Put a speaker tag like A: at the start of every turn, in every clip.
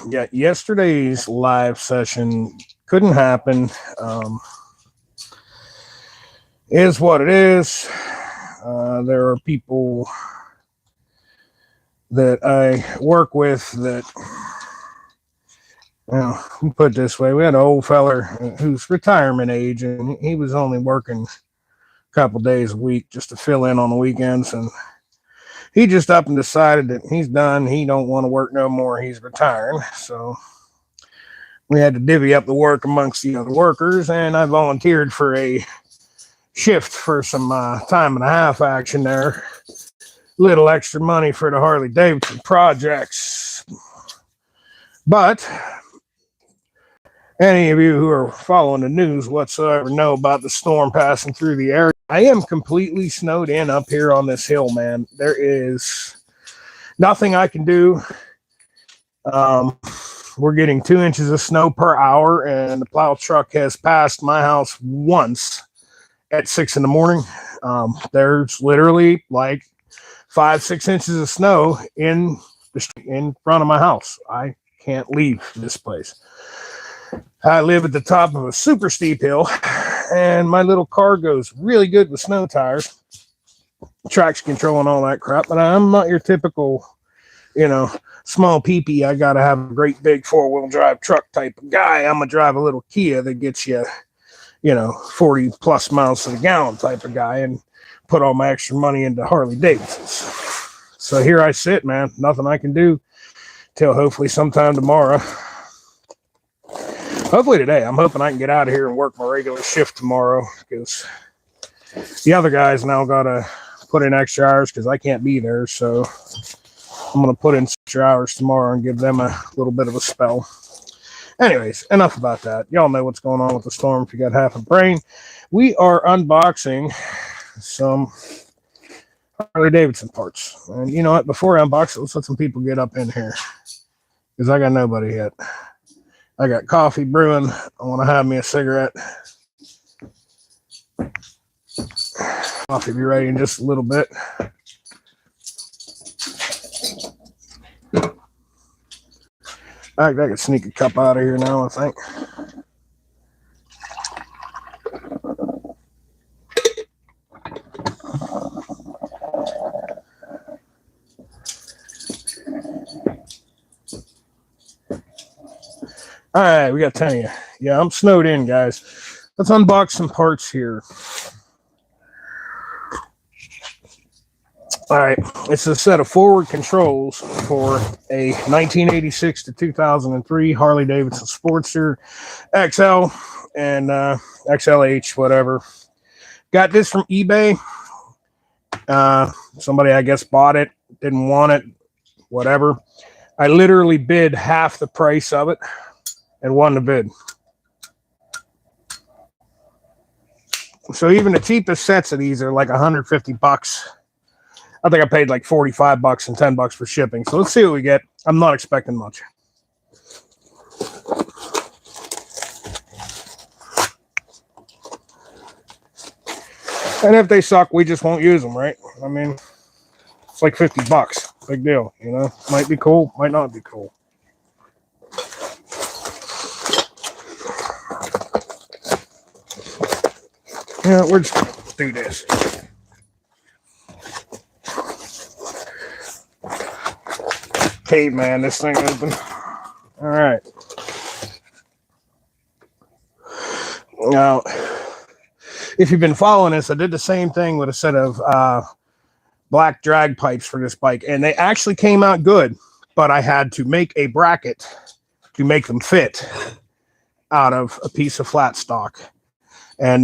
A: Yeah, yesterday's live session couldn't happen. Is what it is. There are people that I work with that, put it this way, we had an old feller who's retirement age, and he was only working a couple days a week just to fill in on the weekends, and he just up and decided that he's done. He don't want to work no more. He's retiring, so we had to divvy up the work amongst the other workers, and I volunteered for a shift for some time and a half action there. Little extra money for the Harley Davidson projects. But any of you who are following the news whatsoever know about the storm passing through the area. I am completely snowed in up here on this hill, man. There is nothing I can do. We're getting 2 inches of snow per hour, and the plow truck has passed my house once at 6 in the morning. There's literally like 5-6 inches of snow in the street in front of my house. I can't leave this place. I live at the top of a super steep hill, and my little car goes really good with snow tires, traction control and all that crap, but I'm not your typical, small peepee. I got to have a great big 4-wheel drive truck type of guy. I'm going to drive a little Kia that gets you, 40 plus miles to the gallon type of guy, and put all my extra money into Harley Davidsons. So here I sit, man. Nothing I can do till hopefully sometime tomorrow. Hopefully today. I'm hoping I can get out of here and work my regular shift tomorrow, because the other guys now got to put in extra hours because I can't be there. So I'm going to put in extra hours tomorrow and give them a little bit of a spell. Anyways, enough about that. Y'all know what's going on with the storm if you got half a brain. We are unboxing some Harley Davidson parts. And you know what? Before I unbox it, let's let some people get up in here, because I got nobody yet. I got coffee brewing. I want to have me a cigarette. Coffee be ready in just a little bit. I could sneak a cup out of here now, I think. All right, we got 10 of you. Yeah, I'm snowed in, guys. Let's unbox some parts here. All right, it's a set of forward controls for a 1986 to 2003 Harley Davidson Sportster XL and XLH, whatever. Got this from eBay. Somebody, I guess, bought it, didn't want it, whatever. I literally bid half the price of it and won the bid. So even the cheapest sets of these are like $150. I think I paid like $45 and $10 for shipping. So let's see what we get. I'm not expecting much. And if they suck, we just won't use them, right? I mean, it's like $50. Big deal, Might be cool, might not be cool. Yeah, we're just going to do this. Caveman, this thing open. All right. Now, if you've been following this, I did the same thing with a set of black drag pipes for this bike, and they actually came out good, but I had to make a bracket to make them fit out of a piece of flat stock. And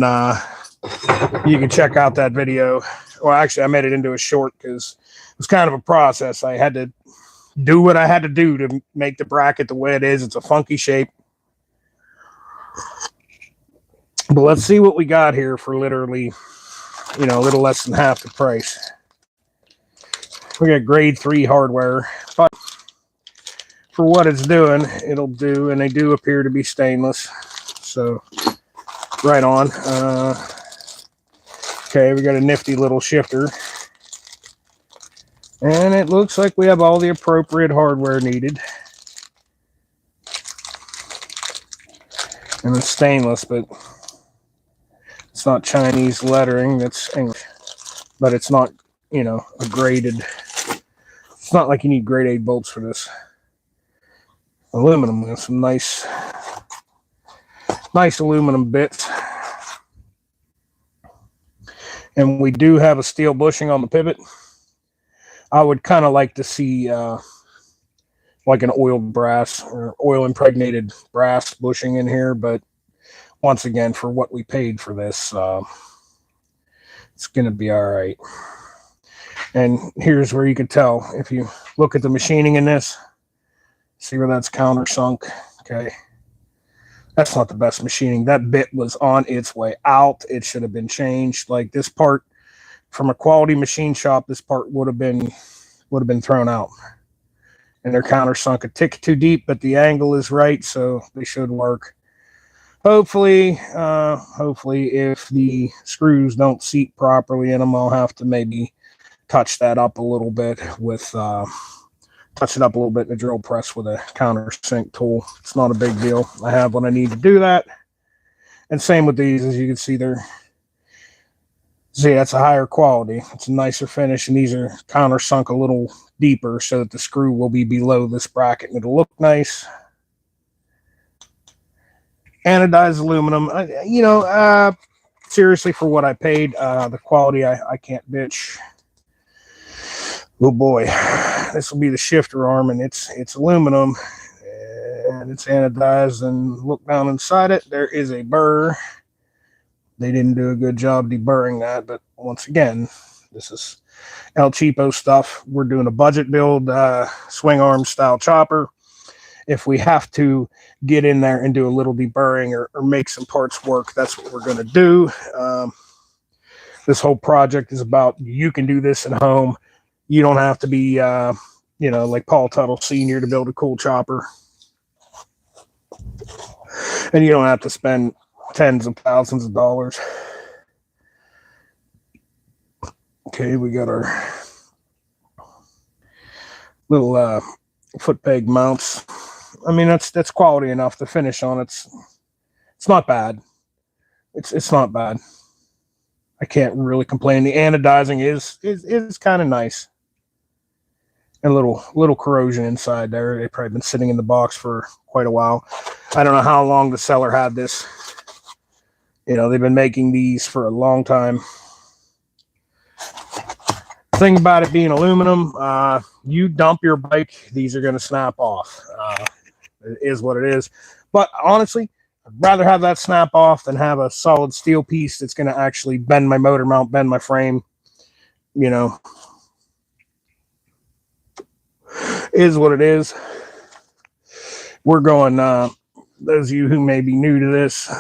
A: you can check out that video. Well, actually, I made it into a short because it was kind of a process. I had to do what I had to do to make the bracket the way it is. It's a funky shape. But let's see what we got here for literally, a little less than half the price. We got grade 3 hardware, but for what it's doing, it'll do, and they do appear to be stainless. So, right on. Okay, we got a nifty little shifter. And it looks like we have all the appropriate hardware needed. And it's stainless, but it's not Chinese lettering, that's English. But it's not, you know, a graded. It's not like you need grade A bolts for this. Aluminum, with some nice aluminum bits. And we do have a steel bushing on the pivot. I would kind of like to see like an oiled brass or oil impregnated brass bushing in here, but once again, for what we paid for this, it's going to be all right. And here's where you can tell, if you look at the machining in this, see where that's countersunk. Okay, that's not the best machining. That bit was on its way out. It should have been changed. Like this part, from a quality machine shop, this part would have been thrown out. And they're countersunk a tick too deep, but the angle is right, so they should work. Hopefully, if the screws don't seat properly in them, I'll have to maybe touch that up a little bit with touch it up a little bit in the drill press with a countersink tool. It's not a big deal. I have what I need to do that. And same with these, as you can see, that's a higher quality. It's a nicer finish, and these are countersunk a little deeper so that the screw will be below this bracket and it'll look nice. Anodized aluminum, seriously, for what I paid, the quality I can't bitch. Oh boy, this will be the shifter arm, and it's aluminum, and it's anodized. And look down inside it, there is a burr. They didn't do a good job deburring that, but once again, this is El Cheapo stuff. We're doing a budget build, swing arm style chopper. If we have to get in there and do a little deburring or make some parts work, that's what we're going to do. This whole project is about, you can do this at home. You don't have to be, like Paul Tuttle Sr. to build a cool chopper. And you don't have to spend tens of thousands of dollars. Okay, we got our little foot peg mounts. I mean, that's quality enough. The finish on it's not bad. It's not bad. I can't really complain. The anodizing is kind of nice. And a little corrosion inside there. They've probably been sitting in the box for quite a while. I don't know how long the seller had this. You know, they've been making these for a long time. Thing about it being aluminum, you dump your bike, these are going to snap off. It is what it is. But honestly, I'd rather have that snap off than have a solid steel piece that's going to actually bend my motor mount, bend my frame. You know, is what it is. We're going, those of you who may be new to this,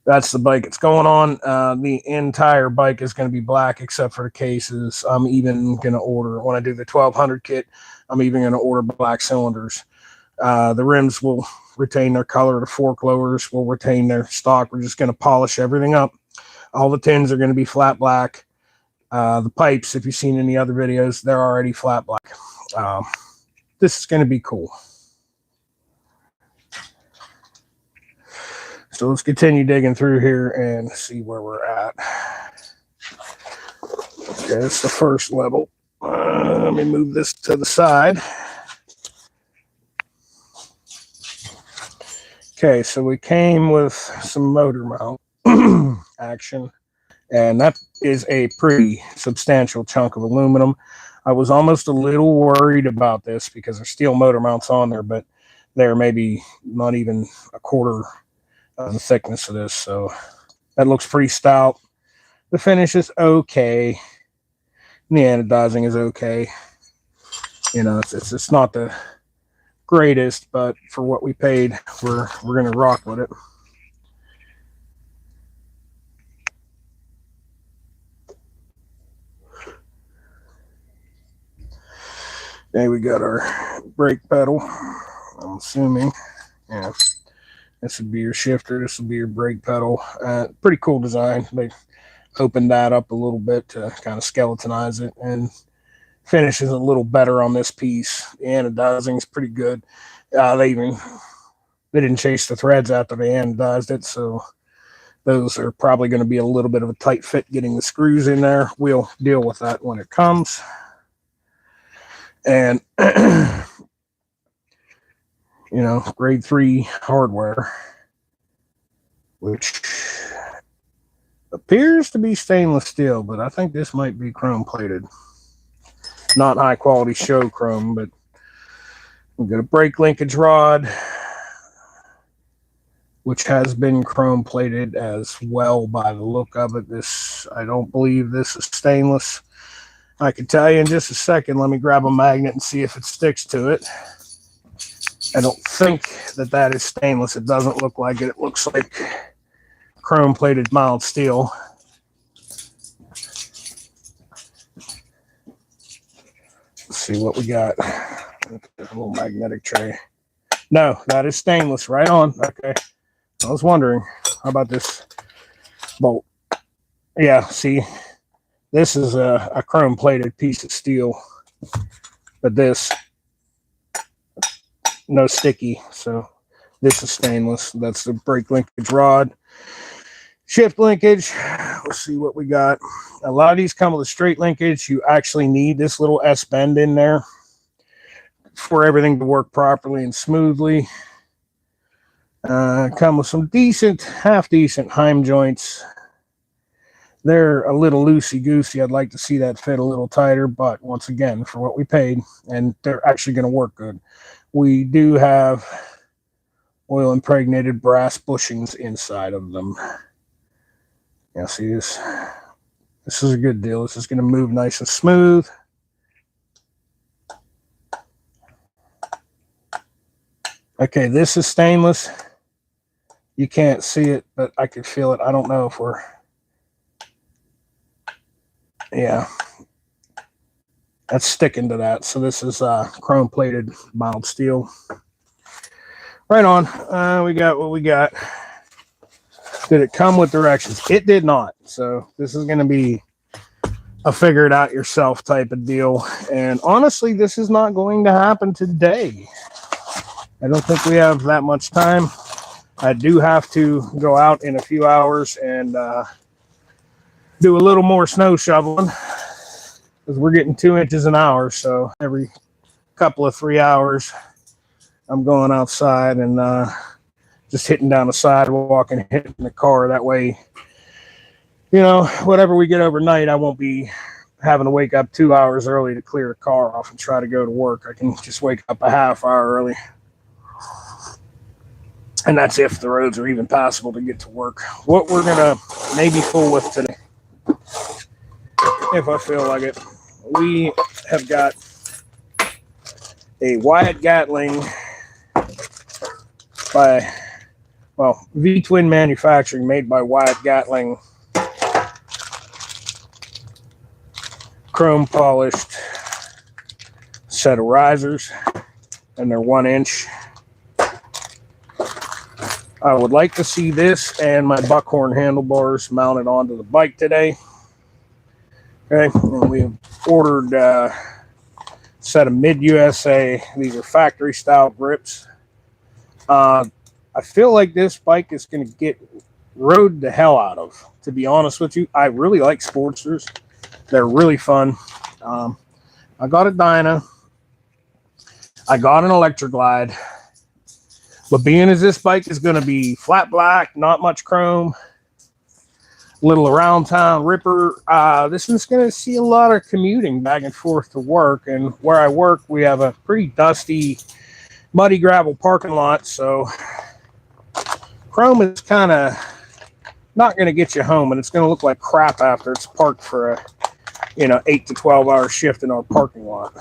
A: that's the bike it's going on. The entire bike is going to be black except for the cases. I'm even going to order, when I do the 1200 kit, I'm even going to order black cylinders. The rims will retain their color. The fork lowers will retain their stock. We're just going to polish everything up. All the tins are going to be flat black. The pipes, if you've seen any other videos, they're already flat black. This is going to be cool. So let's continue digging through here and see where we're at. Okay, that's the first level. Let me move this to the side. Okay, so we came with some motor mount action, and that is a pretty substantial chunk of aluminum. I was almost a little worried about this because there's steel motor mounts on there, but they're maybe not even a quarter of the thickness of this, so that looks pretty stout. The finish is okay. And the anodizing is okay. You know, it's not the greatest, but for what we paid, we're gonna rock with it. Okay, we got our brake pedal. I'm assuming, yeah. This would be your shifter. This will be your brake pedal. Pretty cool design. They opened that up a little bit to kind of skeletonize it, and finishes a little better on this piece. The anodizing is pretty good. They even they didn't chase the threads after they anodized it, so those are probably going to be a little bit of a tight fit getting the screws in there. We'll deal with that when it comes. And, you know, grade 3 hardware, which appears to be stainless steel, but I think this might be chrome plated. Not high quality show chrome, but we've got a brake linkage rod, which has been chrome plated as well by the look of it. This, I don't believe this is stainless. I can tell you in just a second. Let me grab a magnet and see if it sticks to it. I don't think that that is stainless. It doesn't look like it. It looks like chrome plated mild steel. Let's see what we got. A little magnetic tray. No, that is stainless. Right on. Okay. I was wondering, how about this bolt? Yeah, see, this is a chrome plated piece of steel, but this, no sticky, so this is stainless. That's the brake linkage rod. Shift linkage, let's see what we got. A lot of these come with a straight linkage. You actually need this little S bend in there for everything to work properly and smoothly. Come with some decent, half decent Heim joints. They're a little loosey-goosey. I'd like to see that fit a little tighter, but once again, for what we paid, and they're actually going to work good. We do have oil impregnated brass bushings inside of them. Yeah, see this? This is a good deal. This is going to move nice and smooth. Okay, this is stainless. You can't see it, but I can feel it. I don't know if we're... Yeah. That's sticking to that. So this is chrome plated mild steel. Right on. We got what we got. Did it come with directions? It did not. So this is going to be a figure it out yourself type of deal. And honestly, this is not going to happen today. I don't think we have that much time. I do have to go out in a few hours and do a little more snow shoveling because we're getting 2 inches an hour. So every couple of 3 hours, I'm going outside and just hitting down the sidewalk and hitting the car. That way, you know, whatever we get overnight, I won't be having to wake up 2 hours early to clear a car off and try to go to work. I can just wake up a half hour early. And that's if the roads are even passable to get to work. What we're going to maybe fool with today, if I feel like it, we have got a Wyatt Gatling by, well, V-Twin Manufacturing, made by Wyatt Gatling, chrome polished set of risers, and they're 1 inch. I would like to see this and my buckhorn handlebars mounted onto the bike today. Okay, and we have ordered a set of mid-USA. These are factory style grips. I feel like this bike is going to get rode the hell out of, to be honest with you. I really like Sportsters. They're really fun. I got a Dyna. I got an Electroglide. But being as this bike is going to be flat black, not much chrome, little around town ripper, this is going to see a lot of commuting back and forth to work. And where I work, we have a pretty dusty, muddy gravel parking lot. So chrome is kind of not going to get you home, and it's going to look like crap after it's parked for a 8 to 12 hour shift in our parking lot.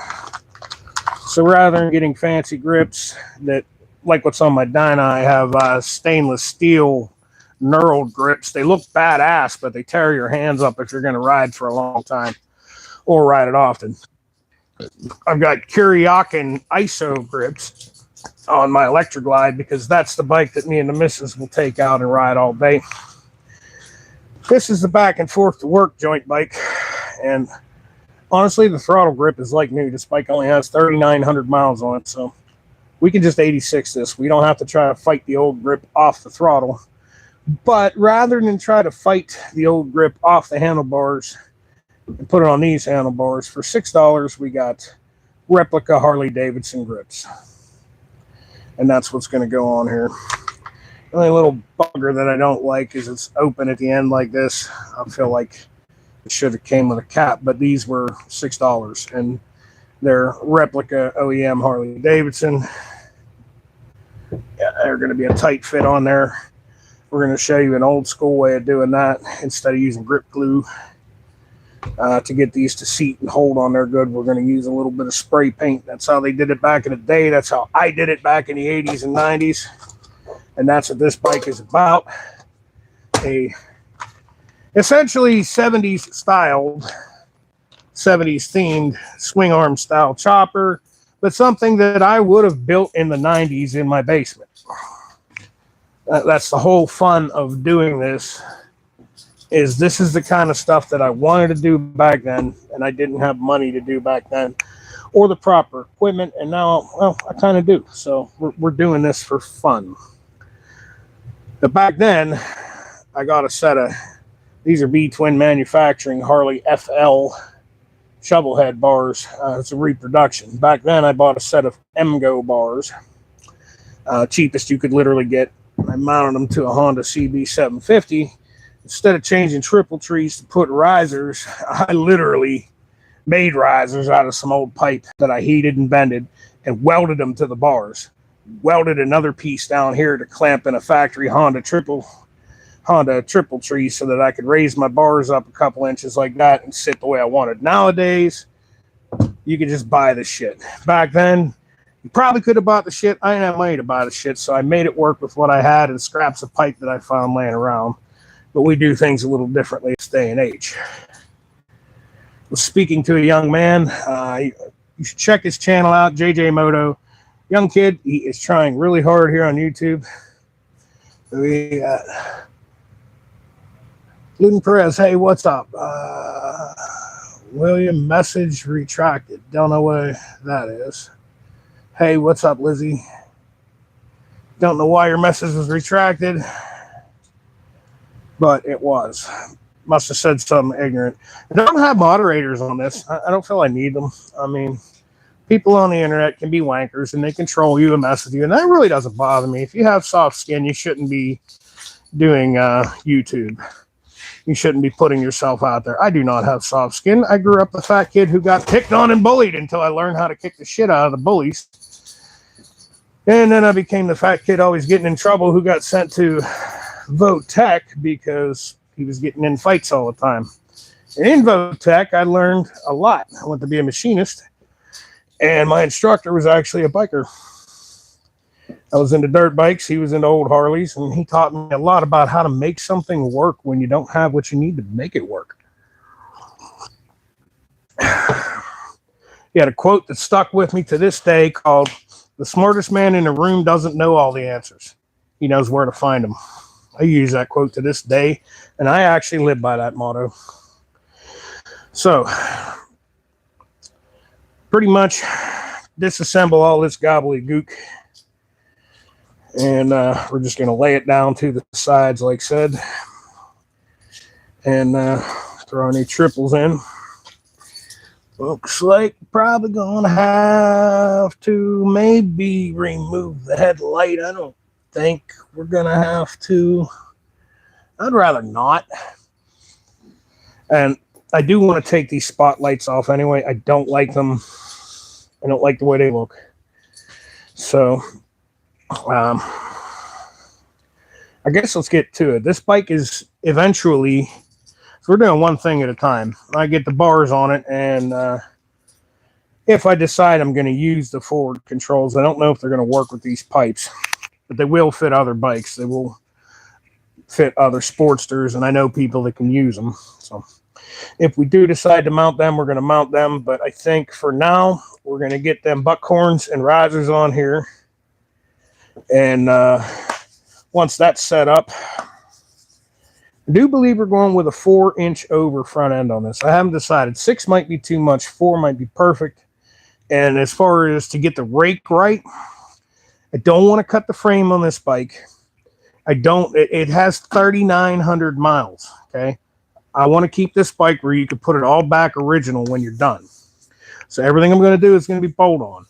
A: So rather than getting fancy grips that, like what's on my Dyna, I have stainless steel knurled grips. They look badass, but they tear your hands up if you're going to ride for a long time or ride it often. I've got Kuryakin ISO grips on my Electroglide because that's the bike that me and the missus will take out and ride all day. This is the back and forth to work joint bike, and honestly, the throttle grip is like new. This bike only has 3,900 miles on it, so we can just 86 this. We don't have to try to fight the old grip off the throttle. But rather than try to fight the old grip off the handlebars and put it on these handlebars, for $6, we got replica Harley Davidson grips. And that's what's going to go on here. The only little bugger that I don't like is it's open at the end like this. I feel like it should have came with a cap, but these were $6, and they're replica OEM Harley Davidson. Yeah, they're going to be a tight fit on there. We're going to show you an old school way of doing that. Instead of using grip glue to get these to seat and hold on there good, we're going to use a little bit of spray paint. That's how they did it back in the day. That's how I did it back in the 80s and 90s. And that's what this bike is about. A essentially 70s styled, 70s themed swing arm style chopper, but something that I would have built in the 90s in my basement. That's the whole fun of doing this. This is the kind of stuff that I wanted to do back then, and I didn't have money to do back then, or the proper equipment, and now, well, I kind of do. So we're doing this for fun. But back then, I got a set of, these are B-Twin Manufacturing Harley FL shovel head bars. It's a reproduction. Back then, I bought a set of MGO bars. Cheapest you could literally get. I mounted them to a Honda CB750. Instead of changing triple trees to put risers, I literally made risers out of some old pipe that I heated and bended and welded them to the bars. Welded another piece down here to clamp in a factory Honda triple tree so that I could raise my bars up a couple inches like that and sit the way I wanted. Nowadays, you could just buy the shit. Back then, you probably could have bought the shit. I didn't have money to buy the shit, so I made it work with what I had and scraps of pipe that I found laying around. But we do things a little differently this day and age. I was speaking to a young man. You should check his channel out, JJ Moto. Young kid, he is trying really hard here on YouTube. We got Gluten Perez. Hey, what's up? William, message retracted. Don't know what that is. Hey, what's up, Lizzie? Don't know why your message was retracted, but it was. Must have said something ignorant. I don't have moderators on this. I don't feel I need them. I mean, people on the internet can be wankers and they control you and mess with you, and that really doesn't bother me. If you have soft skin, you shouldn't be doing YouTube. You shouldn't be putting yourself out there. I do not have soft skin. I grew up a fat kid who got picked on and bullied until I learned how to kick the shit out of the bullies. And then I became the fat kid always getting in trouble who got sent to Vote Tech because he was getting in fights all the time. And in Vote Tech, I learned a lot. I went to be a machinist, and my instructor was actually a biker. I was into dirt bikes. He was into old Harleys, and he taught me a lot about how to make something work when you don't have what you need to make it work. He had a quote that stuck with me to this day called, "The smartest man in the room doesn't know all the answers. He knows where to find them." I use that quote to this day, and I actually live by that motto. So, pretty much disassemble all this gobbledygook. And we're just going to lay it down to the sides, like I said, and throw any triples in. Looks like probably going to have to maybe remove the headlight. I don't think we're going to have to. I'd rather not. And I do want to take these spotlights off anyway. I don't like them. I don't like the way they look. So I guess let's get to it. This bike is eventually, so we're doing one thing at a time. I get the bars on it, and if I decide I'm going to use the forward controls, I don't know if they're going to work with these pipes, but they will fit other bikes. They will fit other Sportsters, and I know people that can use them. So if we do decide to mount them, we're going to mount them, but I think for now, we're going to get them buckhorns and risers on here. And once that's set up, I do believe we're going with a 4-inch over front end on this. I haven't decided. 6 might be too much. 4 might be perfect. And as far as to get the rake right, I don't want to cut the frame on this bike. It has 3,900 miles. Okay. I want to keep this bike where you can put it all back original when you're done. So everything I'm going to do is going to be bolt on.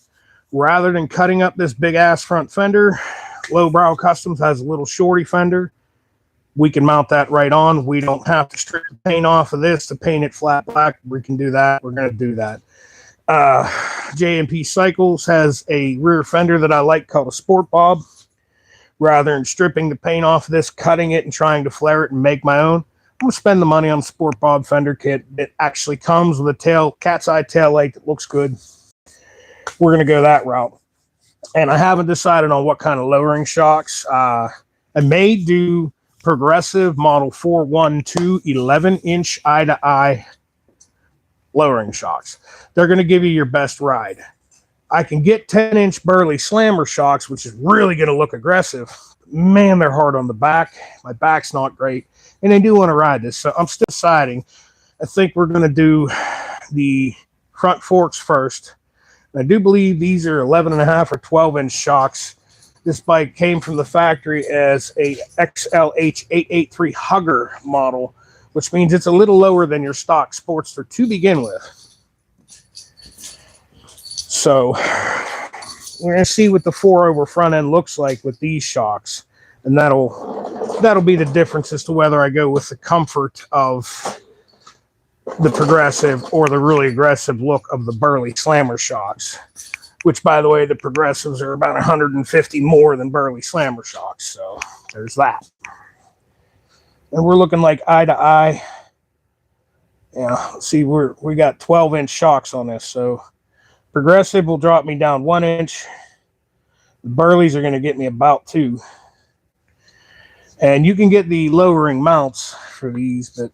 A: Rather than cutting up this big ass front fender, Lowbrow Customs has a little shorty fender. We can mount that right on. We don't have to strip the paint off of this to paint it flat black. We can do that. We're going to do that. J&P Cycles has a rear fender that I like called a Sport Bob. Rather than stripping the paint off of this, cutting it, and trying to flare it and make my own, I'm going to spend the money on the Sport Bob fender kit. It actually comes with a cat's eye tail light that looks good. We're going to go that route. And I haven't decided on what kind of lowering shocks. I may do Progressive Model 412 11-inch eye-to-eye lowering shocks. They're going to give you your best ride. I can get 10-inch Burley Slammer shocks, which is really going to look aggressive. Man, they're hard on the back. My back's not great. And I do want to ride this, so I'm still deciding. I think we're going to do the front forks first. I do believe these are 11.5 or 12-inch shocks. This bike came from the factory as a XLH883 Hugger model, which means it's a little lower than your stock Sportster to begin with. So we're going to see what the 4-over front end looks like with these shocks, and that'll be the difference as to whether I go with the comfort of the Progressive or the really aggressive look of the Burley Slammer shocks, which, by the way, the Progressives are about 150 more than Burley Slammer shocks. So there's that. And we're looking like eye to eye. Yeah, see, we got 12-inch shocks on this. So Progressive will drop me down 1 inch. The Burleys are going to get me about 2. And you can get the lowering mounts for these, but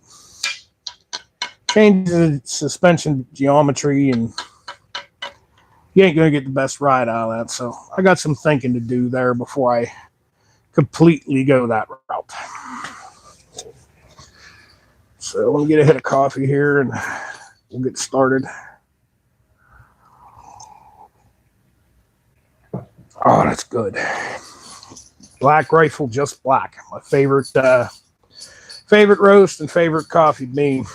A: changes the suspension geometry, and you ain't going to get the best ride out of that. So I got some thinking to do there before I completely go that route. So let me get a hit of coffee here and we'll get started. Oh, that's good. Black Rifle, just black. My favorite roast and favorite coffee bean.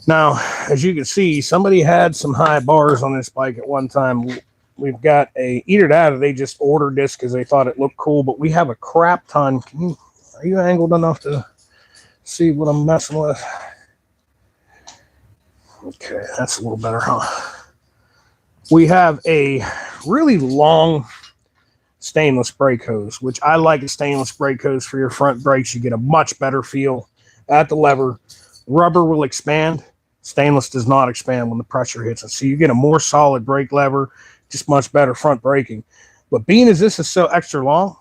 A: Now, as you can see, somebody had some high bars on this bike at one time. We've got either that or they just ordered this because they thought it looked cool, but we have a crap ton. Are you angled enough to see what I'm messing with? Okay, that's a little better, huh? We have a really long stainless brake hose, which I like a stainless brake hose for your front brakes. You get a much better feel at the lever. Rubber will expand. Stainless does not expand when the pressure hits it. So you get a more solid brake lever, just much better front braking. But being as this is so extra long,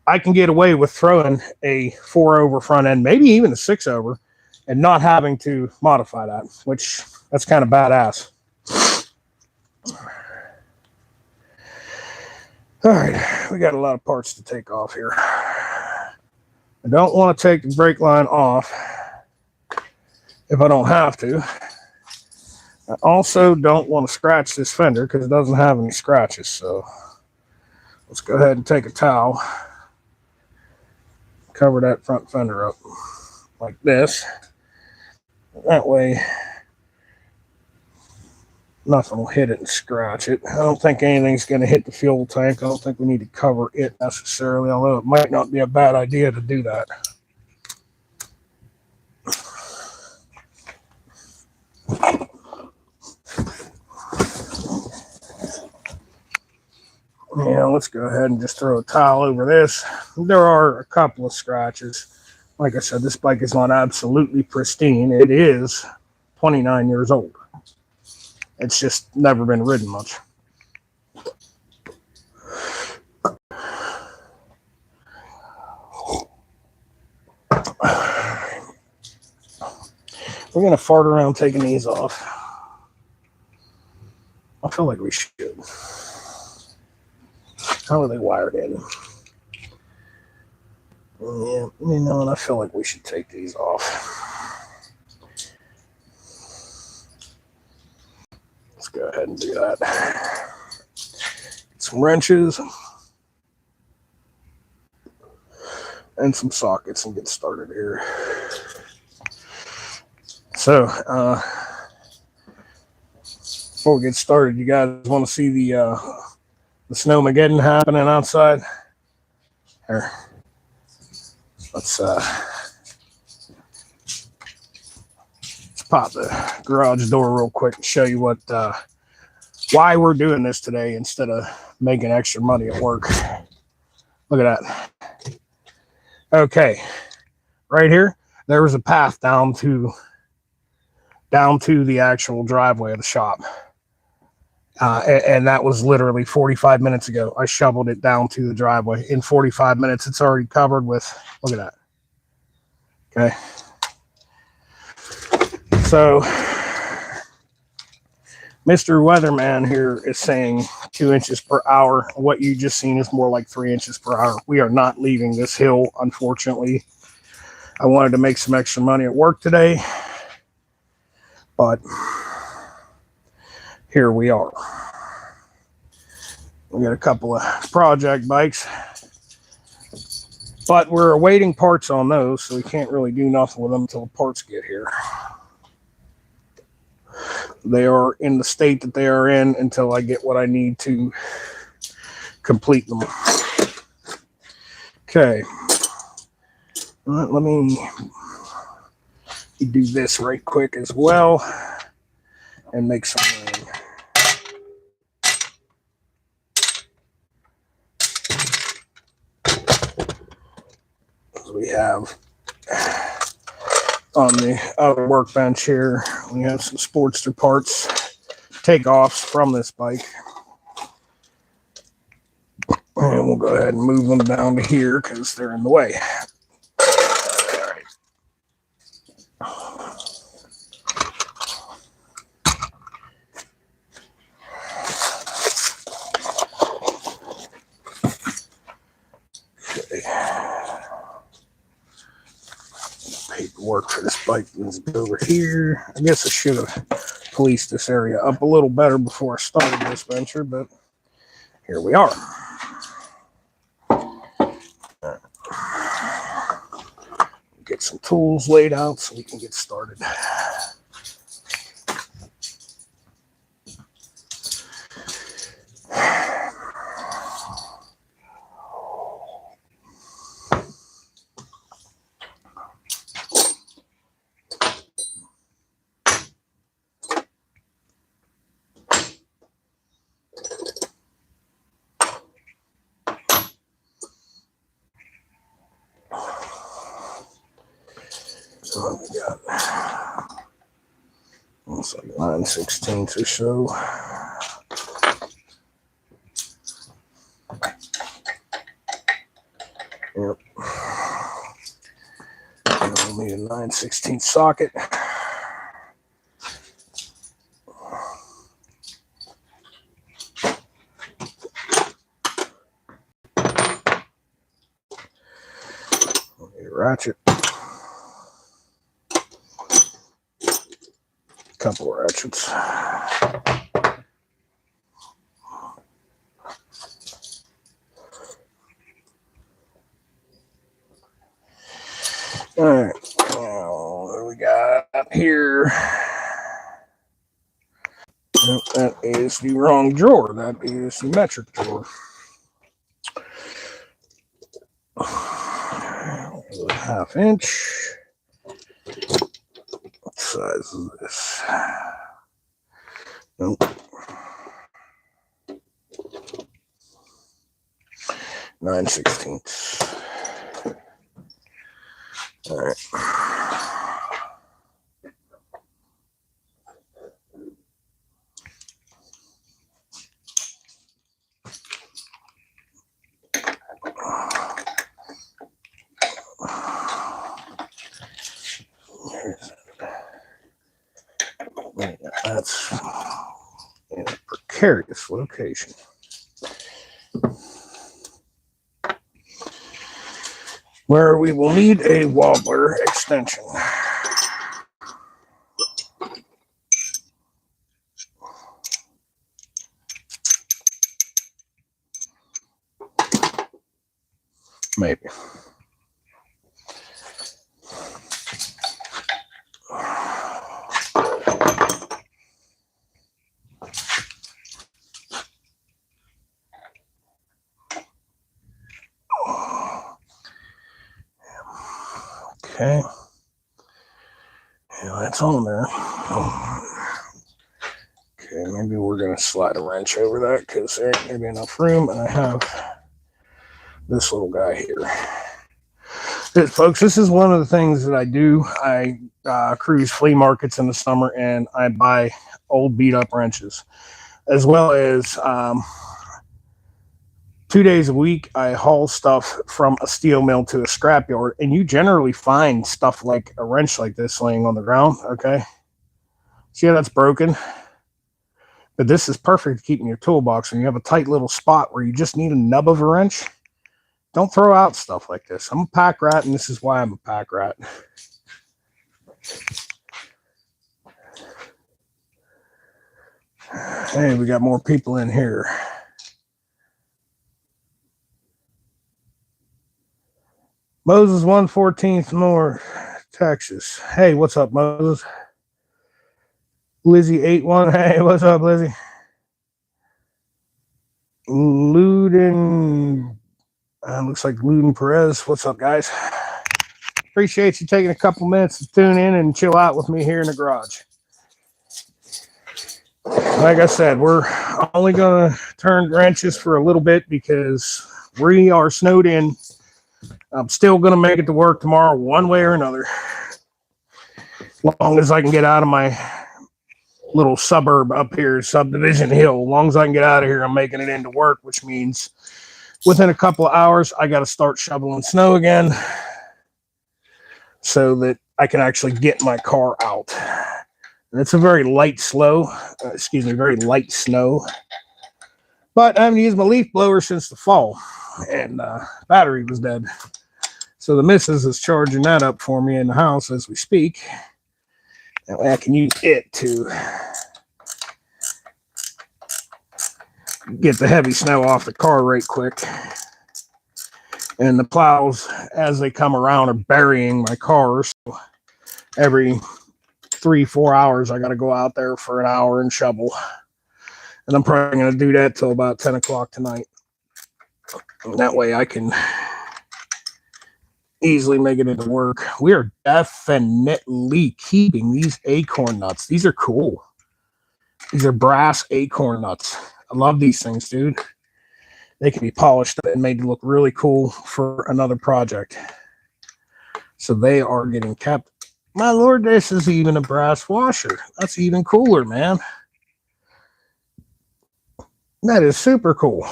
A: I can get away with throwing a 4-over front end, maybe even a 6-over, and not having to modify that, which that's kind of badass. All right, we got a lot of parts to take off here. I don't want to take the brake line off if I don't have to. I also don't want to scratch this fender because it doesn't have any scratches. So let's go ahead and take a towel, cover that front fender up like this. That way nothing will hit it and scratch it. I don't think anything's going to hit the fuel tank. I don't think we need to cover it necessarily, although it might not be a bad idea to do that. Yeah, let's go ahead and just throw a towel over this. There are a couple of scratches. Like I said, this bike is not absolutely pristine. It is 29 years old. It's just never been ridden much. We're going to fart around taking these off. I feel like we should. How are they wired in? Yeah, you know, and I feel like we should take these off. Let's go ahead and do that. Get some wrenches and some sockets and get started here. So, before we get started, you guys want to see the snowmageddon happening outside? Here, let's pop the garage door real quick and show you what why we're doing this today instead of making extra money at work. Look at that. Okay, right here, there was a path down to the actual driveway of the shop. And that was literally 45 minutes ago. I shoveled it down to the driveway. In 45 minutes, it's already covered with, look at that. Okay. So, Mr. Weatherman here is saying 2 inches per hour. What you just seen is more like 3 inches per hour. We are not leaving this hill, unfortunately. I wanted to make some extra money at work today, but here we are. We got a couple of project bikes, but we're awaiting parts on those, so we can't really do nothing with them until the parts get here. They are in the state that they are in until I get what I need to complete them. Okay. Let me do this right quick as well and make some room. We have on the other workbench here, we have some Sportster parts, takeoffs from this bike. And we'll go ahead and move them down to here because they're in the way. All right. Okay. Paperwork for this bike needs to be over here. I guess I should have policed this area up a little better before I started this venture, but here we are. Get some tools laid out so we can get started. So we got almost like 9/16 or so. Yep. And we'll need a 9/16 socket. We'll need a ratchet. Couple of ratchets. All right, now what do we got here? Nope, that is the wrong drawer. That is the metric drawer. A 1/2 inch. What size is this? Nope. 9/16. All right. That's in a precarious location. where we will need a wobbler extension. Maybe. Okay. Yeah, that's on there. Okay, maybe we're going to slide a wrench over that because there ain't going to be enough room, and I have this little guy here. Folks, this is one of the things that I do. I cruise flea markets in the summer, and I buy old beat-up wrenches, as well as 2 days a week, I haul stuff from a steel mill to a scrapyard, and you generally find stuff like a wrench like this laying on the ground, okay? See how that's broken? But this is perfect to keep in your toolbox when you have a tight little spot where you just need a nub of a wrench. Don't throw out stuff like this. I'm a pack rat, and this is why I'm a pack rat. Hey, we got more people in here. Moses 114th North, Texas. Hey, what's up, Moses? Lizzie 81. Hey, what's up, Lizzie? Luden, looks like Luden Perez. What's up, guys? Appreciate you taking a couple minutes to tune in and chill out with me here in the garage. Like I said, we're only going to turn wrenches for a little bit because we are snowed in. I'm still going to make it to work tomorrow one way or another. As long as I can get out of my little suburb up here, Subdivision Hill. As long as I can get out of here, I'm making it into work, which means within a couple of hours, I got to start shoveling snow again so that I can actually get my car out. And it's a very light very light snow. But I haven't used my leaf blower since the fall, and battery was dead. So the missus is charging that up for me in the house as we speak. That way I can use it to get the heavy snow off the car right quick. And the plows, as they come around, are burying my car. So every 3-4 hours, I got to go out there for an hour and shovel. And I'm probably going to do that till about 10 o'clock tonight. And that way I can easily make it into work. We are definitely keeping these acorn nuts. These are cool. These are brass acorn nuts. I love these things, dude. They can be polished and made to look really cool for another project. So they are getting kept. My lord, this is even a brass washer. That's even cooler, man. That is super cool.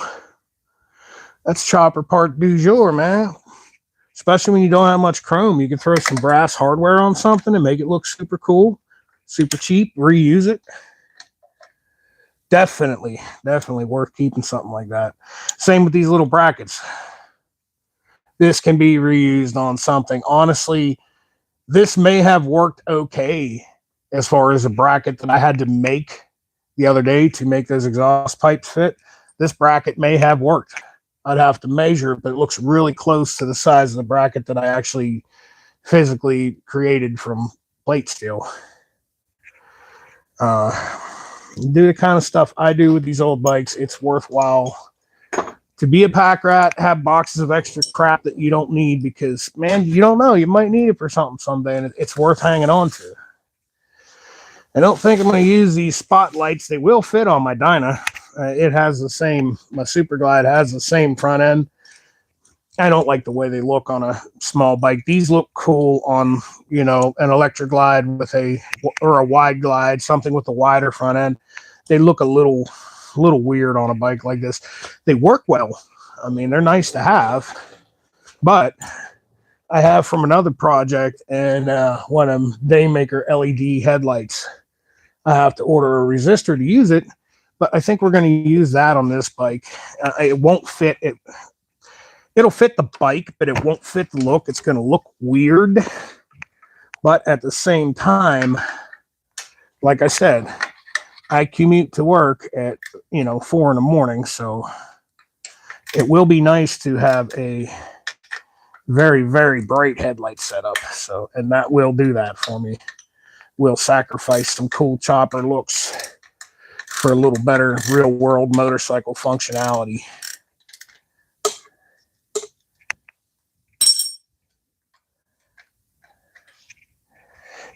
A: That's chopper part du jour, man. Especially when you don't have much chrome. You can throw some brass hardware on something and make it look super cool, super cheap, reuse it. Definitely worth keeping something like that. Same with these little brackets. This can be reused on something. Honestly, this may have worked okay as far as a bracket that I had to make the other day to make those exhaust pipes fit. This bracket may have worked. I'd have to measure it, but it looks really close to the size of the bracket that I actually physically created from plate steel. Do the kind of stuff I do with these old bikes, it's worthwhile to be a pack rat, have boxes of extra crap that you don't need because, man, you don't know. You might need it for something someday, and it's worth hanging on to. I don't think I'm going to use these spotlights. They will fit on my Dyna. It has the same, my Super Glide has the same front end. I don't like the way they look on a small bike. These look cool on, you know, an electric glide with or a wide glide, something with a wider front end. They look a little weird on a bike like this. They work well. I mean, they're nice to have, but I have from another project and one of them Daymaker LED headlights. I have to order a resistor to use it, but I think we're going to use that on this bike. It won't fit. It'll fit the bike, but it won't fit the look. It's going to look weird. But at the same time, like I said, I commute to work at, 4 in the morning. So it will be nice to have a very, very bright headlight setup. So, and that will do that for me. We'll sacrifice some cool chopper looks for a little better real world motorcycle functionality.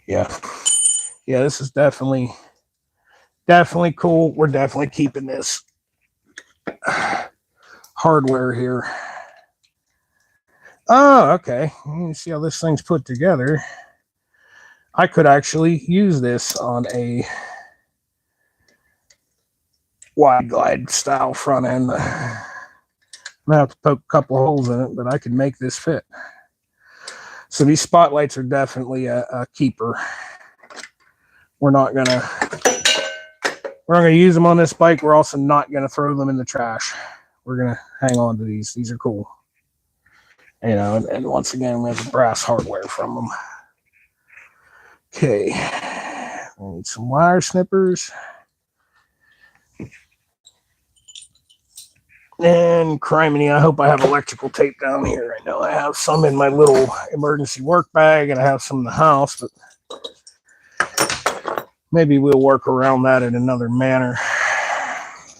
A: Yeah, this is definitely cool. We're definitely keeping this hardware here. Oh, okay. You see how this thing's put together. I could actually use this on a wide glide style front end. I'm gonna have to poke a couple holes in it, but I could make this fit. So these spotlights are definitely a keeper. We're not gonna use them on this bike. We're also not gonna throw them in the trash. We're gonna hang on to these. These are cool. And once again, we have the brass hardware from them. Okay, we need some wire snippers. And criminy, I hope I have electrical tape down here. I know I have some in my little emergency work bag, and I have some in the house, but maybe we'll work around that in another manner.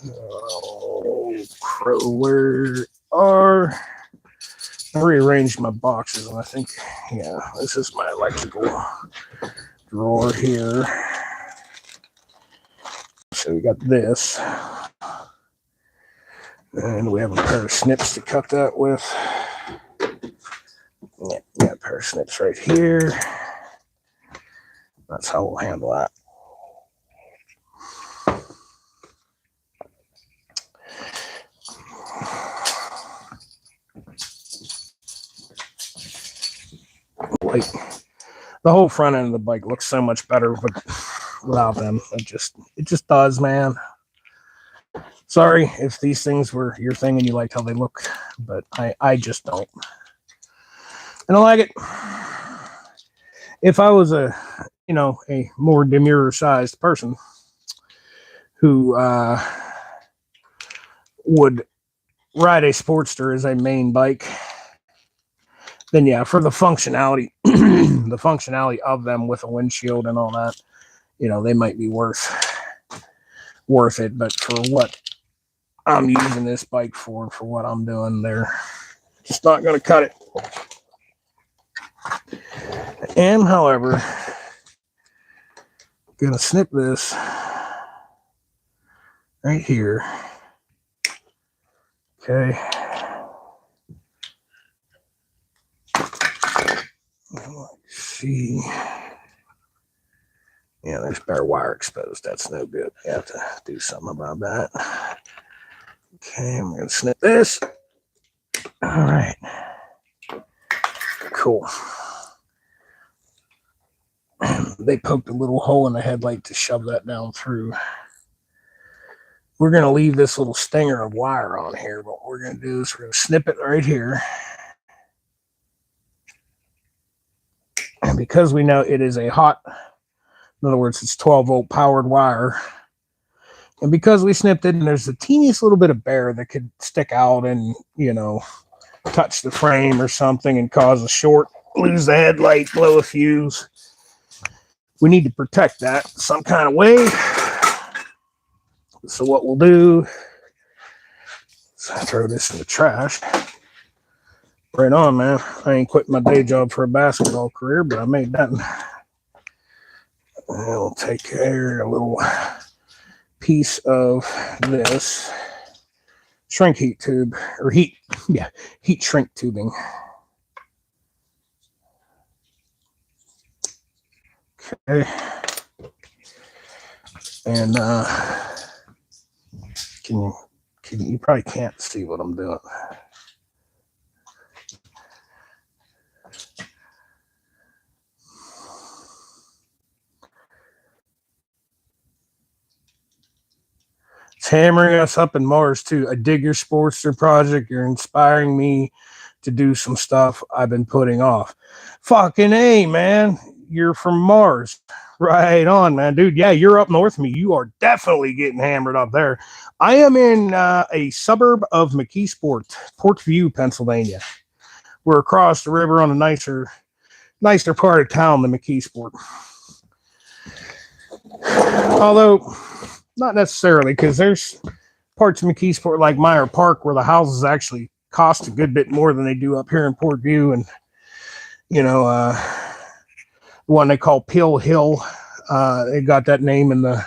A: Oh, crow, where are... I rearranged my boxes, and I think, yeah, this is my electrical drawer here. So we got this. And we have a pair of snips to cut that with. Yeah, got a pair of snips right here. That's how we'll handle that. Like, the whole front end of the bike looks so much better without them. It just does, man. Sorry if these things were your thing and you liked how they look, but I just don't. I don't like it. If I was a more demure sized person who would ride a Sportster as a main bike, then yeah, for the functionality, the functionality of them with a windshield and all that, they might be worth it. But for what I'm using this bike for what I'm doing, they're just not going to cut it. And however, gonna snip this right here. Okay. Let's see. Yeah, there's bare wire exposed. That's no good. You have to do something about that. Okay, I'm gonna snip this. All right. Cool. They poked a little hole in the headlight to shove that down through. We're going to leave this little stinger of wire on here. What we're going to do is we're going to snip it right here. And because we know it is a hot, in other words, it's 12-volt powered wire, and because we snipped it and there's the teeniest little bit of bare that could stick out and, touch the frame or something and cause a short, lose the headlight, blow a fuse, we need to protect that some kind of way. So what we'll do is throw this in the trash. Right on, man. I ain't quitting my day job for a basketball career, but I made that. We'll take care of a little piece of this shrink heat tube, or heat shrink tubing. Okay. And you probably can't see what I'm doing. It's hammering us up in Mars too. I dig your Sportster project. You're inspiring me to do some stuff I've been putting off. Fucking A, man. You're from Mars. Right on, man. Dude, yeah, you're up north of me. You are definitely getting hammered up there. I am in a suburb of McKeesport, Portview, Pennsylvania. We're across the river on a nicer part of town than McKeesport. Although, not necessarily, because there's parts of McKeesport like Meyer Park where the houses actually cost a good bit more than they do up here in Portview. And, the one they call Pill Hill, they got that name in the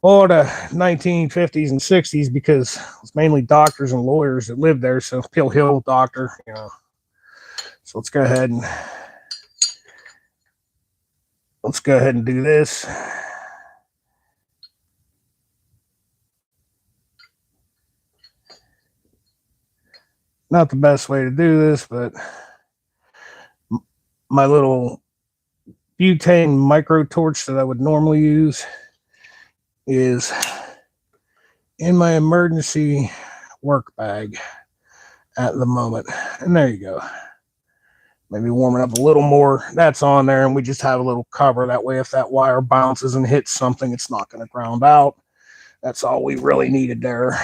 A: 1950s and 60s because it's mainly doctors and lawyers that lived there. So Pill Hill doctor, So let's go ahead and do this. Not the best way to do this, but my little butane micro torch that I would normally use is in my emergency work bag at the moment. And there you go. Maybe warm it up a little more. That's on there, and we just have a little cover. That way, if that wire bounces and hits something, it's not going to ground out. That's all we really needed there.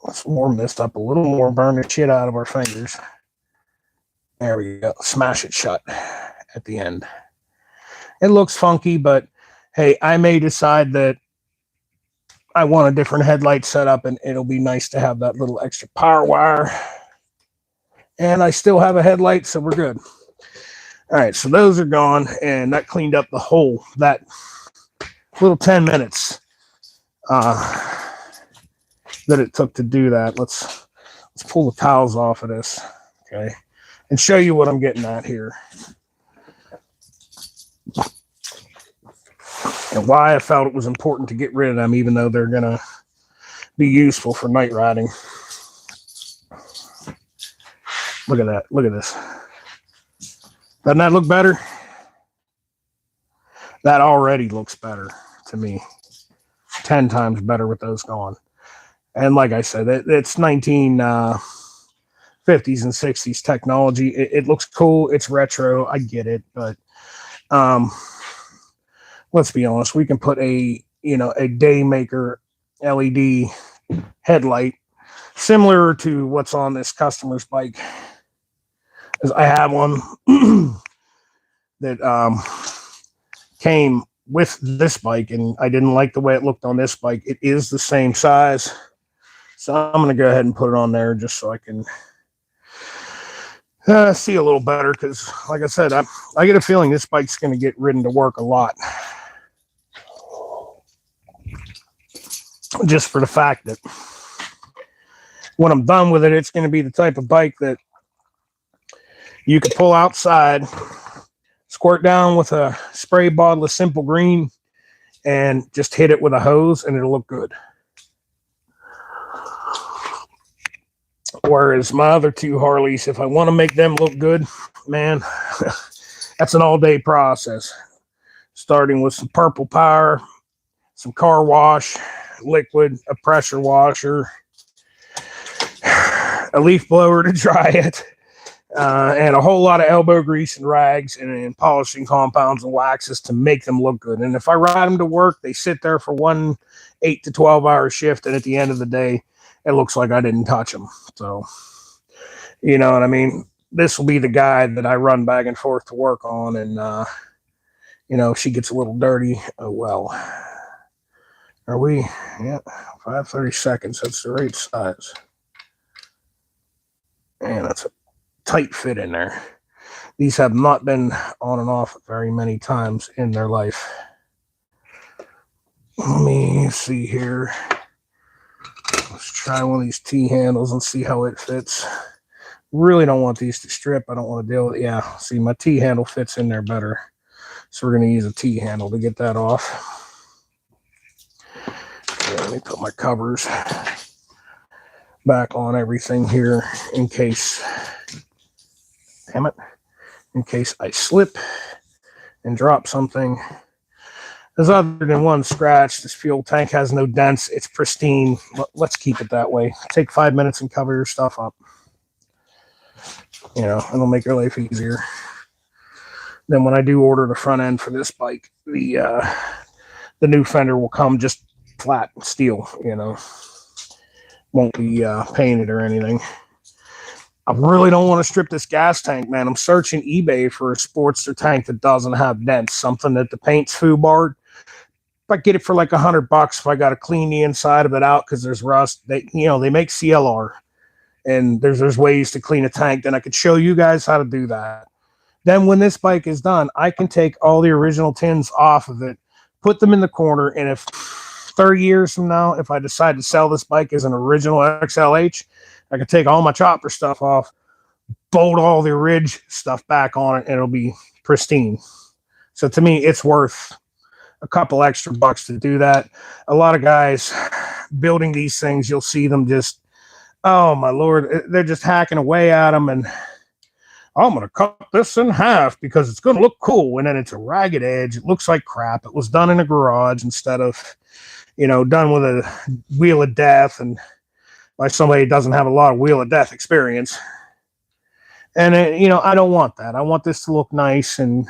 A: Let's warm this up a little more, burn the shit out of our fingers. There we go. Smash it shut at the end. It looks funky, but hey, I may decide that I want a different headlight setup, and it'll be nice to have that little extra power wire. And I still have a headlight, so we're good. All right, so those are gone, and that cleaned up the whole, that little 10 minutes that it took to do that. Let's pull the towels off of this, okay, and show you what I'm getting at here. And why I felt it was important to get rid of them, even though they're going to be useful for night riding. Look at that. Look at this. Doesn't that look better? That already looks better to me. 10 times better with those gone. And like I said, it's 1950s and 60s technology. It looks cool. It's retro. I get it. But let's be honest. We can put a Daymaker LED headlight similar to what's on this customer's bike. As I have one that came with this bike, and I didn't like the way it looked on this bike. It is the same size. So I'm going to go ahead and put it on there just so I can see a little better. Because, like I said, I get a feeling this bike's going to get ridden to work a lot. Just for the fact that when I'm done with it, it's going to be the type of bike that you can pull outside, squirt down with a spray bottle of Simple Green, and just hit it with a hose, and it'll look good. Whereas my other two Harleys, if I want to make them look good, man, that's an all-day process. Starting with some purple power, some car wash, liquid, a pressure washer, a leaf blower to dry it, and a whole lot of elbow grease and rags and polishing compounds and waxes to make them look good. And if I ride them to work, they sit there for one 8 to 12 hour shift, and at the end of the day, it looks like I didn't touch them. So, you know what I mean? This will be the guy that I run back and forth to work on, and if she gets a little dirty, oh well. Are we? Yeah, 5:30 seconds. That's the right size. And that's a tight fit in there. These have not been on and off very many times in their life. Let me see here. Let's try one of these T-handles and see how it fits. Really don't want these to strip. I don't want to deal with it. Yeah, see, my T-handle fits in there better. So we're going to use a T-handle to get that off. Okay, let me put my covers back on everything here in case, damn it, in case I slip and drop something. Because other than one scratch, this fuel tank has no dents. It's pristine. Let's keep it that way. Take 5 minutes and cover your stuff up. You know, it'll make your life easier. Then when I do order the front end for this bike, the new fender will come just flat steel, you know. Won't be painted or anything. I really don't want to strip this gas tank, man. I'm searching eBay for a Sportster tank that doesn't have dents, something that the paint's foobarred. If I get it for like $100, if I got to clean the inside of it out because there's rust, they make CLR, and there's ways to clean a tank. Then I could show you guys how to do that. Then when this bike is done, I can take all the original tins off of it, put them in the corner, and if 30 years from now, if I decide to sell this bike as an original XLH, I can take all my chopper stuff off, bolt all the ridge stuff back on it, and it'll be pristine. So to me, it's worth a couple extra bucks to do that. A lot of guys building these things, you'll see them just, oh my Lord, they're just hacking away at them, and I'm going to cut this in half because it's going to look cool. And then it's a ragged edge. It looks like crap. It was done in a garage instead of, you know, done with a wheel of death and by somebody who doesn't have a lot of wheel of death experience. And, you know, I don't want that. I want this to look nice and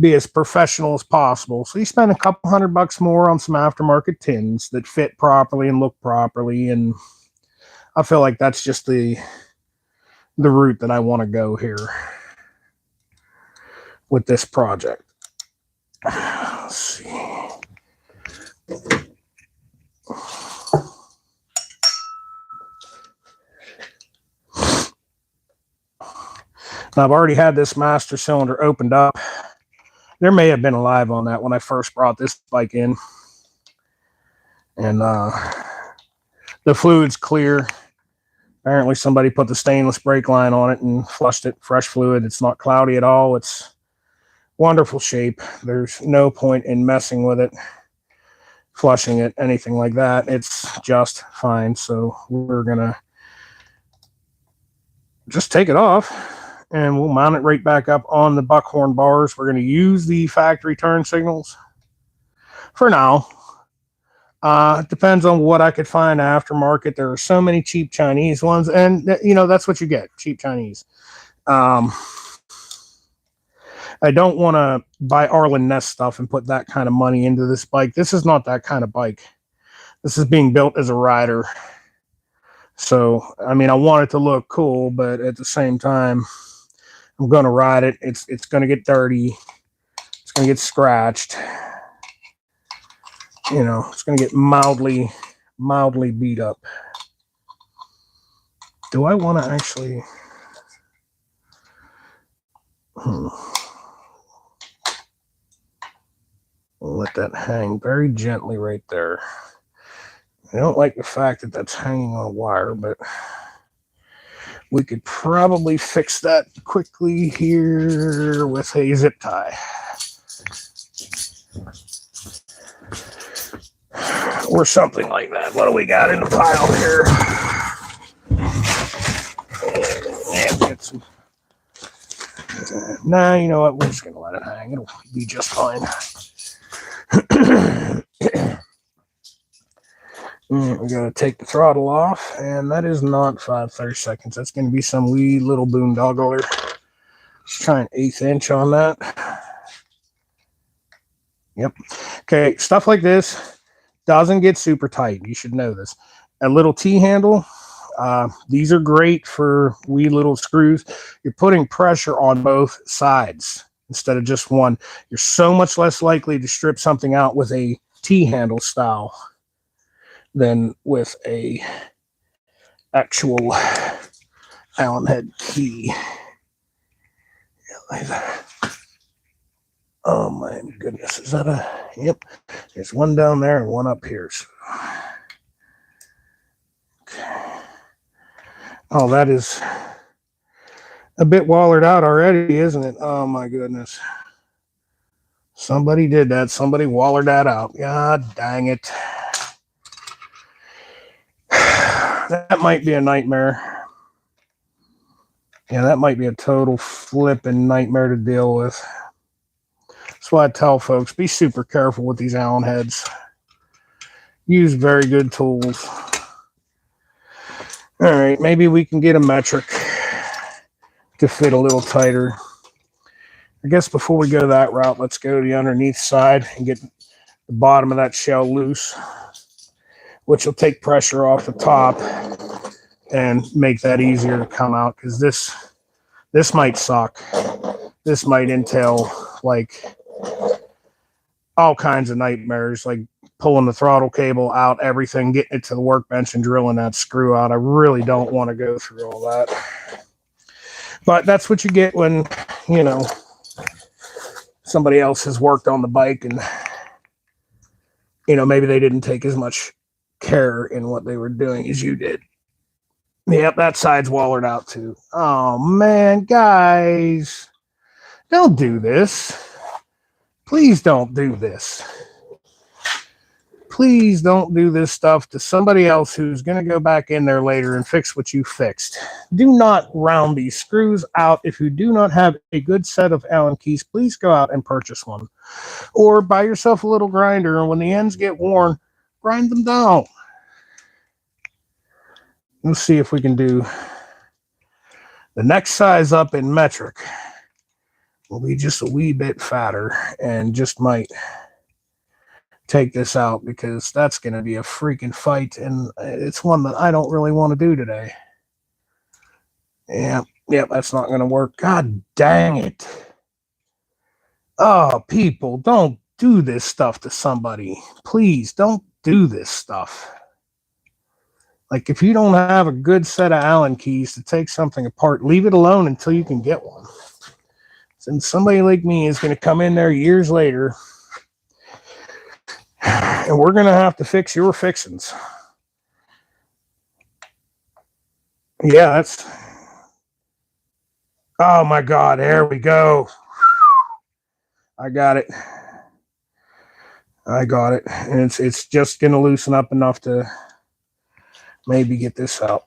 A: be as professional as possible. So you spend a couple $100 more on some aftermarket tins that fit properly and look properly. And I feel like that's just the route that I want to go here with this project. Let's see. Now, I've already had this master cylinder opened up. There may have been a live on that when I first brought this bike in. And the fluid's clear. Apparently somebody put the stainless brake line on it and flushed it, fresh fluid. It's not cloudy at all. It's wonderful shape. There's no point in messing with it, flushing it, anything like that. It's just fine. So we're going to just take it off and we'll mount it right back up on the buckhorn bars. We're going to use the factory turn signals for now. It depends on what I could find aftermarket. There are so many cheap Chinese ones, and you know, that's what you get, cheap Chinese. I don't want to buy Arlen Ness stuff and put that kind of money into this bike. This is not that kind of bike. This is being built as a rider. So, I mean, I want it to look cool, but at the same time, I'm going to ride it. It's going to get dirty. It's going to get scratched. You know, it's going to get mildly beat up. Do I want to actually... We'll let that hang very gently right there. I don't like the fact that that's hanging on a wire, but we could probably fix that quickly here with a zip tie. Or something like that. What do we got in the pile here? And get some. Nah, you know what? We're just going to let it hang. It'll be just fine. We got to take the throttle off, and that is not 5/30 seconds. That's going to be some wee little boondoggler. Let's try an 1/8 inch on that. Yep. Okay, stuff like this doesn't get super tight. You should know this. A little T-handle. These are great for wee little screws. You're putting pressure on both sides instead of just one. You're so much less likely to strip something out with a T-handle style than with a actual Allen head key. Oh my goodness, is that a... Yep, there's one down there and one up here. So. Okay. Oh, that is a bit wallered out already, isn't it? Oh my goodness. Somebody did that. Somebody wallered that out. God dang it. That might be a nightmare. Yeah, that might be a total flipping nightmare to deal with. That's why I tell folks, be super careful with these Allen heads. Use very good tools. All right, maybe we can get a metric to fit a little tighter. I guess before we go that route, let's go to the underneath side and get the bottom of that shell loose, which will take pressure off the top and make that easier to come out, because this might suck. This might entail like all kinds of nightmares, like pulling the throttle cable out, everything, getting it to the workbench and drilling that screw out. I really don't want to go through all that. But that's what you get when, you know, somebody else has worked on the bike and, you know, maybe they didn't take as much care in what they were doing as you did. Yep, that side's wallered out too. Oh, man, guys. Don't do this. Please don't do this. Please don't do this stuff to somebody else who's going to go back in there later and fix what you fixed. Do not round these screws out. If you do not have a good set of Allen keys, please go out and purchase one. Or buy yourself a little grinder, and when the ends get worn, grind them down. Let's see if we can do the next size up in metric. Will be just a wee bit fatter and just might take this out, because that's going to be a freaking fight, and it's one that I don't really want to do today. Yeah, that's not going to work. God dang it. Oh, people, don't do this stuff to somebody. Please don't do this stuff. Like, if you don't have a good set of Allen keys to take something apart, leave it alone until you can get one. And somebody like me is going to come in there years later, and we're going to have to fix your fixings. Yeah, that's... Oh, my God. There we go. I got it. And it's just going to loosen up enough to maybe get this out.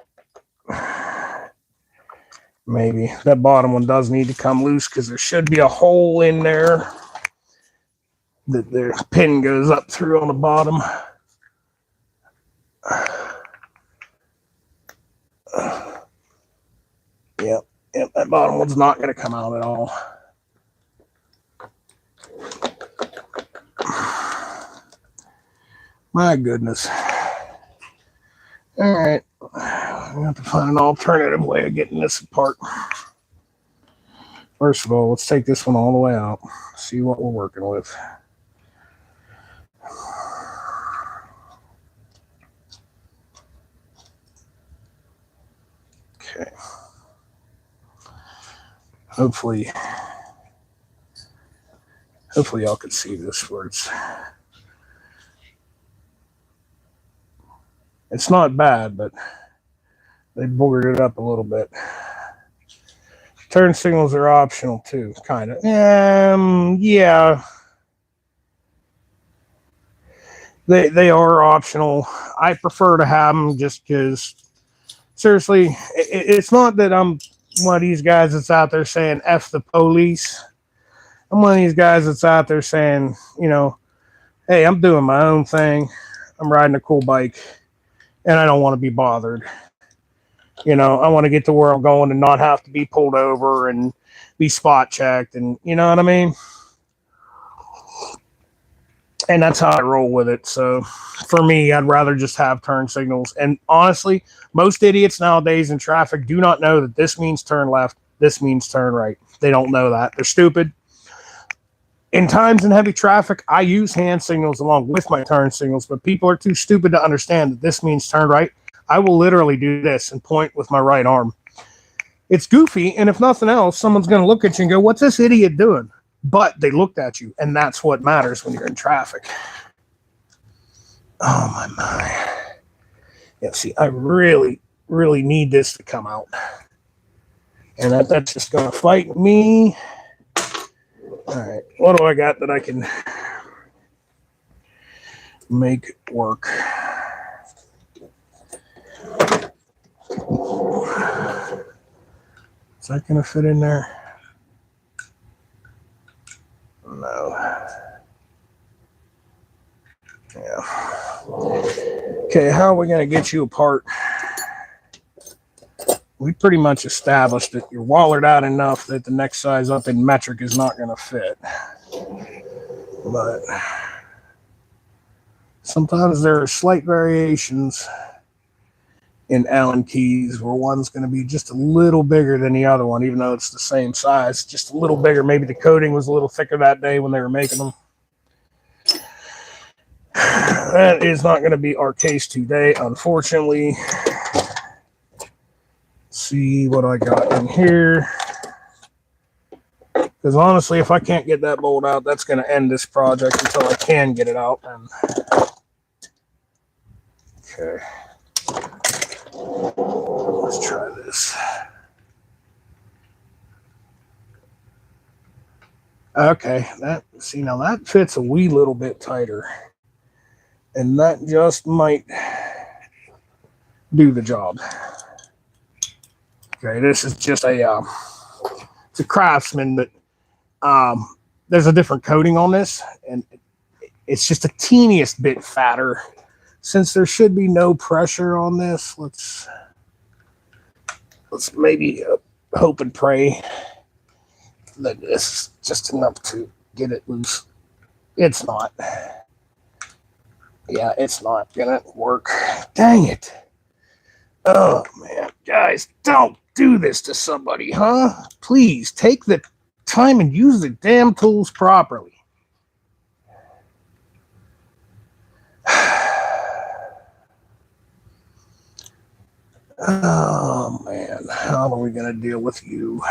A: Maybe. That bottom one does need to come loose, because there should be a hole in there that the pin goes up through on the bottom. Yep, that bottom one's not going to come out at all. My goodness. All right. I have to find an alternative way of getting this apart. First of all, let's take this one all the way out. See what we're working with. Okay. Hopefully y'all can see this where it's not bad, but they boarded it up a little bit. Turn signals are optional too, kind of. Yeah. They are optional. I prefer to have them just because, seriously, it's not that I'm one of these guys that's out there saying F the police. I'm one of these guys that's out there saying, you know, hey, I'm doing my own thing. I'm riding a cool bike, and I don't want to be bothered. You know, I want to get to where I'm going and not have to be pulled over and be spot checked, and you know what I mean? And that's how I roll with it. So for me, I'd rather just have turn signals. And honestly, most idiots nowadays in traffic do not know that this means turn left, this means turn right. They don't know that. They're stupid. In times in heavy traffic, I use hand signals along with my turn signals, but people are too stupid to understand that this means turn right. I will literally do this and point with my right arm. It's goofy, and if nothing else, someone's going to look at you and go, what's this idiot doing? But they looked at you, and that's what matters when you're in traffic. Oh, my. Yeah, see, I really, really need this to come out. And that's just going to fight me. All right, what do I got that I can make work? Is that going to fit in there? No. Yeah. Okay, how are we going to get you apart? We pretty much established that you're wallered out enough that the next size up in metric is not going to fit. But sometimes there are slight variations in Allen keys where one's going to be just a little bigger than the other one, even though it's the same size, just a little bigger. Maybe the coating was a little thicker that day when they were making them. That is not going to be our case today, unfortunately. Let's see what I got in here. Because honestly, if I can't get that bolt out, that's going to end this project until I can get it out. And okay. Let's try this. Okay, now that fits a wee little bit tighter. And that just might do the job. Okay, this is just it's a Craftsman, but there's a different coating on this, and it's just a teeniest bit fatter. Since there should be no pressure on this, let's maybe hope and pray that this is just enough to get it loose. It's not. Yeah, it's not gonna work. Dang it. Oh man, guys, don't do this to somebody, huh? Please take the time and use the damn tools properly. Oh man, how are we gonna deal with you?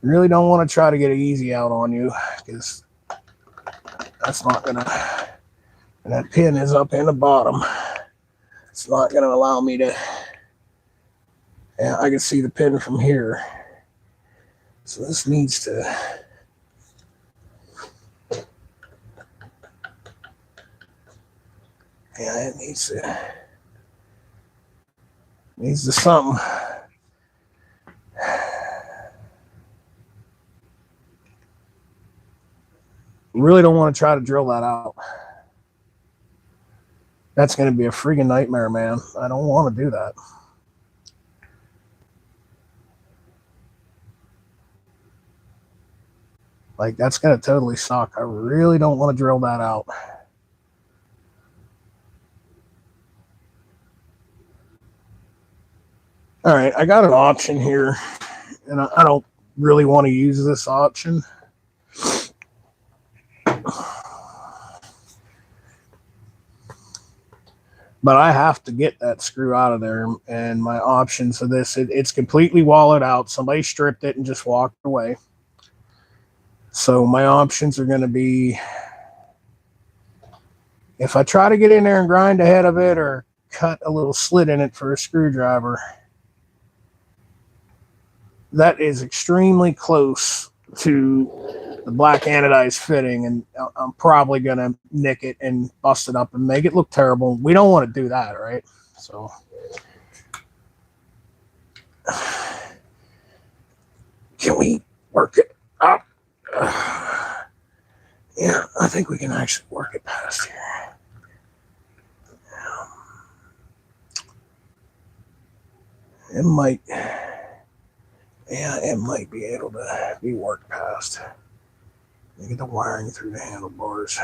A: Really don't want to try to get it easy out on you, because that's not gonna. And that pin is up in the bottom. It's not gonna allow me to. Yeah, I can see the pin from here. So this needs to. Yeah, it needs to something. Really don't want to try to drill that out. That's going to be a freaking nightmare, man. I don't want to do that. Like, that's going to totally suck. I really don't want to drill that out. All right, I got an option here, and I don't really want to use this option. But I have to get that screw out of there, and my options for this, it's completely walled out. Somebody stripped it and just walked away. So my options are going to be, if I try to get in there and grind ahead of it or cut a little slit in it for a screwdriver, that is extremely close to the black anodized fitting, and I'm probably going to nick it and bust it up and make it look terrible. We don't want to do that, right? So can we work it up? Yeah, I think we can actually work it past here. It might, yeah, it might be able to be worked past. Get the wiring through the handlebars.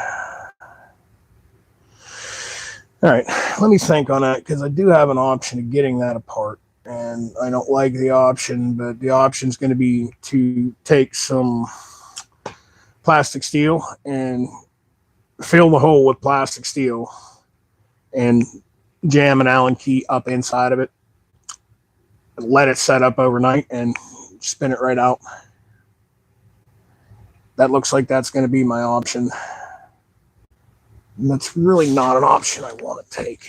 A: All right, let me think on that, because I do have an option of getting that apart, and I don't like the option, but the option is going to be to take some plastic steel and fill the hole with plastic steel and jam an Allen key up inside of it, let it set up overnight, and spin it right out. That looks like that's going to be my option. And that's really not an option I want to take.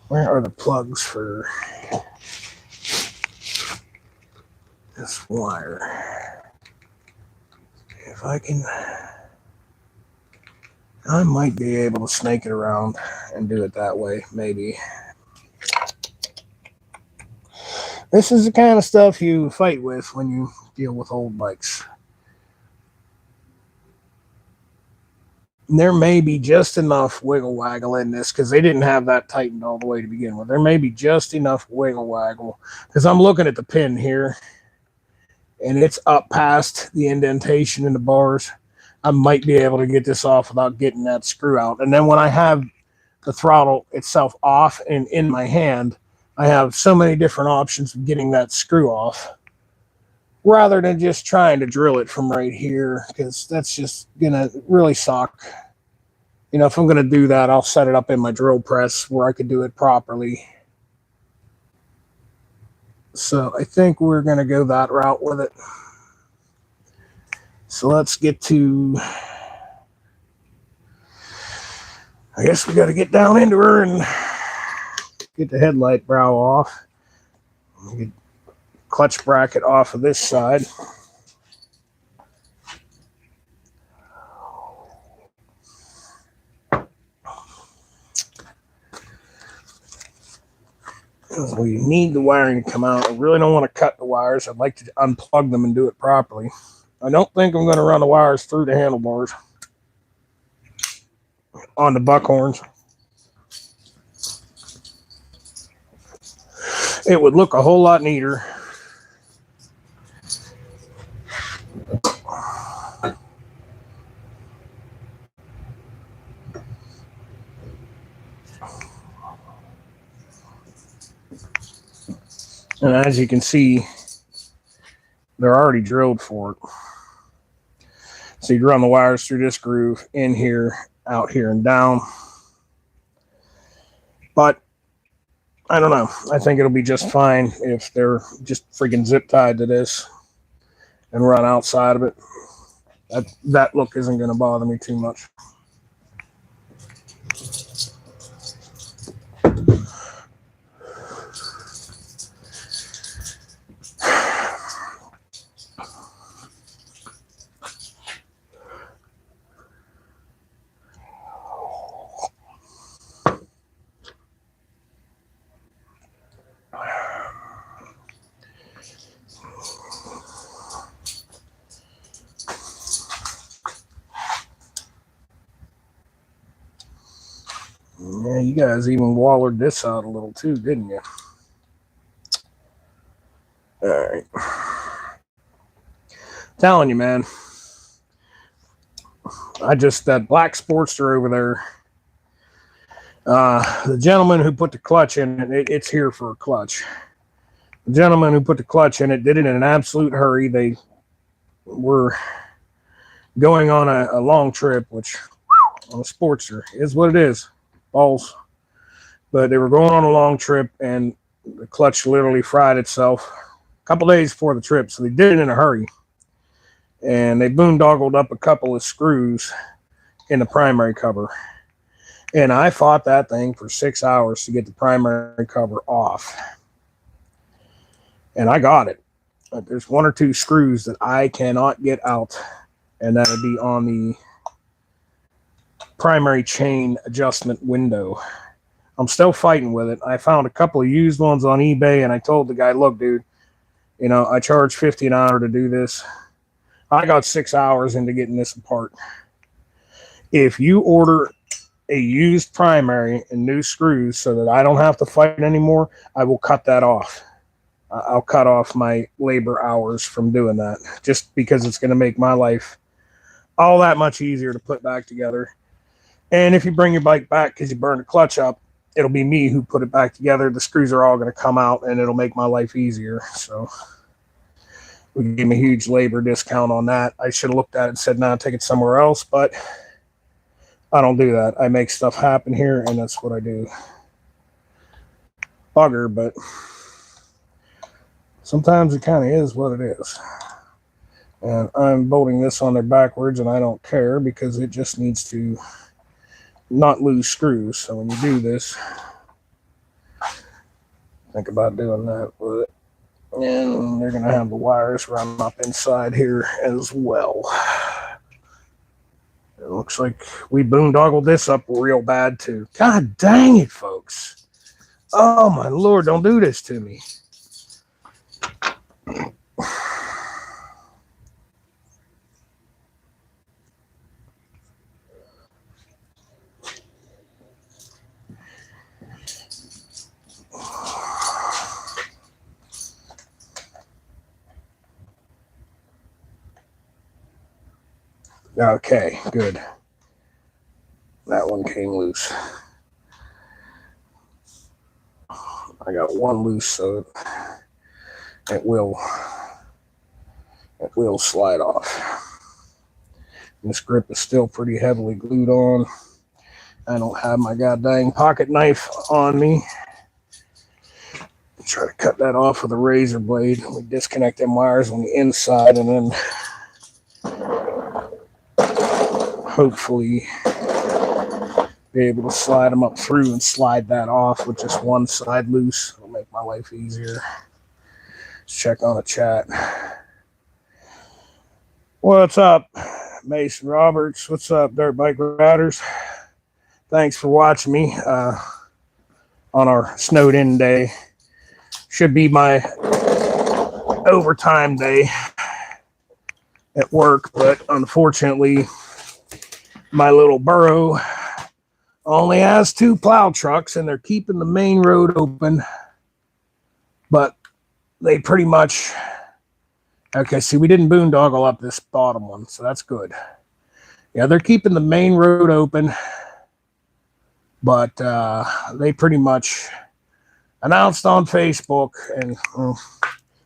A: Where are the plugs for this wire? If I can, I might be able to snake it around and do it that way, maybe. This is the kind of stuff you fight with when you deal with old bikes. there may be just enough wiggle waggle in this because they didn't have that tightened all the way to begin with. There may be just enough wiggle waggle because I'm looking at the pin here and it's up past the indentation in the bars. I might be able to get this off without getting that screw out. And then when I have the throttle itself off and in my hand, I have so many different options of getting that screw off rather than just trying to drill it from right here, because that's just gonna really suck. You know, if I'm gonna do that, I'll set it up in my drill press where I could do it properly. So I think we're gonna go that route with it. So let's get to, I guess we got to get down into her and get the headlight brow off. Get clutch bracket off of this side. We need the wiring to come out. I really don't want to cut the wires. I'd like to unplug them and do it properly. I don't think I'm going to run the wires through the handlebars on the buckhorns. It would look a whole lot neater. And as you can see, they're already drilled for it. So you'd run the wires through this groove, in here, out here, and down. But I don't know. I think it'll be just fine if they're just freaking zip tied to this and run outside of it. That look isn't going to bother me too much. Yeah, you guys even wallered this out a little too, didn't you? All right. Telling you, man. That black Sportster over there, the gentleman who put the clutch in it, it's here for a clutch. The gentleman who put the clutch in it did it in an absolute hurry. They were going on a long trip, which on a Sportster is what it is. Balls. But they were going on a long trip and the clutch literally fried itself a couple days before the trip. So they did it in a hurry. And they boondoggled up a couple of screws in the primary cover. And I fought that thing for 6 hours to get the primary cover off. And I got it. But there's one or two screws that I cannot get out. And that would be on the primary chain adjustment window. I'm still fighting with it. I found a couple of used ones on eBay, and I told the guy, look, dude, you know, I charge $50 an hour to do this. I got 6 hours into getting this apart. If you order a used primary and new screws so that I don't have to fight anymore, I will cut that off. I'll cut off my labor hours from doing that, just because it's going to make my life all that much easier to put back together. And if you bring your bike back because you burned a clutch up, it'll be me who put it back together. The screws are all going to come out, and it'll make my life easier. So we gave me a huge labor discount on that. I should have looked at it and said, nah, take it somewhere else, but I don't do that. I make stuff happen here, and that's what I do. Bugger, but sometimes it kind of is what it is. And I'm bolting this on there backwards, and I don't care because it just needs to not lose screws. So when you do this, think about doing that with it. And they're going to have the wires run up inside here as well. It looks like we boondoggled this up real bad too. God dang it, folks. Oh my Lord, don't do this to me. Okay, good. That one came loose. I got one loose, so it will slide off. And this grip is still pretty heavily glued on. I don't have my goddamn pocket knife on me. Try to cut that off with a razor blade. We disconnect them wires on the inside, and then hopefully be able to slide them up through and slide that off with just one side loose. It'll make my life easier. Let's check on the chat. What's up, Mason Roberts? What's up, Dirt Bike Riders? Thanks for watching me on our snowed in day. Should be my overtime day at work, but unfortunately my little borough only has 2 plow trucks, and they're keeping the main road open, but they pretty much, okay, see, we didn't boondoggle up this bottom one, so that's good. Yeah, they're keeping the main road open, but they pretty much announced on Facebook, and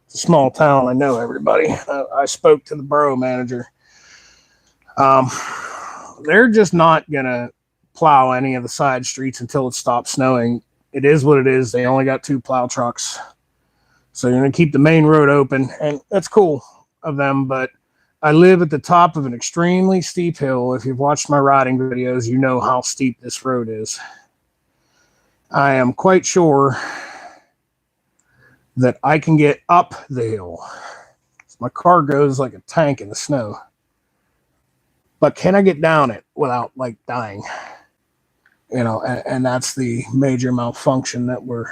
A: it's a small town, I know everybody. I spoke to the borough manager. They're just not gonna plow any of the side streets until it stops snowing. It is what it is. They only got 2 plow trucks, so you're gonna keep the main road open, and that's cool of them. But I live at the top of an extremely steep hill. If you've watched my riding videos, you know how steep this road is. I am quite sure that I can get up the hill. My car goes like a tank in the snow. But can I get down it without like dying? You know, and that's the major malfunction that we're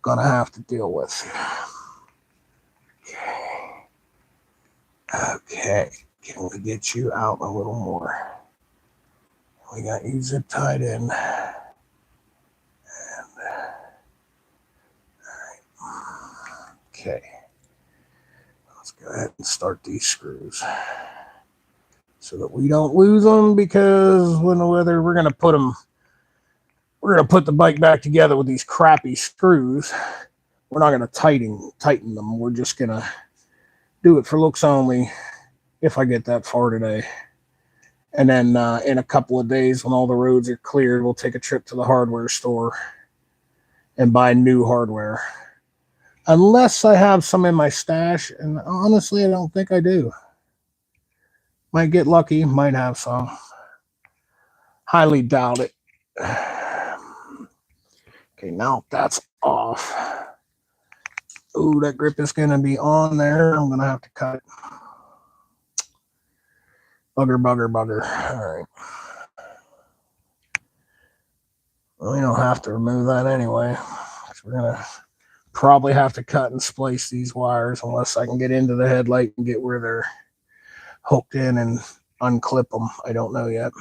A: gonna have to deal with. Okay, can we get you out a little more? We got you zip tied in. And, all right. Okay, let's go ahead and start these screws so that we don't lose them, because whether we're gonna put the bike back together with these crappy screws. We're not gonna tighten them. We're just gonna do it for looks only if I get that far today. And then in a couple of days, when all the roads are cleared, we'll take a trip to the hardware store and buy new hardware. Unless I have some in my stash, and honestly, I don't think I do. Might get lucky, might have some. Highly doubt it. Okay, now that's off. Ooh, that grip is going to be on there. I'm going to have to cut it. Bugger. All right. Well, we don't have to remove that anyway. We're going to probably have to cut and splice these wires unless I can get into the headlight and get where they're hooked in and unclip them. I don't know yet.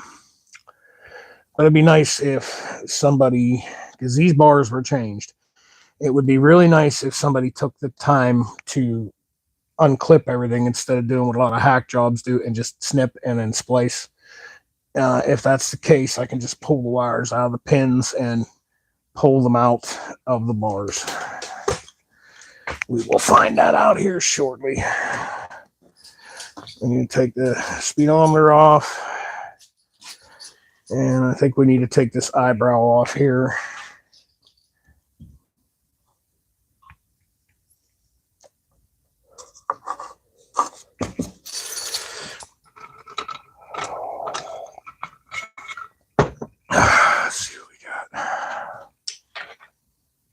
A: But it'd be nice if somebody, because these bars were changed, it would be really nice if somebody took the time to unclip everything instead of doing what a lot of hack jobs do and just snip and then splice. If that's the case, I can just pull the wires out of the pins and pull them out of the bars. We will find that out here shortly. We need to take the speedometer off. And I think we need to take this eyebrow off here. Let's see what we got.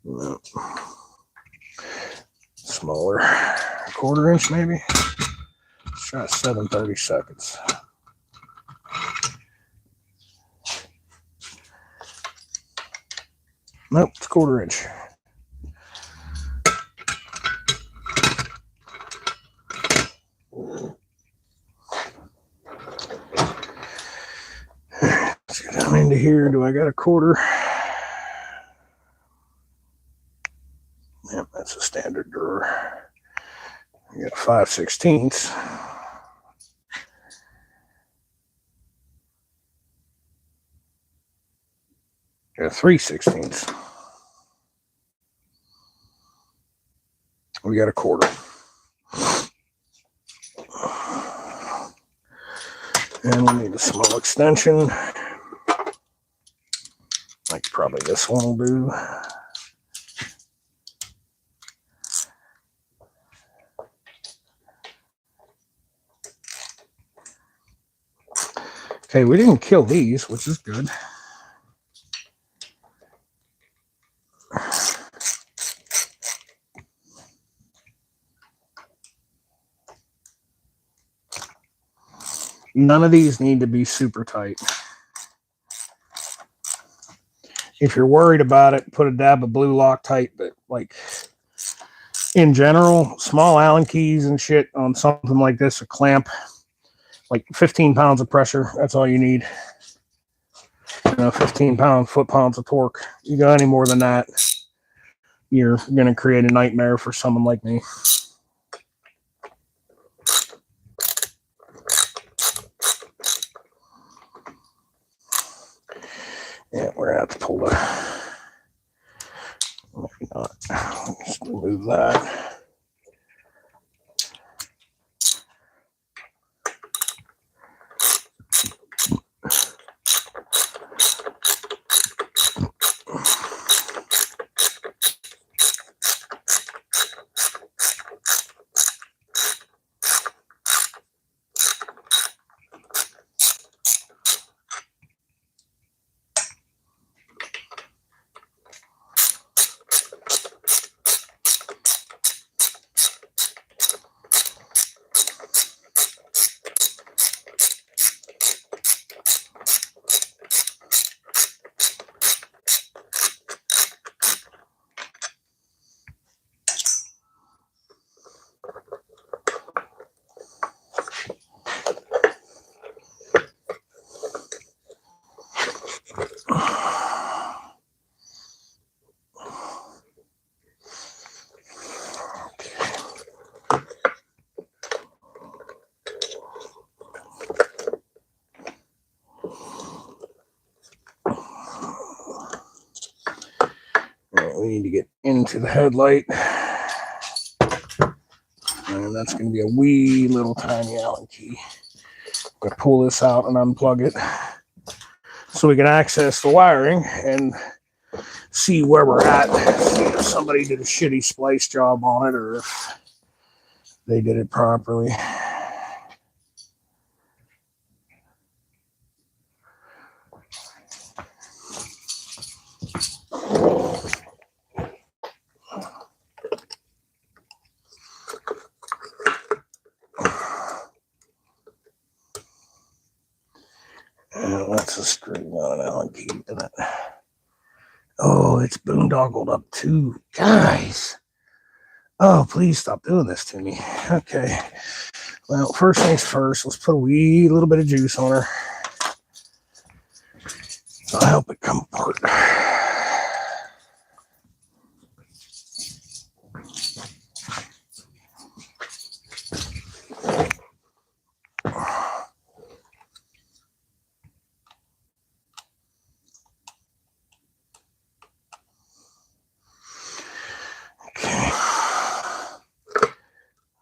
A: Nope. Smaller, 1/4 inch maybe. Let's try 7/32. Nope, it's 1/4 inch. Let's get down into here. Do I got a 1/4? Yep, that's a standard drawer. I got 5/16. Yeah, 3/16. We got a quarter. And we need a small extension. Like probably this one will do. Okay, we didn't kill these, which is good. None of these need to be super tight. If you're worried about it, put a dab of blue Loctite, but like in general, small Allen keys and shit on something like this, a clamp, like 15 pounds of pressure, that's all you need. 15 foot-pounds of torque. You got any more than that, you're going to create a nightmare for someone like me. Yeah, we're going to have to pull the... Maybe not. Just remove that. We need to get into the headlight. And that's going to be a wee little tiny Allen key. I'm going to pull this out and unplug it so we can access the wiring and see where we're at. See if somebody did a shitty splice job on it or if they did it properly. And that's a screw on an Allen key, isn't it? Oh, it's boondoggled up too. Guys. Oh, please stop doing this to me. Okay. Well, first things first, let's put a wee little bit of juice on her. I'll help it come apart.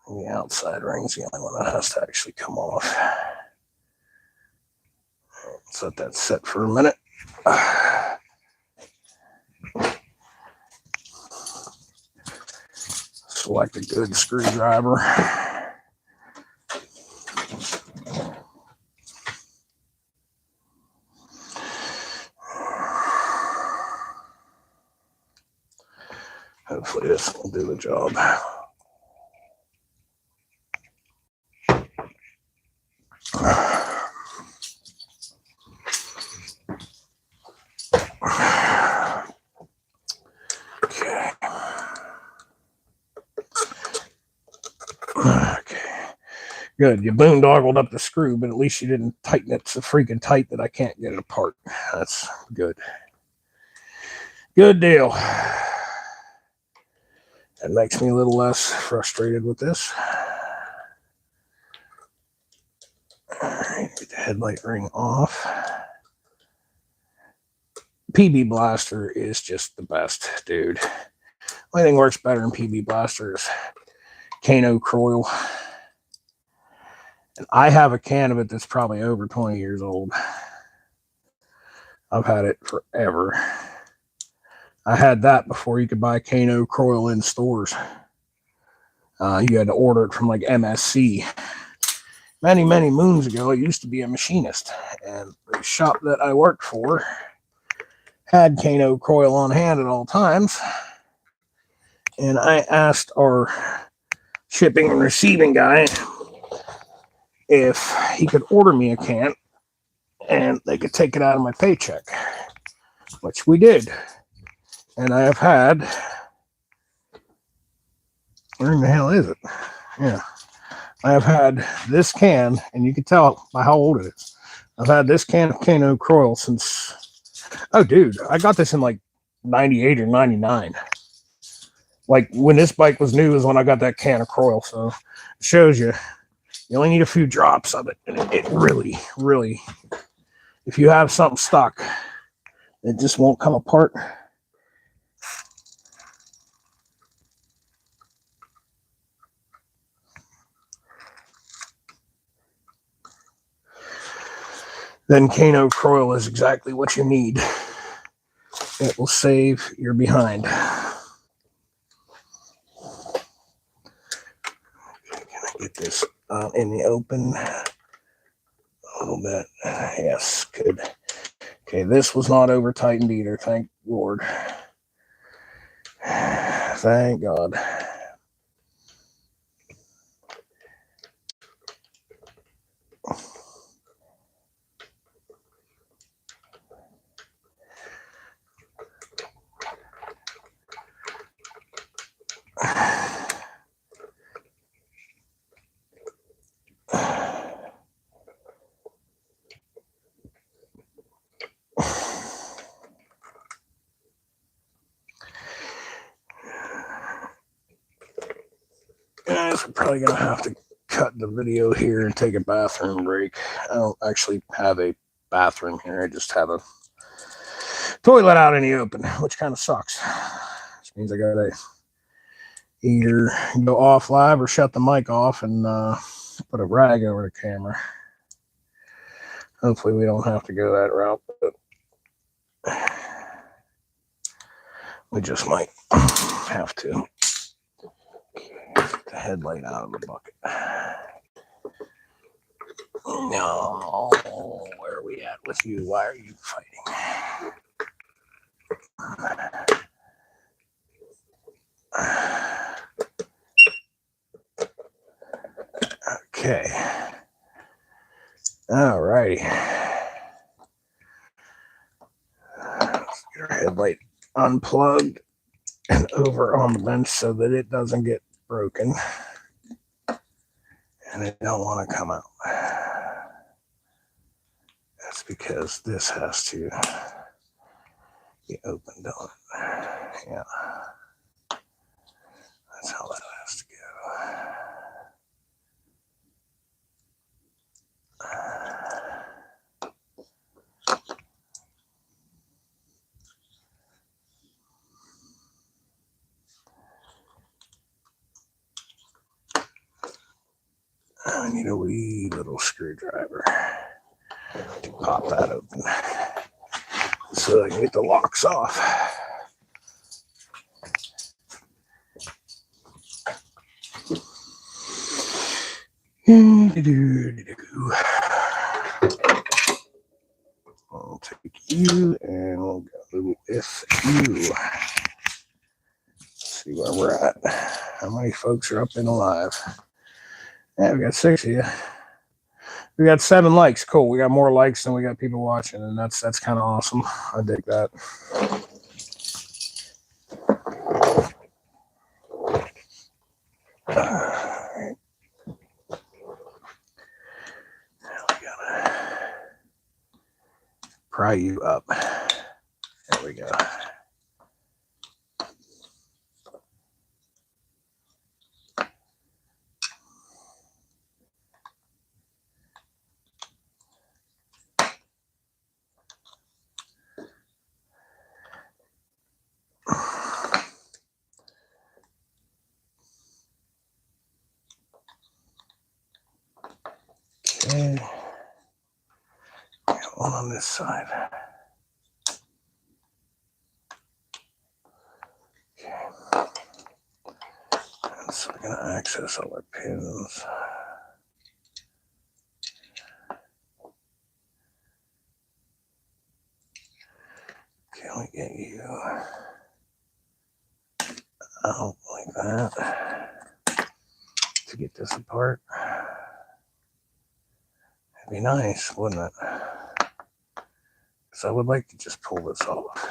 A: The outside ring's the only one that has to actually come off. Let's let that set for a minute. Select a good screwdriver. Hopefully this will do the job. Good. You boondoggled up the screw, but at least you didn't tighten it so freaking tight that I can't get it apart. That's good. Good deal. That makes me a little less frustrated with this. All right, get the headlight ring off. PB Blaster is just the best, dude. Only thing works better than PB Blaster is Kano Coil. And I have a can of it that's probably over 20 years old. I've had it forever. I had that before you could buy Kano Coil in stores. You had to order it from like MSC. Many, many moons ago, I used to be a machinist, and the shop that I worked for had Kano Coil on hand at all times. And I asked our shipping and receiving guy if he could order me a can and they could take it out of my paycheck, which we did. And I have had, where in the hell is it? Yeah. I have had this can, and you can tell by how old it is. I've had this can of Kano Coil since, oh, dude, I got this in like 98 or 99. Like when this bike was new is when I got that can of Coil. So it shows you, you only need a few drops of it. And it really, really, if you have something stuck, it just won't come apart. Then Kano Coil is exactly what you need. It will save your behind. Can I get this in the open a little bit? Yes, good. Okay, this was not over tightened either, thank Lord. Thank God. Guys, we're probably going to have to cut the video here and take a bathroom break. I don't actually have a bathroom here. I just have a toilet out in the open, which kind of sucks. Which means I got to either go off live or shut the mic off and put a rag over the camera. Hopefully we don't have to go that route, but we just might have to. Get the headlight out of the bucket. No, where are we at with you? Why are you fighting? Okay. All righty. Let's get our headlight unplugged and over on the bench so that it doesn't get broken. And it don't want to come out. That's because this has to be opened on it. Yeah. That's how that has to go. I need a wee little screwdriver to pop that open so I can get the locks off. I'll take you and we'll go with you. Let's see where we're at. How many folks are up and alive? Yeah, we got 6 of you. We got 7 likes. Cool. We got more likes than we got people watching, and that's kind of awesome. I dig that. All right. Now we gotta pry you up. There we go. Okay. Got one on this side. Okay. And so we're going to access all our pins. Can we get you out like that to get this apart? It'd be nice, wouldn't it? Because I would like to just pull this off.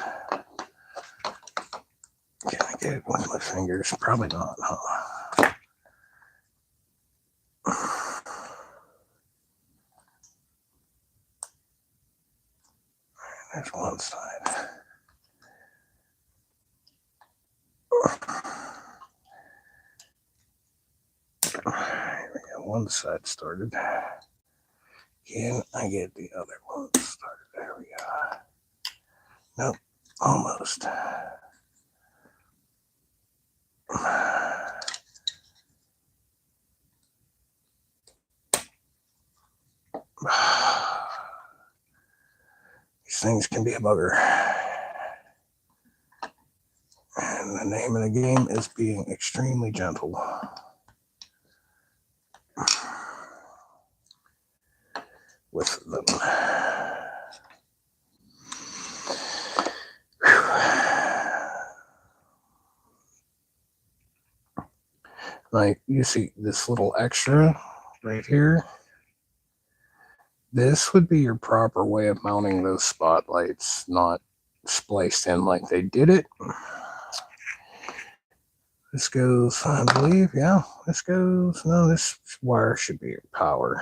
A: Can I get it with my fingers? Probably not, huh? There's one side. Here we go. One side started. Can I get the other one started? There we go. Nope, almost. These things can be a bugger. And the name of the game is being extremely gentle with them. Like, you see this little extra right here? This would be your proper way of mounting those spotlights, not spliced in like they did it. This goes, I believe, yeah, this goes, no, this wire should be your power.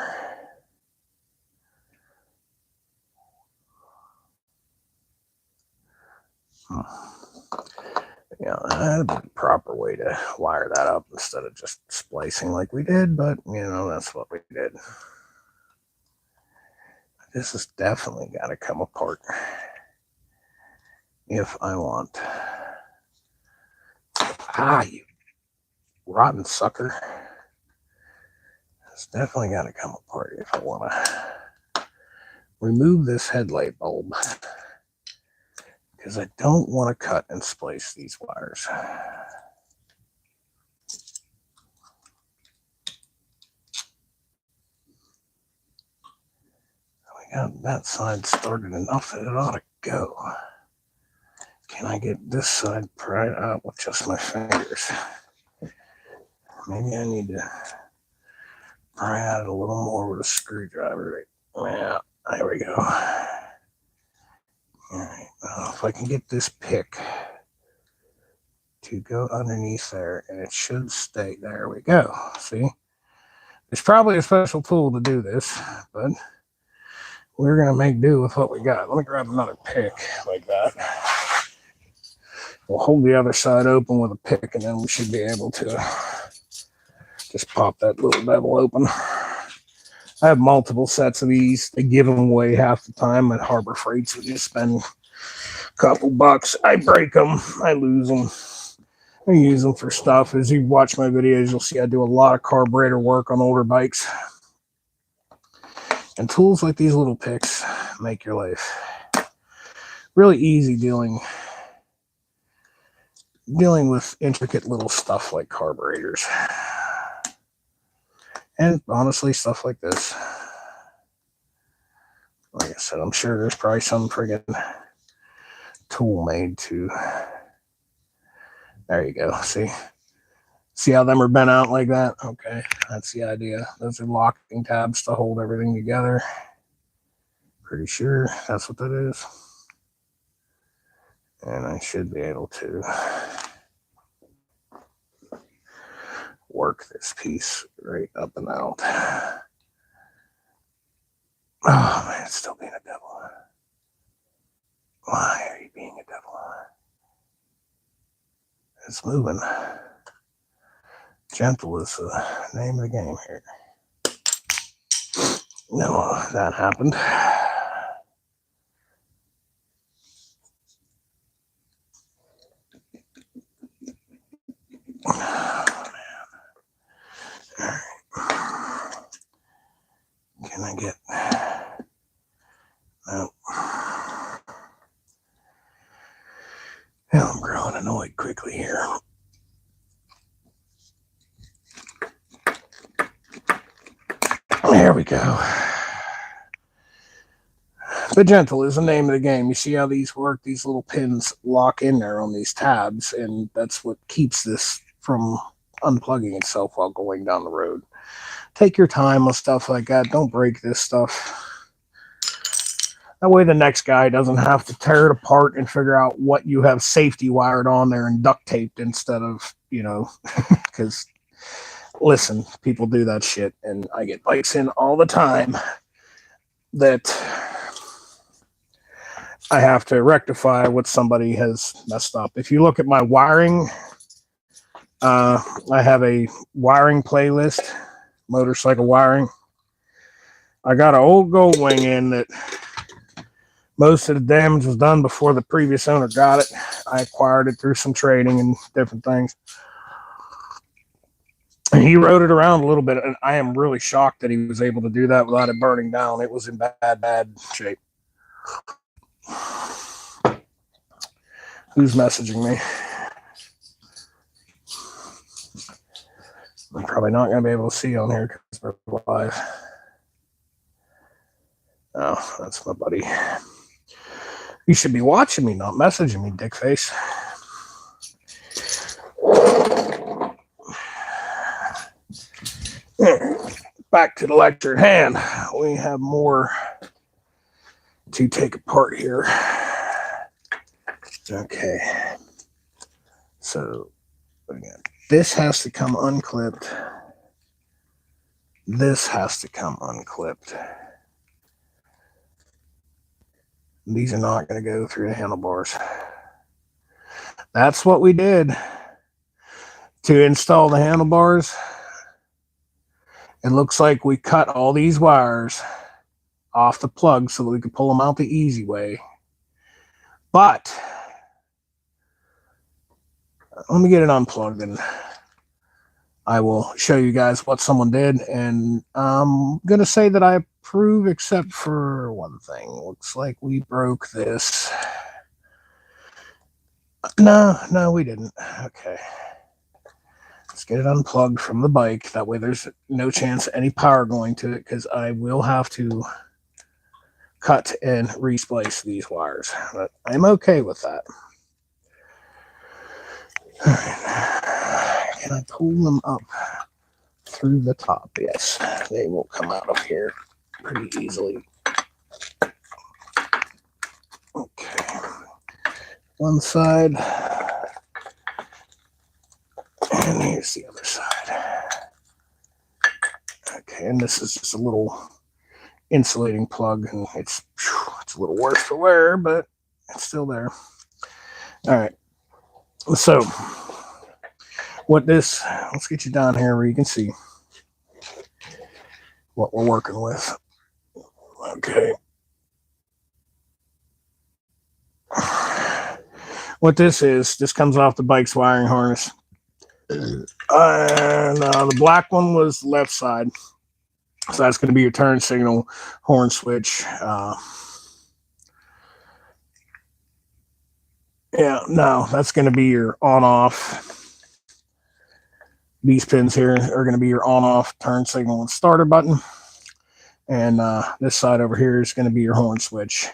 A: Yeah, that'd be the proper way to wire that up instead of just splicing like we did, but, you know, that's what we did. This has definitely got to come apart if I want. Ah, you rotten sucker. It's definitely got to come apart if I want to remove this headlight bulb, because I don't want to cut and splice these wires. We got that side started enough that it ought to go. Can I get this side pried out with just my fingers? Maybe I need to pry out a little more with a screwdriver. Yeah, there we go. All right, now if I can get this pick to go underneath there, and it should stay. There we go. See? There's probably a special tool to do this, but we're going to make do with what we got. Let me grab another pick like that. We'll hold the other side open with a pick, and then we should be able to just pop that little devil open. I have multiple sets of these. They give them away half the time at Harbor Freight, so you spend a couple bucks. I break them. I lose them. I use them for stuff. As you watch my videos, you'll see I do a lot of carburetor work on older bikes. And tools like these little picks make your life really easy dealing with intricate little stuff like carburetors. And honestly, stuff like this. Like I said, I'm sure there's probably some friggin' tool made to... There you go. See how them are bent out like that? Okay, that's the idea. Those are locking tabs to hold everything together. Pretty sure that's what that is. And I should be able to work this piece right up and out. Oh man, it's still being a devil. Why are you being a devil? It's moving. Gentle is the name of the game here. No, that happened. Oh, man. All right. Can I we go. But gentle is the name of the game. You see how these work? These little pins lock in there on these tabs, and that's what keeps this from unplugging itself while going down the road. Take your time with stuff like that. Don't break this stuff. That way the next guy doesn't have to tear it apart and figure out what you have safety wired on there and duct taped instead of, because listen, people do that shit, and I get bikes in all the time that I have to rectify what somebody has messed up. If you look at my wiring, I have a wiring playlist, motorcycle wiring. I got an old gold wing in that most of the damage was done before the previous owner got it. I acquired it through some trading and different things. And he rode it around a little bit, and I am really shocked that he was able to do that without it burning down. It was in bad shape. Who's messaging me? I'm probably not going to be able to see on here because we're live. Oh, that's my buddy. You should be watching me, not messaging me, dickface. Back to the lecture at hand. We have more to take apart here. Okay. So, again, this has to come unclipped. This has to come unclipped. These are not going to go through the handlebars. That's what we did to install the handlebars. It looks like we cut all these wires off the plug so that we could pull them out the easy way. But let me get it unplugged and I will show you guys what someone did. And I'm going to say that I approve except for one thing. Looks like we broke this. No, we didn't. Okay. Let's get it unplugged from the bike. That way there's no chance of any power going to it because I will have to cut and resplice these wires. But I'm okay with that. All right. Can I pull them up through the top? Yes, they will come out of here pretty easily. Okay. One side. And here's the other side. Okay, and this is just a little insulating plug, and it's a little worse for wear, but it's still there. All right. So, let's get you down here where you can see what we're working with. Okay. What this comes off the bike's wiring harness. And the black one was left side. So that's going to be your turn signal, horn switch. That's going to be your on-off. These pins here are going to be your on-off turn signal and starter button. And this side over here is going to be your horn switch.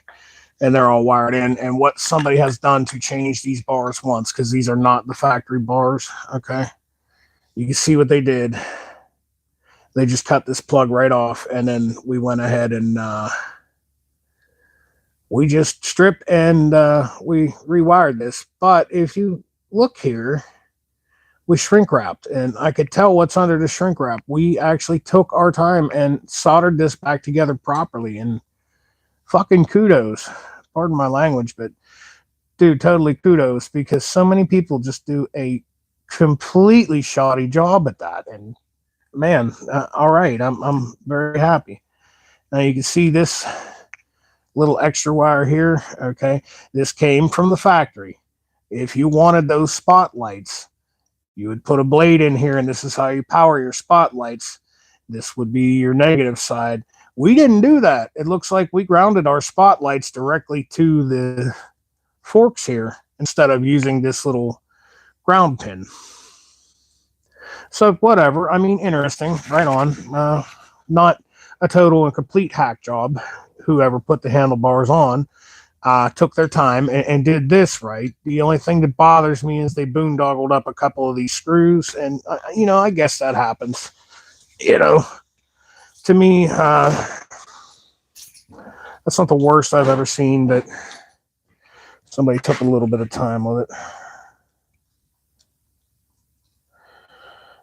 A: And they're all wired in. And what somebody has done to change these bars once, because these are not the factory bars, okay? You can see what they did. They just cut this plug right off, and then we went ahead and we just stripped and we rewired this. But if you look here, we shrink wrapped, and I could tell what's under the shrink wrap. We actually took our time and soldered this back together properly, and fucking kudos. Pardon my language, but dude, totally kudos, because so many people just do a completely shoddy job at that. And man, all right, I'm very happy. Now you can see this little extra wire here. Okay, this came from the factory. If you wanted those spotlights, you would put a blade in here, and this is how you power your spotlights. This would be your negative side. We didn't do that. It looks like we grounded our spotlights directly to the forks here instead of using this little ground pin. So whatever. I mean, interesting. Right on. Not a total and complete hack job. Whoever put the handlebars on took their time and did this right. The only thing that bothers me is they boondoggled up a couple of these screws, and I guess that happens. To me, that's not the worst I've ever seen, but somebody took a little bit of time with it.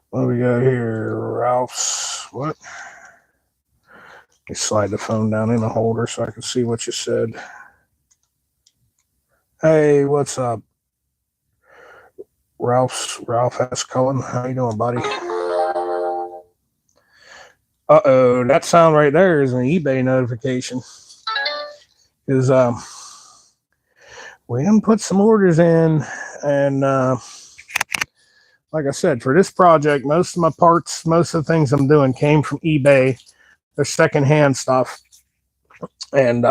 A: What do we got here? Ralph's. What? Let me slide the phone down in the holder so I can see what you said. Hey, what's up? Ralph S. Cullen. How you doing, buddy? Uh-oh, that sound right there is an eBay notification. Because we done put some orders in, and like I said, for this project, most of my parts, most of the things I'm doing came from eBay. They're secondhand stuff and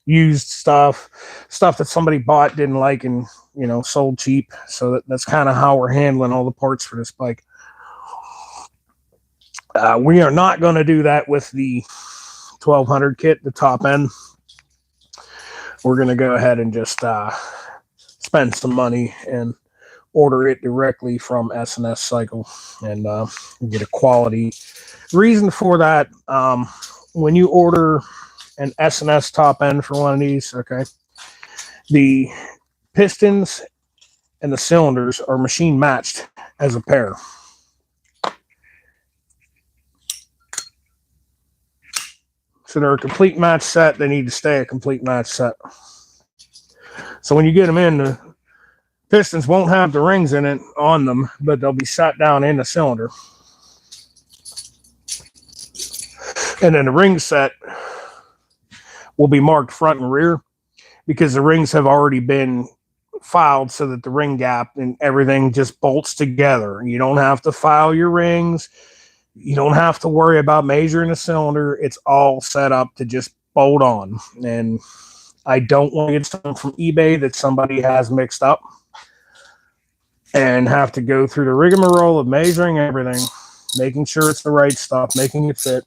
A: used stuff that somebody bought, didn't like, and sold cheap. So that's kind of how we're handling all the parts for this bike. We are not going to do that with the 1200 kit, the top end. We're going to go ahead and just spend some money and order it directly from S&S Cycle and get a quality. Reason for that, when you order an S&S top end for one of these, okay, the pistons and the cylinders are machine matched as a pair. So they're a complete match set. They need to stay a complete match set. So when you get them in, the pistons won't have the rings in it on them, but they'll be sat down in the cylinder. And then the ring set will be marked front and rear because the rings have already been filed so that the ring gap and everything just bolts together. You don't have to file your rings. You don't have to worry about measuring a cylinder. It's all set up to just bolt on. And I don't want to get something from eBay that somebody has mixed up and have to go through the rigmarole of measuring everything, making sure it's the right stuff, making it fit.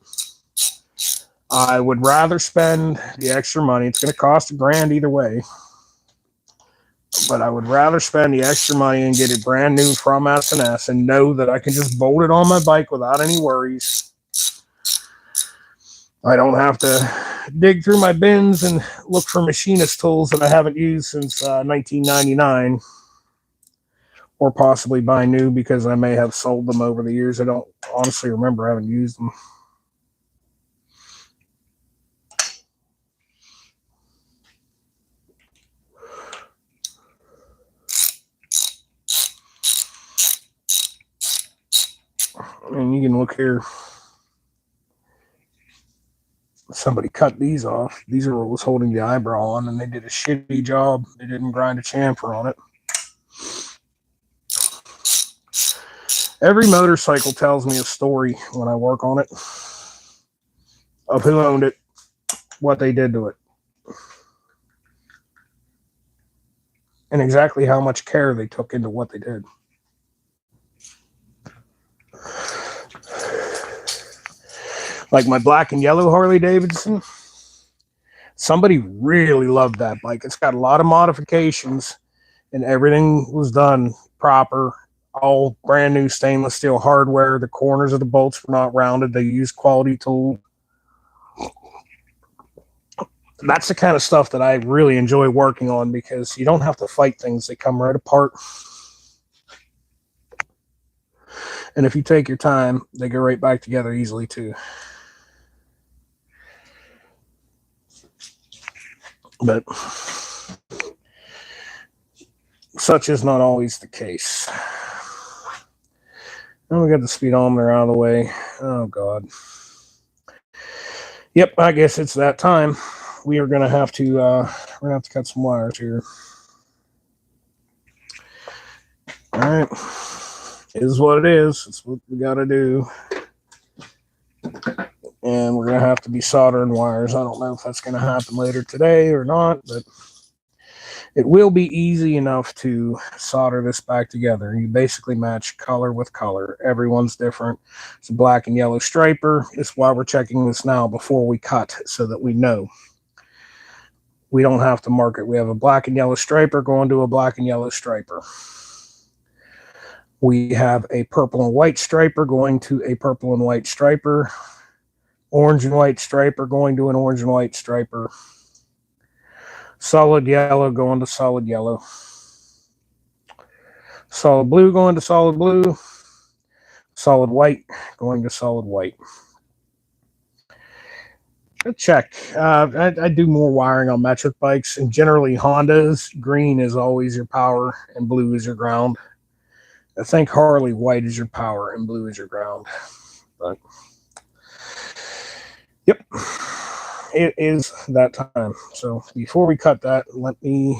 A: I would rather spend the extra money. It's going to cost $1,000 either way. But I would rather spend the extra money and get it brand new from S&S and know that I can just bolt it on my bike without any worries. I don't have to dig through my bins and look for machinist tools that I haven't used since 1999, or possibly buy new because I may have sold them over the years. I don't honestly remember having used them. And you can look here. Somebody cut these off. These are what was holding the eyebrow on, and they did a shitty job. They didn't grind a chamfer on it. Every motorcycle tells me a story when I work on it of who owned it, what they did to it, and exactly how much care they took into what they did. Like my black and yellow Harley Davidson, somebody really loved that bike. It's got a lot of modifications, and everything was done proper. All brand new stainless steel hardware. The corners of the bolts were not rounded. They used quality tool. That's the kind of stuff that I really enjoy working on because you don't have to fight things. They come right apart. And if you take your time, they go right back together easily too. But such is not always the case. And we got the speedometer out of the way. Oh, God. Yep, I guess it's that time. We are going to have to cut some wires here. All right. It is what it is. It's what we got to do. And we're going to have to be soldering wires. I don't know if that's going to happen later today or not, but It will be easy enough to solder this back together. You basically match color with color. Everyone's different. It's a black and yellow striper. It's why we're checking this now before we cut, so that we know. We don't have to mark it. We have a black and yellow striper going to a black and yellow striper. We have a purple and white striper going to a purple and white striper. Orange and white striper going to an orange and white striper. Solid yellow going to solid yellow. Solid blue going to solid blue. Solid white going to solid white. Check. I do more wiring on metric bikes, and generally Hondas, green is always your power and blue is your ground. I think Harley, white is your power and blue is your ground. But yep, it is that time. So before we cut that, let me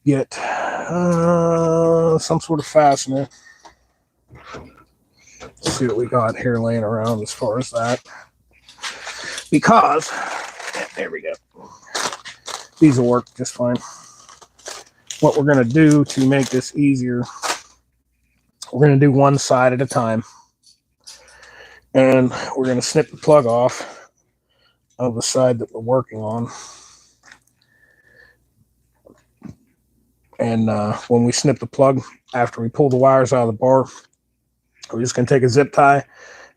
A: get some sort of fastener. Let's see what we got here laying around as far as that. Because, there we go. These will work just fine. What we're going to do to make this easier, we're going to do one side at a time. And we're going to snip the plug off of the side that we're working on. And when we snip the plug, after we pull the wires out of the bar, we're just going to take a zip tie.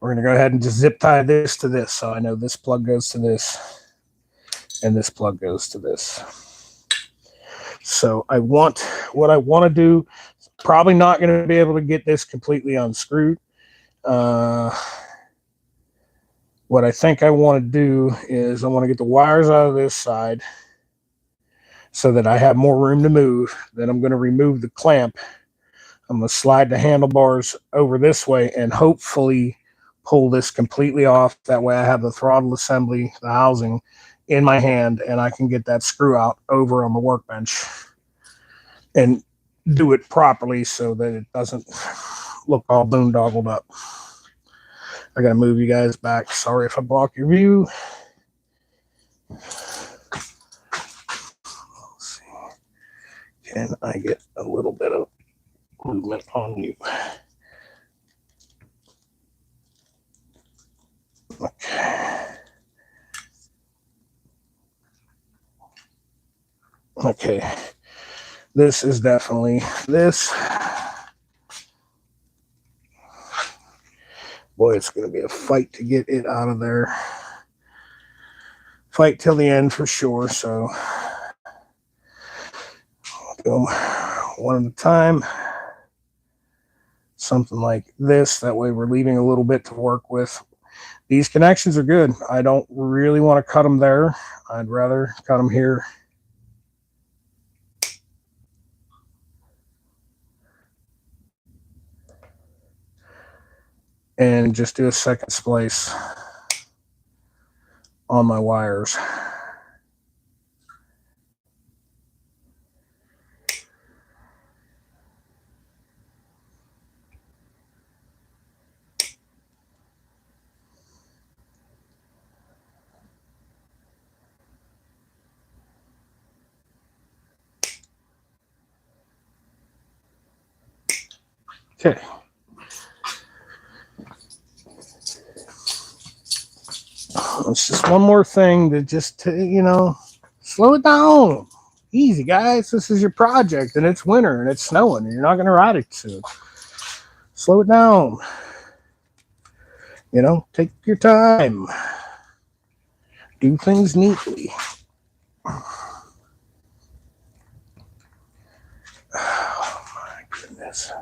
A: We're going to go ahead and just zip tie this to this. So I know this plug goes to this, and this plug goes to this. So what I want to do, probably not going to be able to get this completely unscrewed. What I think I want to do is I want to get the wires out of this side so that I have more room to move. Then I'm going to remove the clamp. I'm going to slide the handlebars over this way and hopefully pull this completely off. That way I have the throttle assembly, the housing, in my hand, and I can get that screw out over on the workbench and do it properly so that it doesn't look all boondoggled up. I gotta move you guys back. Sorry if I block your view. Let's see. Can I get a little bit of movement on you? Okay. Okay. This is definitely this. Boy, it's going to be a fight to get it out of there. Fight till the end for sure. So, go one at a time. Something like this. That way we're leaving a little bit to work with. These connections are good. I don't really want to cut them there. I'd rather cut them here. And just do a second splice on my wires. Okay. It's just one more thing to just, slow it down. Easy, guys. This is your project, and it's winter, and it's snowing, and you're not going to ride it soon. Slow it down. Take your time. Do things neatly. Oh, my goodness.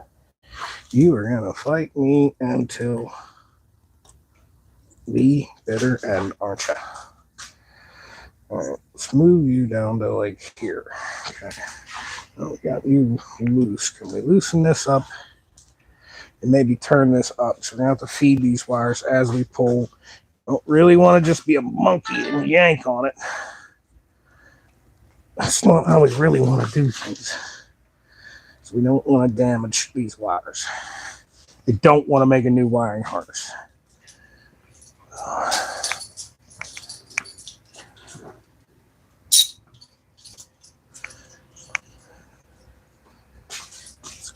A: You are going to fight me until the bitter end, aren't you? All right, let's move you down to like here. Okay. Now we got you loose. Can we loosen this up and maybe turn this up? So we're going to have to feed these wires as we pull. Don't really want to just be a monkey and yank on it. That's not how we really want to do things. So we don't want to damage these wires. We don't want to make a new wiring harness.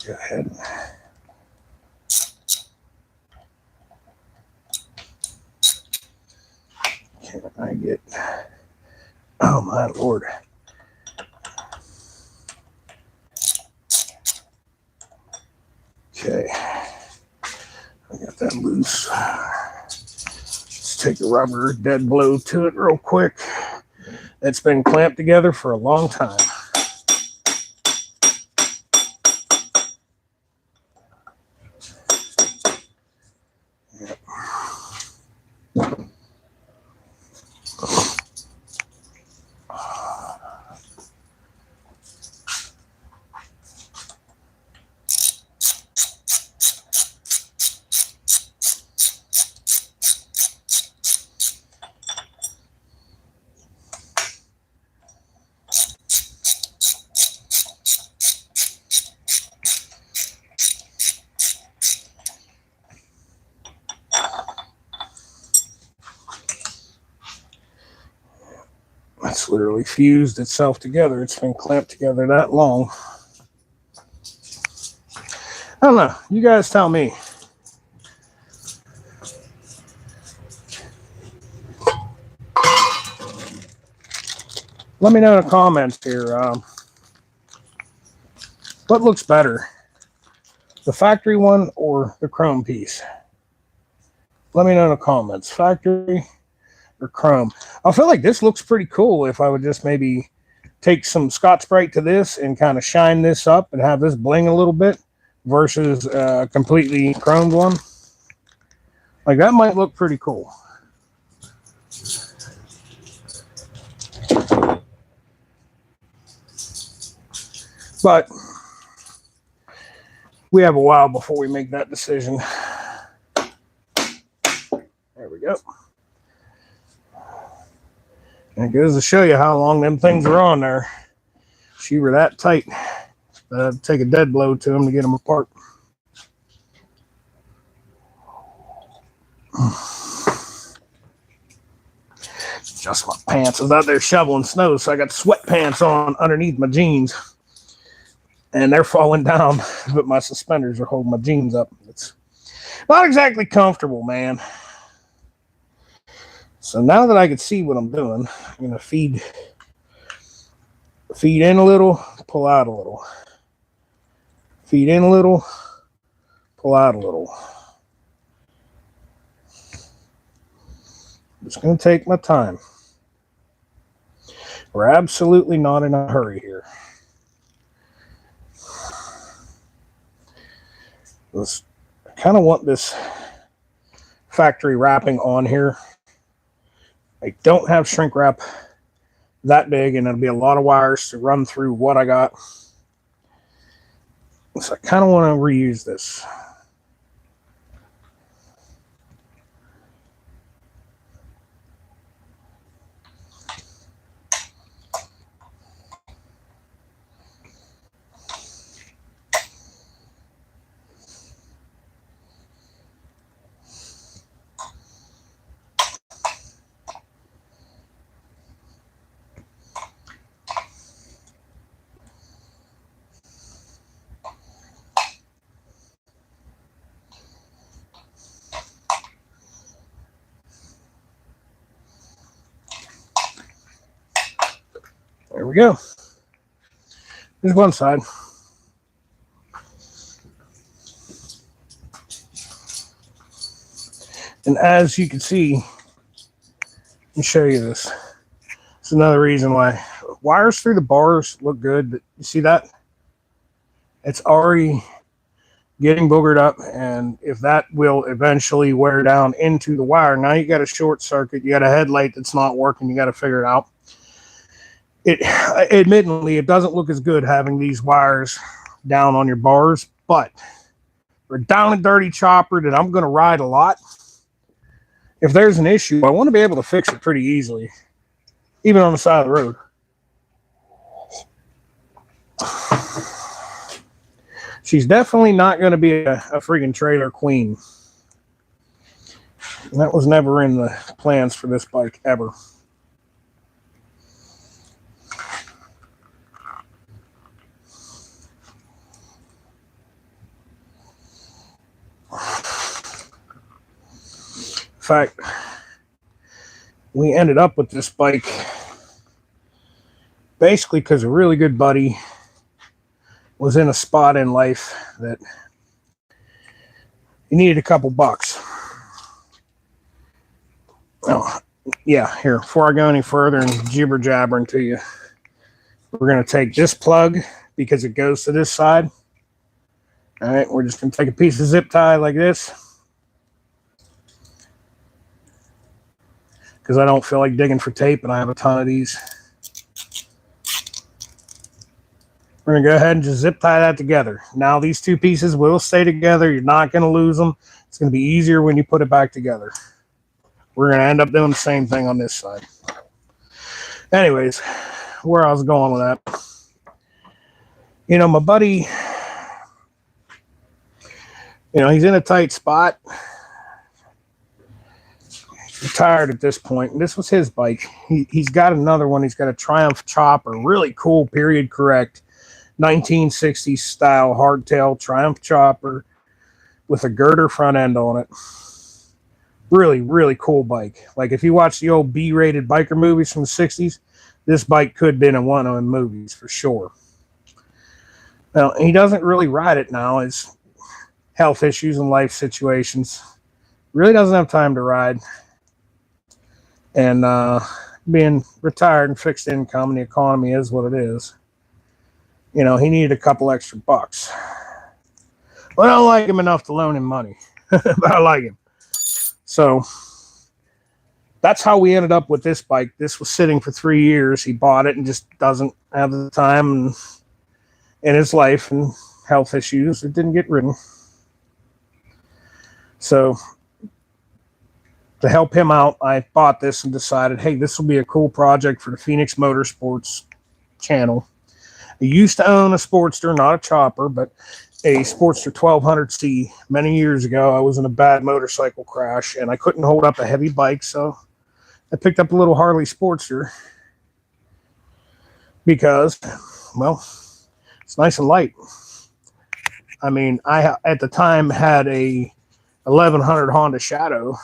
A: Go ahead. Can I get... Oh, my Lord. Okay. I got that loose. Let's take a rubber dead blow to it real quick. It's been clamped together for a long time. Yep. It's literally fused itself together. It's been clamped together that long. I don't know. You guys tell me. Let me know in the comments here. What looks better? The factory one or the chrome piece? Let me know in the comments. Factory or chrome? I feel like this looks pretty cool if I would just maybe take some Scotch-Brite to this and kind of shine this up and have this bling a little bit versus a completely chromed one. Like, that might look pretty cool. But we have a while before we make that decision. There we go. And it goes to show you how long them things are on there. If you were that tight, take a dead blow to them to get them apart. Just my pants. I was out there shoveling snow, so I got sweatpants on underneath my jeans. And they're falling down, but my suspenders are holding my jeans up. It's not exactly comfortable, man. So now that I can see what I'm doing, I'm going to feed in a little, pull out a little. Feed in a little, pull out a little. Just going to take my time. We're absolutely not in a hurry here. I kind of want this factory wrapping on here. I don't have shrink wrap that big, and it'll be a lot of wires to run through what I got. So I kind of want to reuse this. There we go. There's one side. And as you can see, let me show you this. It's another reason why wires through the bars look good. But you see that? It's already getting boogered up, and if that will eventually wear down into the wire, now you got a short circuit, you got a headlight that's not working, you got to figure it out. Admittedly, it doesn't look as good having these wires down on your bars, but for a down and dirty chopper that I'm going to ride a lot, if there's an issue, I want to be able to fix it pretty easily, even on the side of the road. She's definitely not going to be a freaking trailer queen. And that was never in the plans for this bike, ever. fact, we ended up with this bike basically because a really good buddy was in a spot in life that he needed a couple bucks. Oh, yeah, here, before I go any further and jibber jabbering to you, we're going to take this plug because it goes to this side. All right, we're just going to take a piece of zip tie like this because I don't feel like digging for tape and I have a ton of these. We're going to go ahead and just zip tie that together. Now these two pieces will stay together. You're not going to lose them. It's going to be easier when you put it back together. We're going to end up doing the same thing on this side. Anyways, where I was going with that. You know, my buddy, you know, he's in a tight spot. He's retired at this point. And this was his bike. He's got another one. He's got a Triumph Chopper. Really cool, period correct. 1960s style hardtail Triumph Chopper with a girder front end on it. Really, really cool bike. Like if you watch the old B-rated biker movies from the 60s, this bike could have been in one of them movies for sure. Now, he doesn't really ride it now. His health issues and life situations. Really doesn't have time to ride. And being retired and fixed income and the economy is what it is. You know, he needed a couple extra bucks. Well, I don't like him enough to loan him money, but I like him. So that's how we ended up with this bike. This was sitting for 3 years. He bought it and just doesn't have the time in his life and health issues. It didn't get ridden. So to help him out, I bought this and decided, hey, this will be a cool project for the Phoenix Motorsports channel. I used to own a Sportster, not a chopper, but a Sportster 1200C. Many years ago, I was in a bad motorcycle crash, and I couldn't hold up a heavy bike, so I picked up a little Harley Sportster because, well, it's nice and light. I mean, I, at the time, had a 1100 Honda Shadow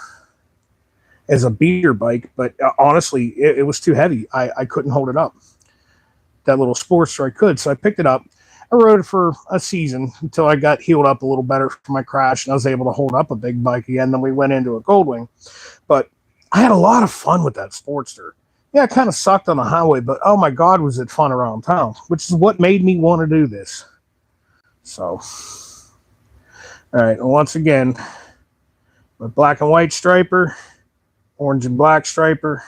A: as a beater bike, but honestly, it was too heavy. I couldn't hold it up. That little Sportster I could, so I picked it up. I rode it for a season until I got healed up a little better from my crash and I was able to hold up a big bike again. Then we went into a Goldwing. But I had a lot of fun with that Sportster. Yeah, it kind of sucked on the highway, but oh my God, was it fun around town, which is what made me want to do this. So, all right, and once again, my black and white striper, orange and black striper,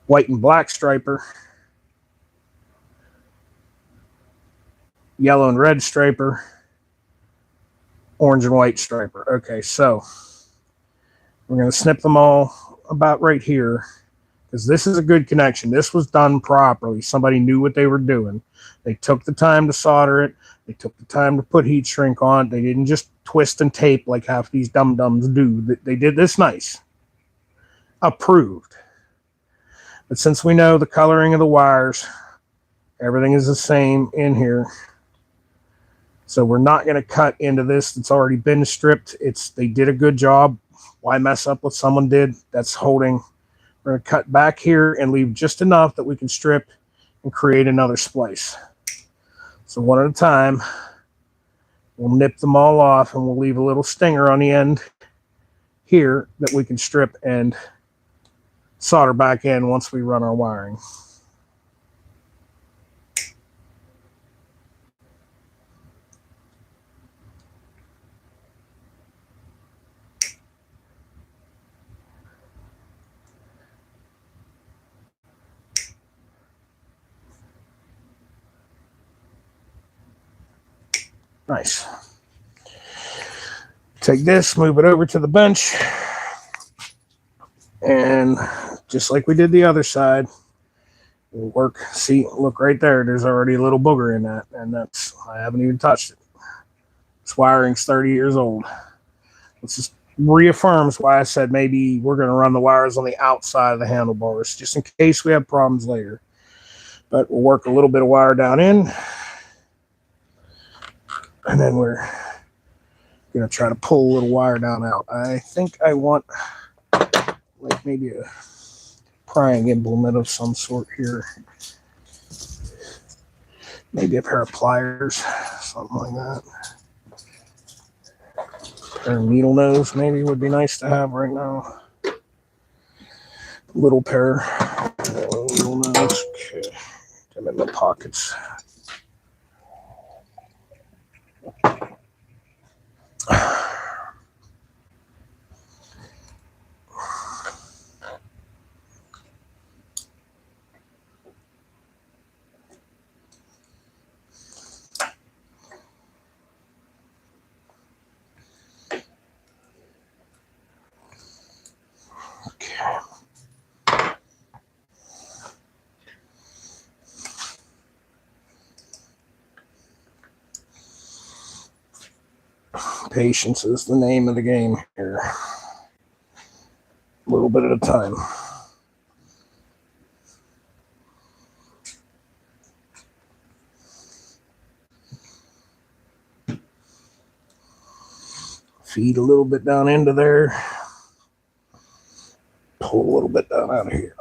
A: white and black striper, yellow and red striper, orange and white striper. Okay, so we're going to snip them all about right here because this is a good connection. This was done properly. Somebody knew what they were doing. They took the time to solder it. They took the time to put heat shrink on it. They didn't just twist and tape like half these dum-dums do. They did this nice. Approved. But since we know the coloring of the wires, everything is the same in here. So we're not going to cut into this that's already been stripped. They did a good job. Why mess up what someone did? That's holding. We're going to cut back here and leave just enough that we can strip and create another splice. So one at a time, we'll nip them all off and we'll leave a little stinger on the end here that we can strip and solder back in once we run our wiring. Nice. Take this, move it over to the bench, and just like we did the other side, we'll work. See, look right there. There's already a little booger in that, and I haven't even touched it. This wiring's 30 years old. This just reaffirms why I said maybe we're going to run the wires on the outside of the handlebars, just in case we have problems later. But we'll work a little bit of wire down in. And then we're gonna try to pull a little wire down out. I think I want like maybe a prying implement of some sort here. Maybe a pair of pliers, something like that. A pair of needle nose maybe would be nice to have right now. Little pair of needle nose. Okay, them in the pockets. Okay. Patience is the name of the game here. A little bit at a time. Feed a little bit down into there. Pull a little bit down out of here.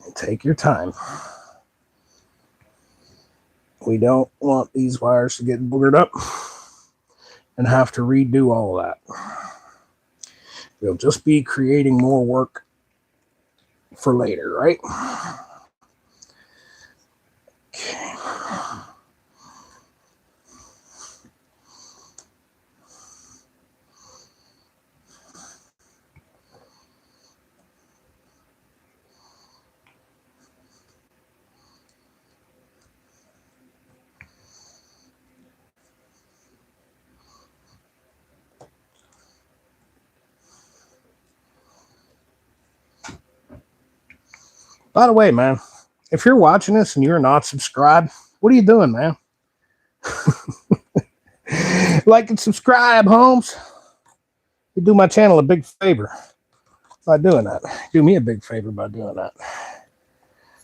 A: And take your time. We don't want these wires to get boogered up and have to redo all of that. We'll just be creating more work for later, right? Okay. By the way, man, if you're watching this and you're not subscribed, what are you doing, man? Like and subscribe, Holmes. You do my channel a big favor by doing that. Do me a big favor by doing that.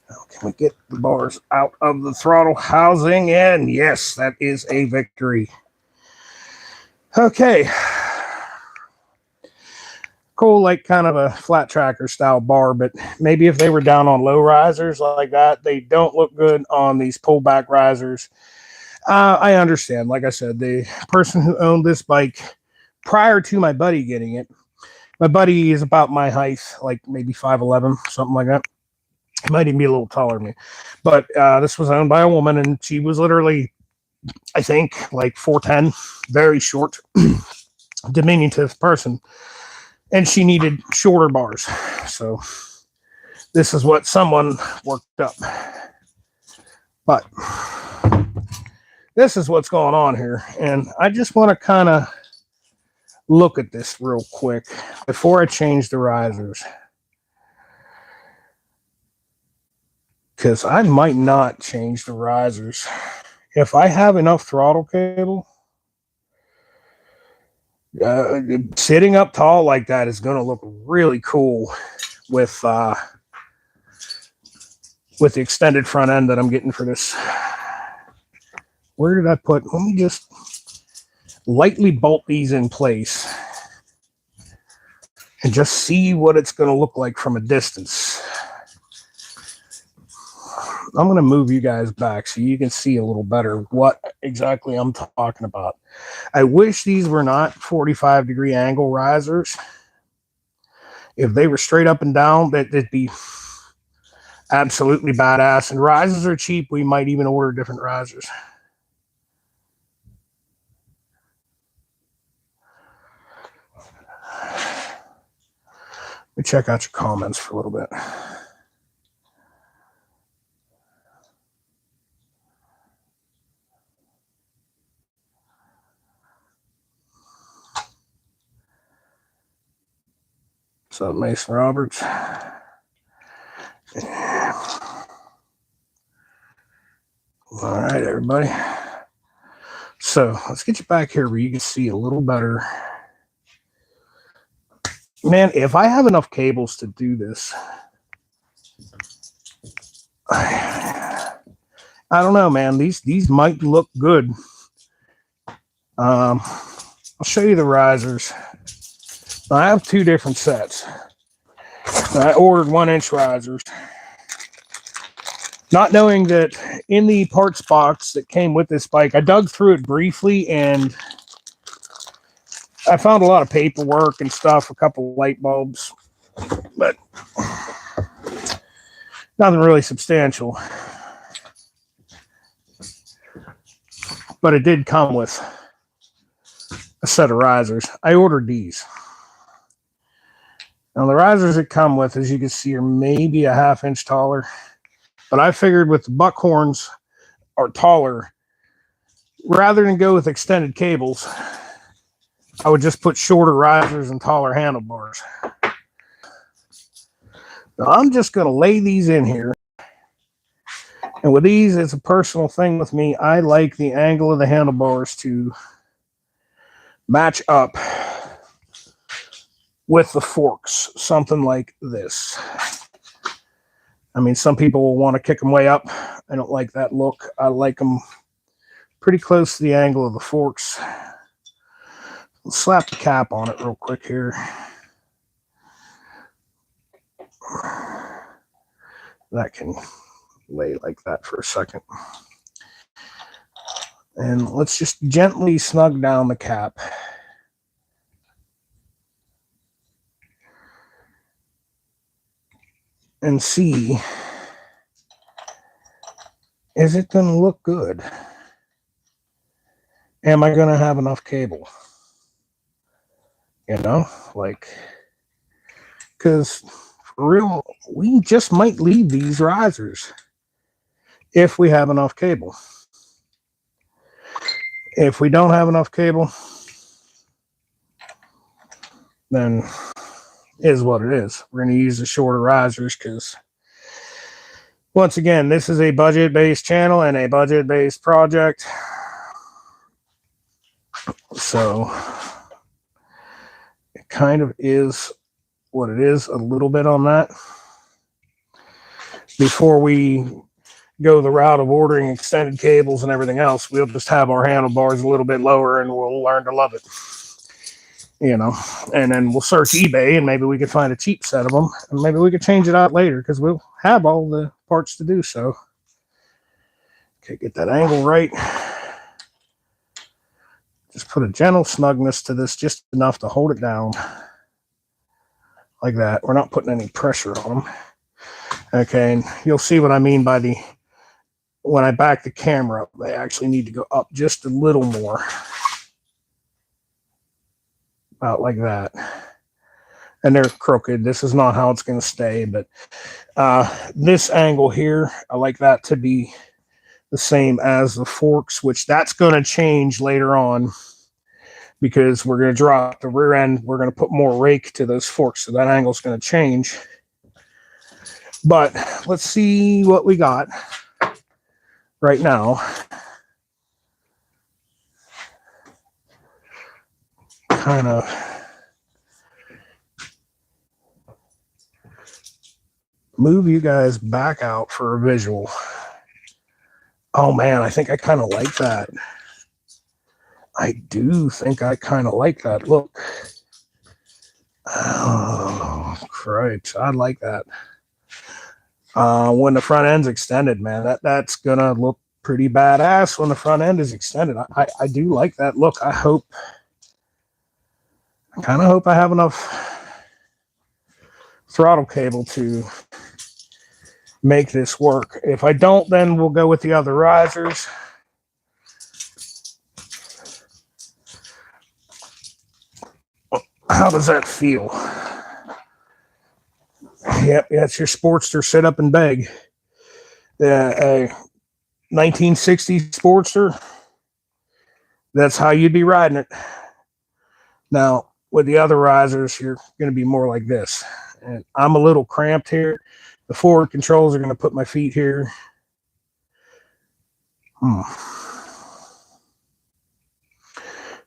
A: Now, can we get the bars out of the throttle housing? And yes, that is a victory. Okay. Cool, like kind of a flat tracker style bar, but maybe if they were down on low risers like that, they don't look good on these pullback risers. I understand. Like I said, the person who owned this bike prior to my buddy getting it, my buddy is about my height, like maybe 5'11", something like that. He might even be a little taller than me. But this was owned by a woman, and she was literally, I think, like 4'10", very short, diminutive person. And she needed shorter bars. So this is what someone worked up. But this is what's going on here. And I just want to kind of look at this real quick before I change the risers. Because I might not change the risers. If I have enough throttle cable, sitting up tall like that is going to look really cool with the extended front end that I'm getting for this. Where did I put? Let me just lightly bolt these in place and just see what it's going to look like from a distance. I'm going to move you guys back so you can see a little better what exactly I'm talking about. I wish these were not 45-degree angle risers. If they were straight up and down, that'd be absolutely badass. And risers are cheap. We might even order different risers. Let me check out your comments for a little bit. What's up, Mason Roberts? All right, everybody. So let's get you back here where you can see a little better. Man, if I have enough cables to do this, I I don't know, man. These might look good. I'll show you the risers. I have two different sets. I ordered 1-inch risers, not knowing that in the parts box that came with this bike, I dug through it briefly and I found a lot of paperwork and stuff, a couple light bulbs, but nothing really substantial. But it did come with a set of risers. I ordered these. Now the risers that come with, as you can see, are maybe a 1/2 inch taller, but I figured with the buckhorns are taller, rather than go with extended cables, I would just put shorter risers and taller handlebars. Now I'm just going to lay these in here. And with these, it's a personal thing with me. I like the angle of the handlebars to match up with the forks, something like this. I mean, some people will want to kick them way up. I don't like that look. I like them pretty close to the angle of the forks. Let's slap the cap on it real quick here. That can lay like that for a second. And let's just gently snug down the cap. And see, is it going to look good? Am I going to have enough cable? You know, like, because for real, we just might leave these risers if we have enough cable. If we don't have enough cable, then is what it is. We're going to use the shorter risers because, once again, this is a budget-based channel and a budget-based project. So it kind of is what it is, a little bit on that. Before we go the route of ordering extended cables and everything else, we'll just have our handlebars a little bit lower and we'll learn to love it. You know, and then we'll search eBay and maybe we could find a cheap set of them and maybe we could change it out later because we'll have all the parts to do so. Okay, get that angle right. Just put a gentle snugness to this, just enough to hold it down like that. We're not putting any pressure on them. Okay, and you'll see what I mean by when I back the camera up, they actually need to go up just a little more. About like that. And they're crooked. This is not how it's going to stay, but this angle here, I like that to be the same as the forks, which that's going to change later on because we're going to drop the rear end. We're going to put more rake to those forks, so that angle is going to change. But let's see what we got right now. Kind of move you guys back out for a visual. Oh man, I think I kind of like that. I do think I kind of like that look. Oh, Christ, I like that. When the front end's extended, man, that's gonna look pretty badass when the front end is extended. I do like that look. I kind of hope I have enough throttle cable to make this work. If I don't, then we'll go with the other risers. How does that feel? Yep, that's your Sportster sit up and beg. A 1960s Sportster. That's how you'd be riding it. Now, with the other risers, you're going to be more like this. And I'm a little cramped here. The forward controls are going to put my feet here.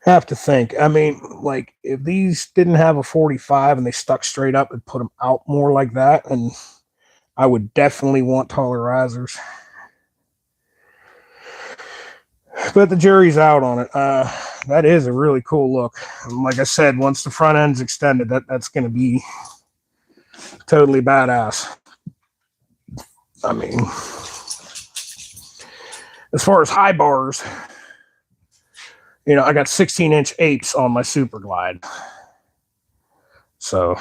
A: Have to think. I mean, like, if these didn't have a 45 and they stuck straight up and put them out more like that, and I would definitely want taller risers. But the jury's out on it. That is a really cool look. And like I said, once the front end's extended, that's going to be totally badass. I mean, as far as high bars, I got 16-inch apes on my Super Glide. So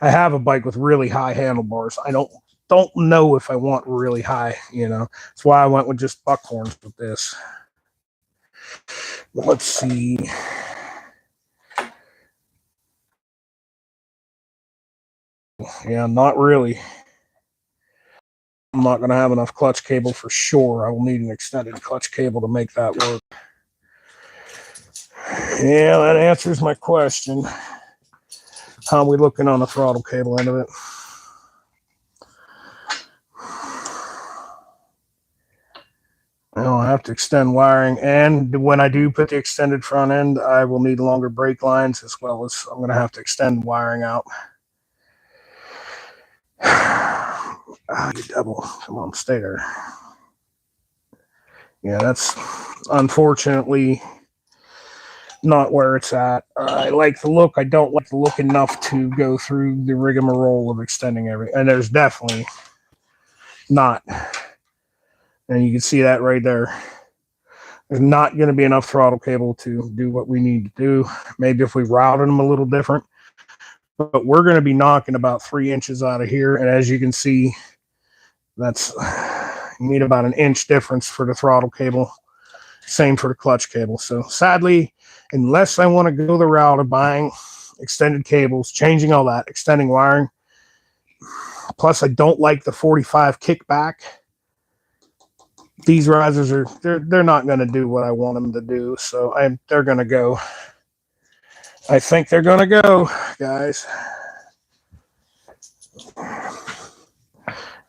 A: I have a bike with really high handlebars. I don't know if I want really high, That's why I went with just buckhorns with this. Let's see. Yeah, not really. I'm not going to have enough clutch cable for sure. I will need an extended clutch cable to make that work. Yeah, that answers my question. How are we looking on the throttle cable end of it? I'll have to extend wiring, and when I do put the extended front end, I will need longer brake lines, as well as I'm going to have to extend wiring out. You devil. Come on, stay there. Yeah, that's unfortunately not where it's at. I like the look. I don't like the look enough to go through the rigmarole of extending everything. And there's definitely not. And you can see that right there. There's not going to be enough throttle cable to do what we need to do. Maybe if we routed them a little different. But we're going to be knocking about 3 inches out of here. And as you can see, that's, you need about an inch difference for the throttle cable. Same for the clutch cable. So sadly, unless I want to go the route of buying extended cables, changing all that, extending wiring, plus I don't like the 45 kickback, these risers they're not going to do what I want them to do. So they're going to go. I think they're going to go, guys.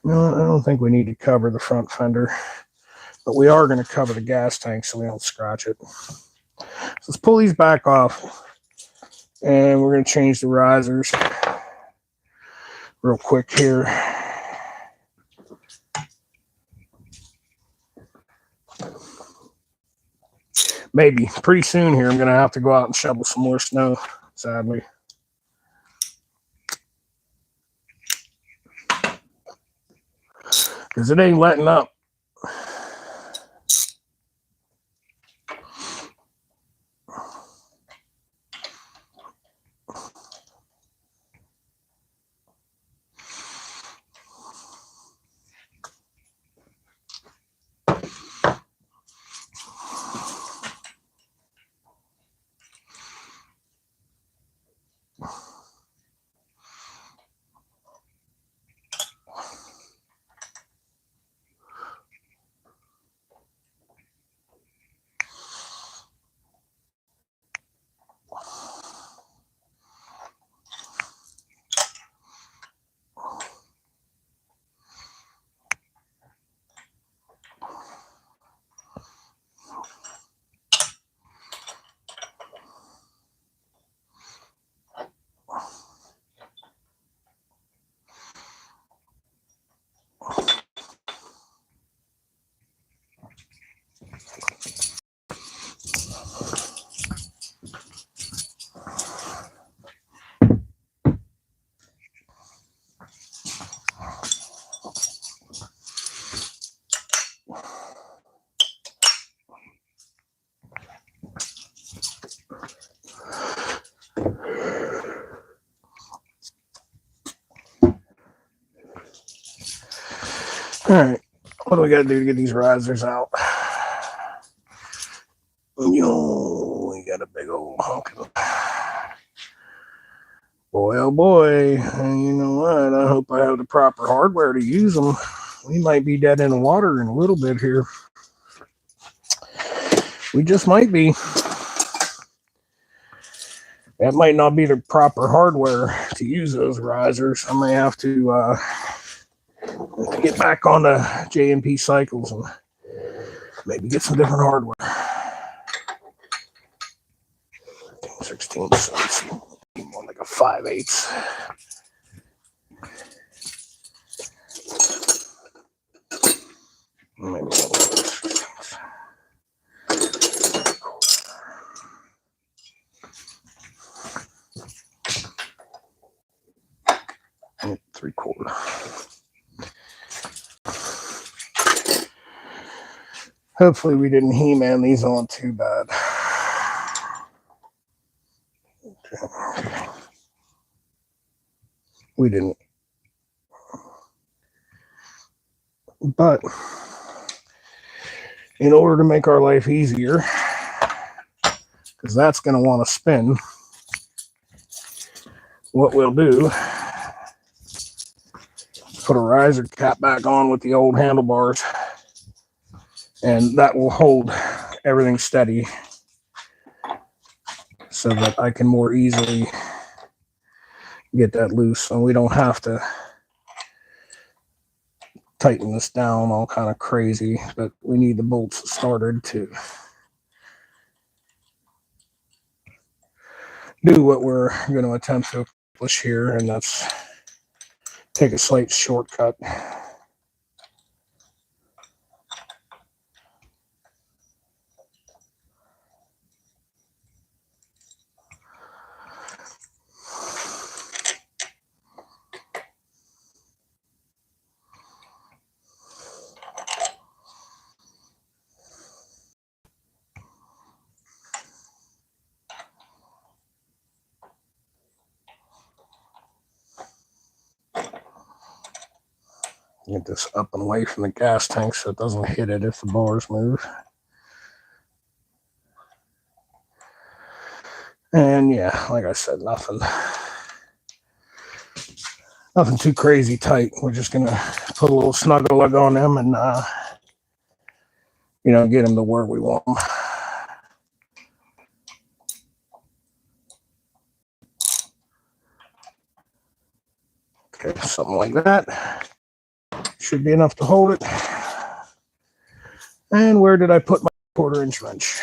A: No, I don't think we need to cover the front fender, but we are going to cover the gas tank so we don't scratch it. So let's pull these back off, and we're going to change the risers real quick here. Maybe pretty soon here, I'm going to have to go out and shovel some more snow, sadly. Because it ain't letting up. All right, what do we got to do to get these risers out? Yo, we got a big old hunk of boy, oh boy. And you know what? I hope I have the proper hardware to use them. We might be dead in the water in a little bit here. We just might be. That might not be the proper hardware to use those risers. I may have to get back on the JMP cycles and maybe get some different hardware. 16, so let's see, more like a 5/8. Maybe 3/4. Hopefully we didn't He-Man these on too bad. Okay. We didn't. But in order to make our life easier, because that's going to want to spin, what we'll do, put a riser cap back on with the old handlebars, and that will hold everything steady so that I can more easily get that loose, and we don't have to tighten this down all kind of crazy, but we need the bolts started to do what we're going to attempt to accomplish here, and that's take a slight shortcut. Get this up and away from the gas tank so it doesn't hit it if the bars move. And yeah, like I said, nothing too crazy tight. We're just gonna put a little snuggle lug on them and get them to where we want them. Okay, something like that should be enough to hold it. And where did I put my 1/4-inch wrench?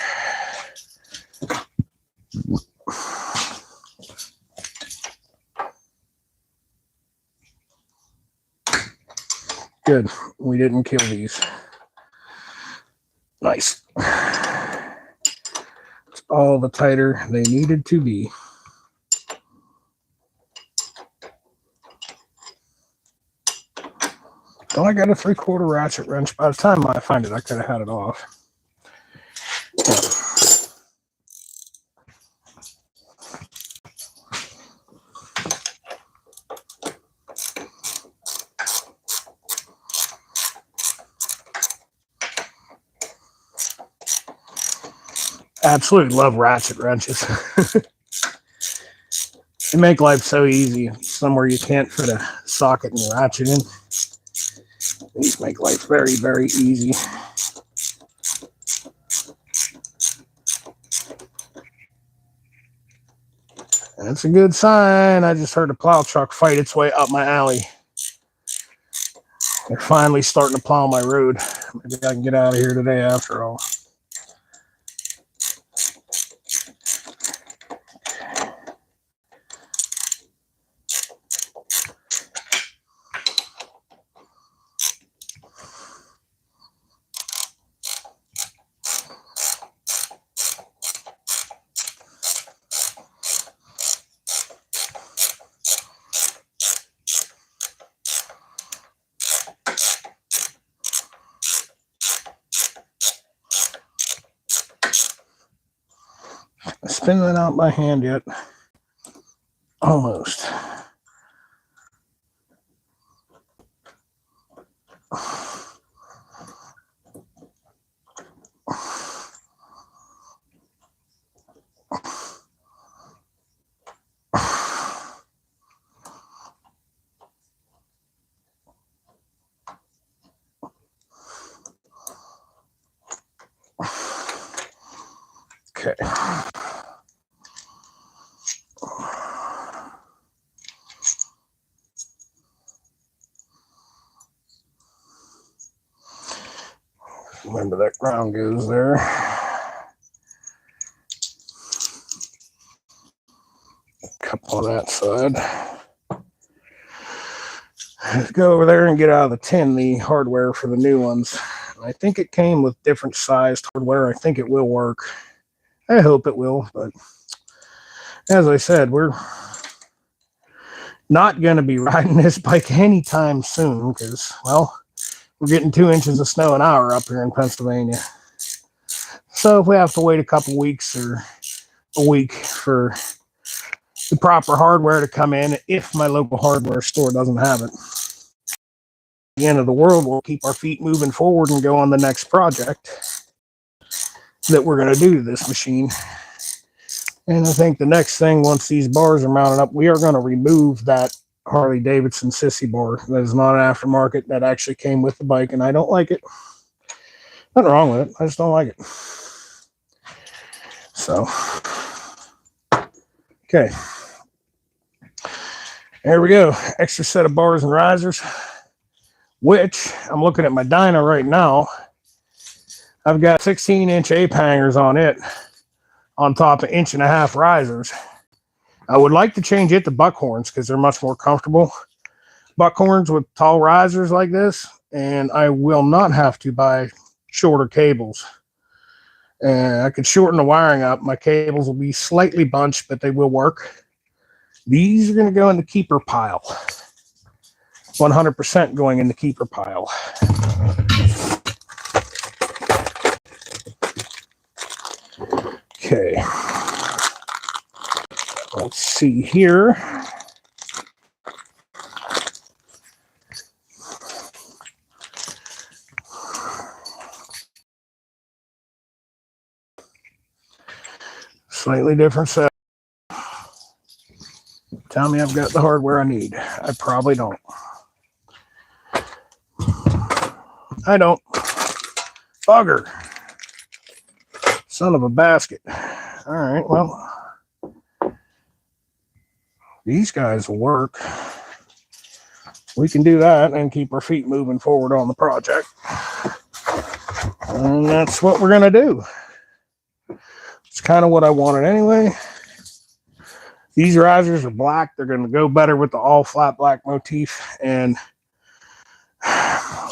A: Good. We didn't kill these. Nice. It's all the tighter they needed to be. Well, I got a 3/4 ratchet wrench. By the time I find it, I could have had it off. Absolutely love ratchet wrenches. They make life so easy. Somewhere you can't fit a socket and ratchet in. These make life very, very easy. And it's a good sign. I just heard a plow truck fight its way up my alley. They're finally starting to plow my road. Maybe I can get out of here today after all. Spin that out by hand yet? Almost. Okay. Remember that ground goes there. Cup on that side. Let's go over there and get out of the tin the hardware for the new ones. I think it came with different sized hardware. I think it will work. I hope it will, but as I said, we're Not going to be riding this bike anytime soon because, well, we're getting 2 inches of snow an hour up here in Pennsylvania. So if we have to wait a couple weeks or a week for the proper hardware to come in, if my local hardware store doesn't have it, the end of the world, we'll keep our feet moving forward and go on the next project that we're going to do to this machine. And I think the next thing, once these bars are mounted up, we are going to remove that Harley Davidson sissy bar that is not an aftermarket, that actually came with the bike, and I don't like it. Nothing wrong with it, I just don't like it. So, okay, there we go. Extra set of bars and risers, which I'm looking at my dyno right now. I've got 16-inch ape hangers on it, on top of 1.5-inch risers. I would like to change it to buckhorns because they're much more comfortable. Buckhorns with tall risers like this, and I will not have to buy shorter cables. And I could shorten the wiring up. My cables will be slightly bunched, but they will work. These are going to go in the keeper pile. 100% going in the keeper pile. Okay. Let's see here. Slightly different set. Tell me I've got the hardware I need. I probably don't. I don't. Bugger. Son of a basket. All right, well, these guys will work. We can do that and keep our feet moving forward on the project. And that's what we're going to do. It's kind of what I wanted anyway. These risers are black. They're going to go better with the all flat black motif. And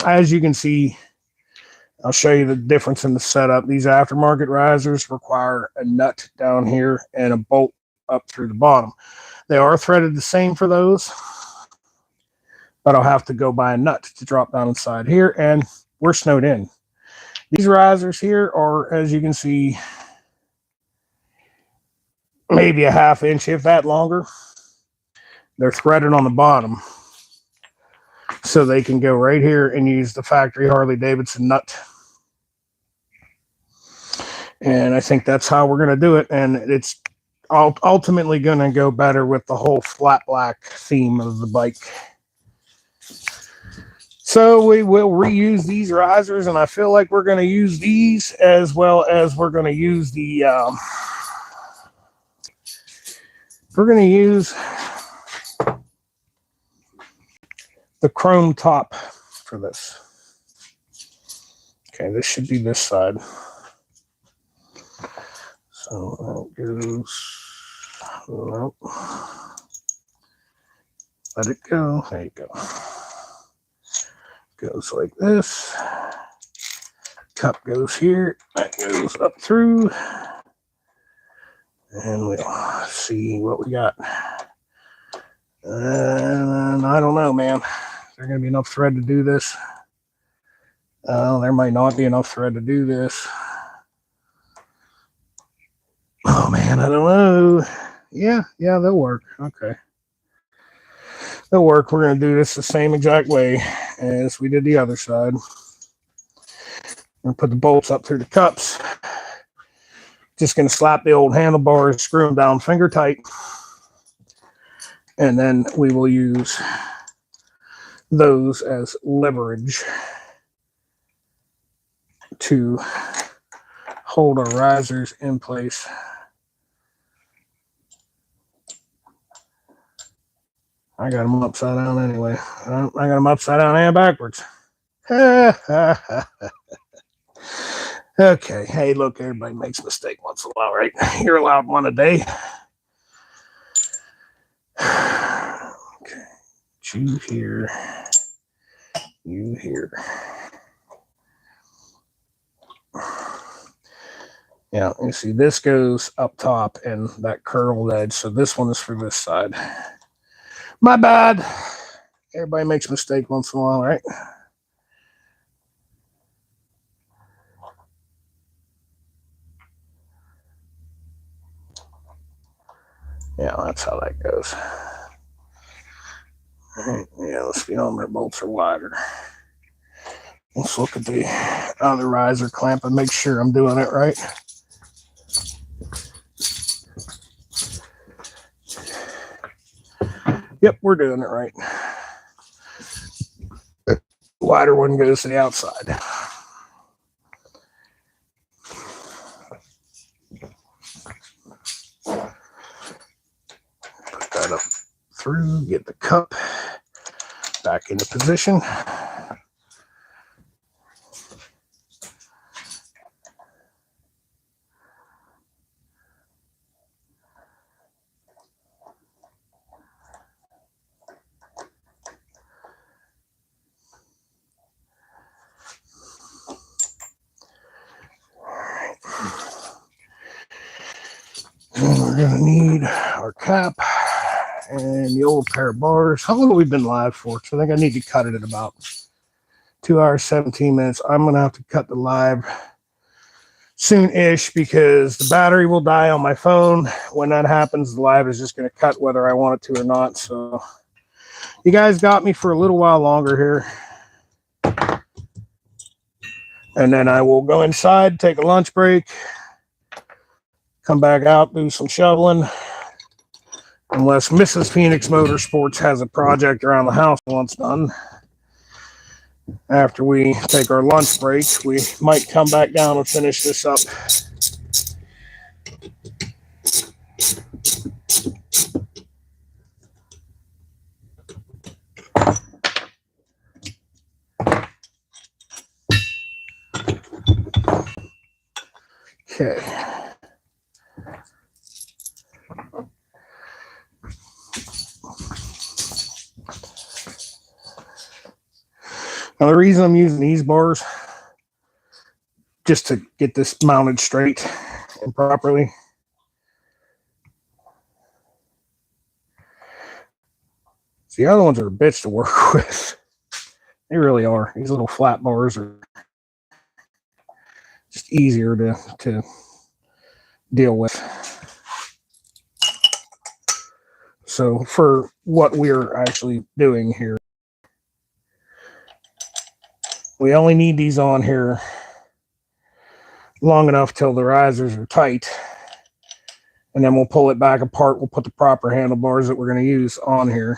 A: as you can see, I'll show you the difference in the setup. These aftermarket risers require a nut down here and a bolt up through the bottom. They are threaded the same for those, but I'll have to go buy a nut to drop down inside here, and we're snowed in. These risers here are, as you can see, maybe a 1/2 inch, if that longer. They're threaded on the bottom, so they can go right here and use the factory Harley Davidson nut. And I think that's how we're going to do it. And it's ultimately going to go better with the whole flat black theme of the bike. So we will reuse these risers, and I feel like we're going to use these as well as we're going to use the chrome top for this. Okay, this should be this side. So that goes, nope. Let it go. There you go. Goes like this. Cup goes here. That goes up through. And we'll see what we got. And I don't know, man. Is there going to be enough thread to do this? There might not be enough thread to do this. Oh, man, I don't know. Yeah, they'll work. Okay. They'll work. We're going to do this the same exact way as we did the other side. We're going to put the bolts up through the cups. Just going to slap the old handlebars, screw them down finger tight. And then we will use those as leverage to hold our risers in place. I got them upside down anyway. I got them upside down and backwards. Okay. Hey, look, everybody makes a mistake once in a while, right? You're allowed one a day. Okay. You here. You here. Yeah, you see this goes up top and that curled edge. So this one is for this side. My bad. Everybody makes a mistake once in a while, right? Yeah, that's how that goes. Right. Yeah, the speedometer bolts are wider. Let's look at the other riser clamp and make sure I'm doing it right. Yep, we're doing it right. The wider one goes to the outside. Put that up through, get the cup back into position. And we're going to need our cap and the old pair of bars. How long have we been live for? So I think I need to cut it at about 2 hours, 17 minutes. I'm going to have to cut the live soon-ish because the battery will die on my phone. When that happens, the live is just going to cut whether I want it to or not. So you guys got me for a little while longer here. And then I will go inside, take a lunch break, come back out, do some shoveling. Unless Mrs. Phoenix Motorsports has a project around the house once done. After we take our lunch break, we might come back down and finish this up. Okay. Now, the reason I'm using these bars, just to get this mounted straight and properly. So the other ones are a bitch to work with. They really are. These little flat bars are just easier to deal with. So for what we're actually doing here, we only need these on here long enough till the risers are tight. And then we'll pull it back apart. We'll put the proper handlebars that we're going to use on here.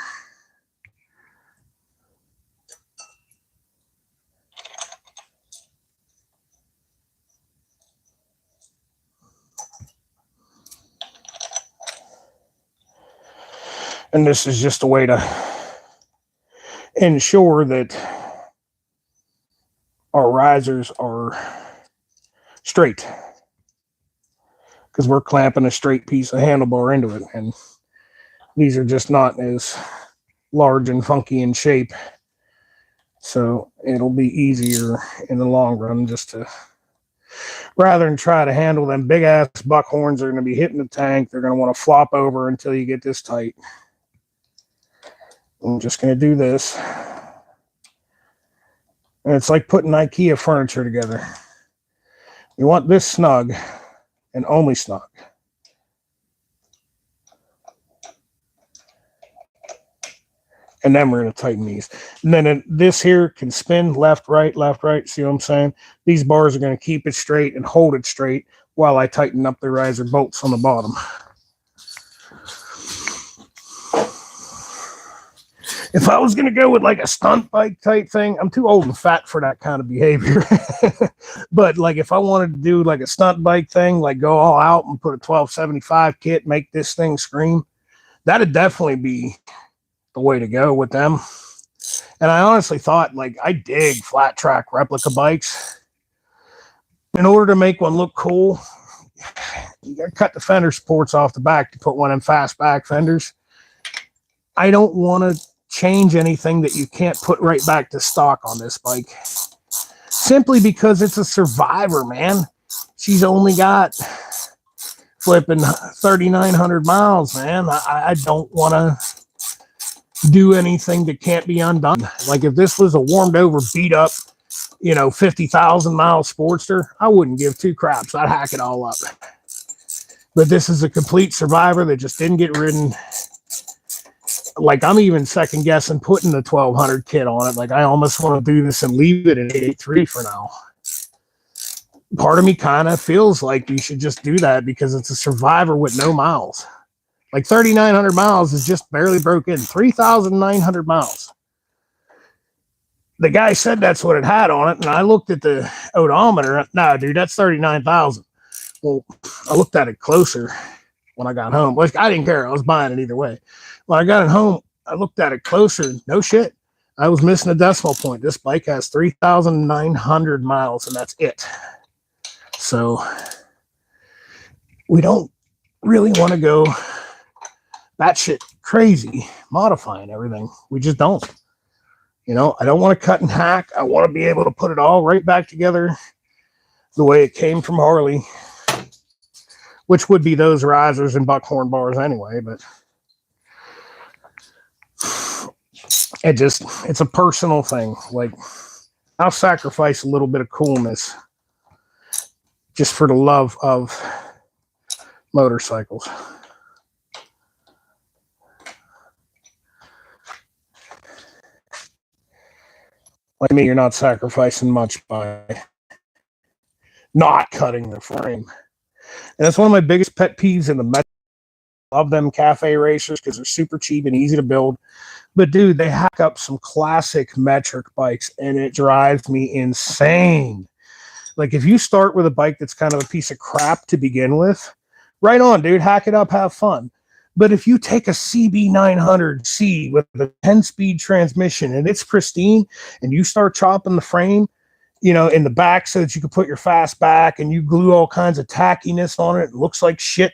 A: And this is just a way to ensure that our risers are straight, because we're clamping a straight piece of handlebar into it, and these are just not as large and funky in shape, so it'll be easier in the long run just to, rather than try to handle them big ass buckhorns that are going to be hitting the tank. They're going to want to flop over until you get this tight. I'm just going to do this. And it's like putting IKEA furniture together. You want this snug and only snug. And then we're going to tighten these. And then this here can spin left, right, left, right. See what I'm saying? These bars are going to keep it straight and hold it straight while I tighten up the riser bolts on the bottom. If I was going to go with like a stunt bike type thing, I'm too old and fat for that kind of behavior. But like if I wanted to do like a stunt bike thing, like go all out and put a 1275 kit, make this thing scream, that'd definitely be the way to go with them. And I honestly thought, like, I dig flat track replica bikes. In order to make one look cool, you got to cut the fender supports off the back to put one in fast back fenders. I don't want to change anything that you can't put right back to stock on this bike, simply because it's a survivor, man. She's only got flipping 3,900 miles, man. I don't want to do anything that can't be undone. Like if this was a warmed over, beat up, 50,000 mile Sportster, I wouldn't give two craps. I'd hack it all up. But this is a complete survivor that just didn't get ridden. Like I'm even second guessing putting the 1200 kit on it. Like I almost want to do this and leave it at 883 for now. Part of me kind of feels like you should just do that because it's a survivor with no miles. Like 3,900 miles is just barely broke in. 3,900 miles. The guy said that's what it had on it, and I looked at the odometer. No, dude, that's 39,000. Well, I looked at it closer when I got home. Like I didn't care. I was buying it either way. When I got it home, I looked at it closer. No shit. I was missing a decimal point. This bike has 3,900 miles, and that's it. So we don't really want to go batshit crazy modifying everything. We just don't. I don't want to cut and hack. I want to be able to put it all right back together the way it came from Harley, which would be those risers and buckhorn bars anyway, but it's a personal thing. Like I'll sacrifice a little bit of coolness just for the love of motorcycles. Like me, you're not sacrificing much by not cutting the frame. And that's one of my biggest pet peeves in the Metro. I love them cafe racers because they're super cheap and easy to build. But dude, they hack up some classic metric bikes and it drives me insane. Like if you start with a bike that's kind of a piece of crap to begin with, right on, dude, hack it up, have fun. But if you take a CB900C with a 10-speed transmission and it's pristine and you start chopping the frame, in the back so that you can put your fast back and you glue all kinds of tackiness on it, it looks like shit,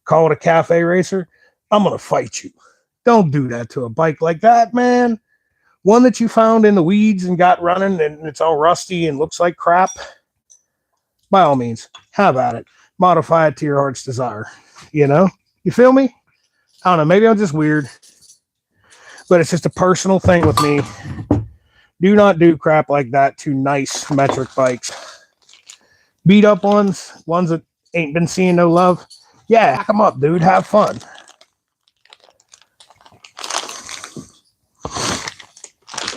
A: call it a cafe racer, I'm going to fight you. Don't do that to a bike like that, man. One that you found in the weeds and got running and it's all rusty and looks like crap, by all means, have at it. Modify it to your heart's desire. You feel me? I don't know. Maybe I'm just weird, but it's just a personal thing with me. Do not do crap like that to nice metric bikes. Beat up ones that ain't been seeing no love. Yeah, hack them up, dude. Have fun.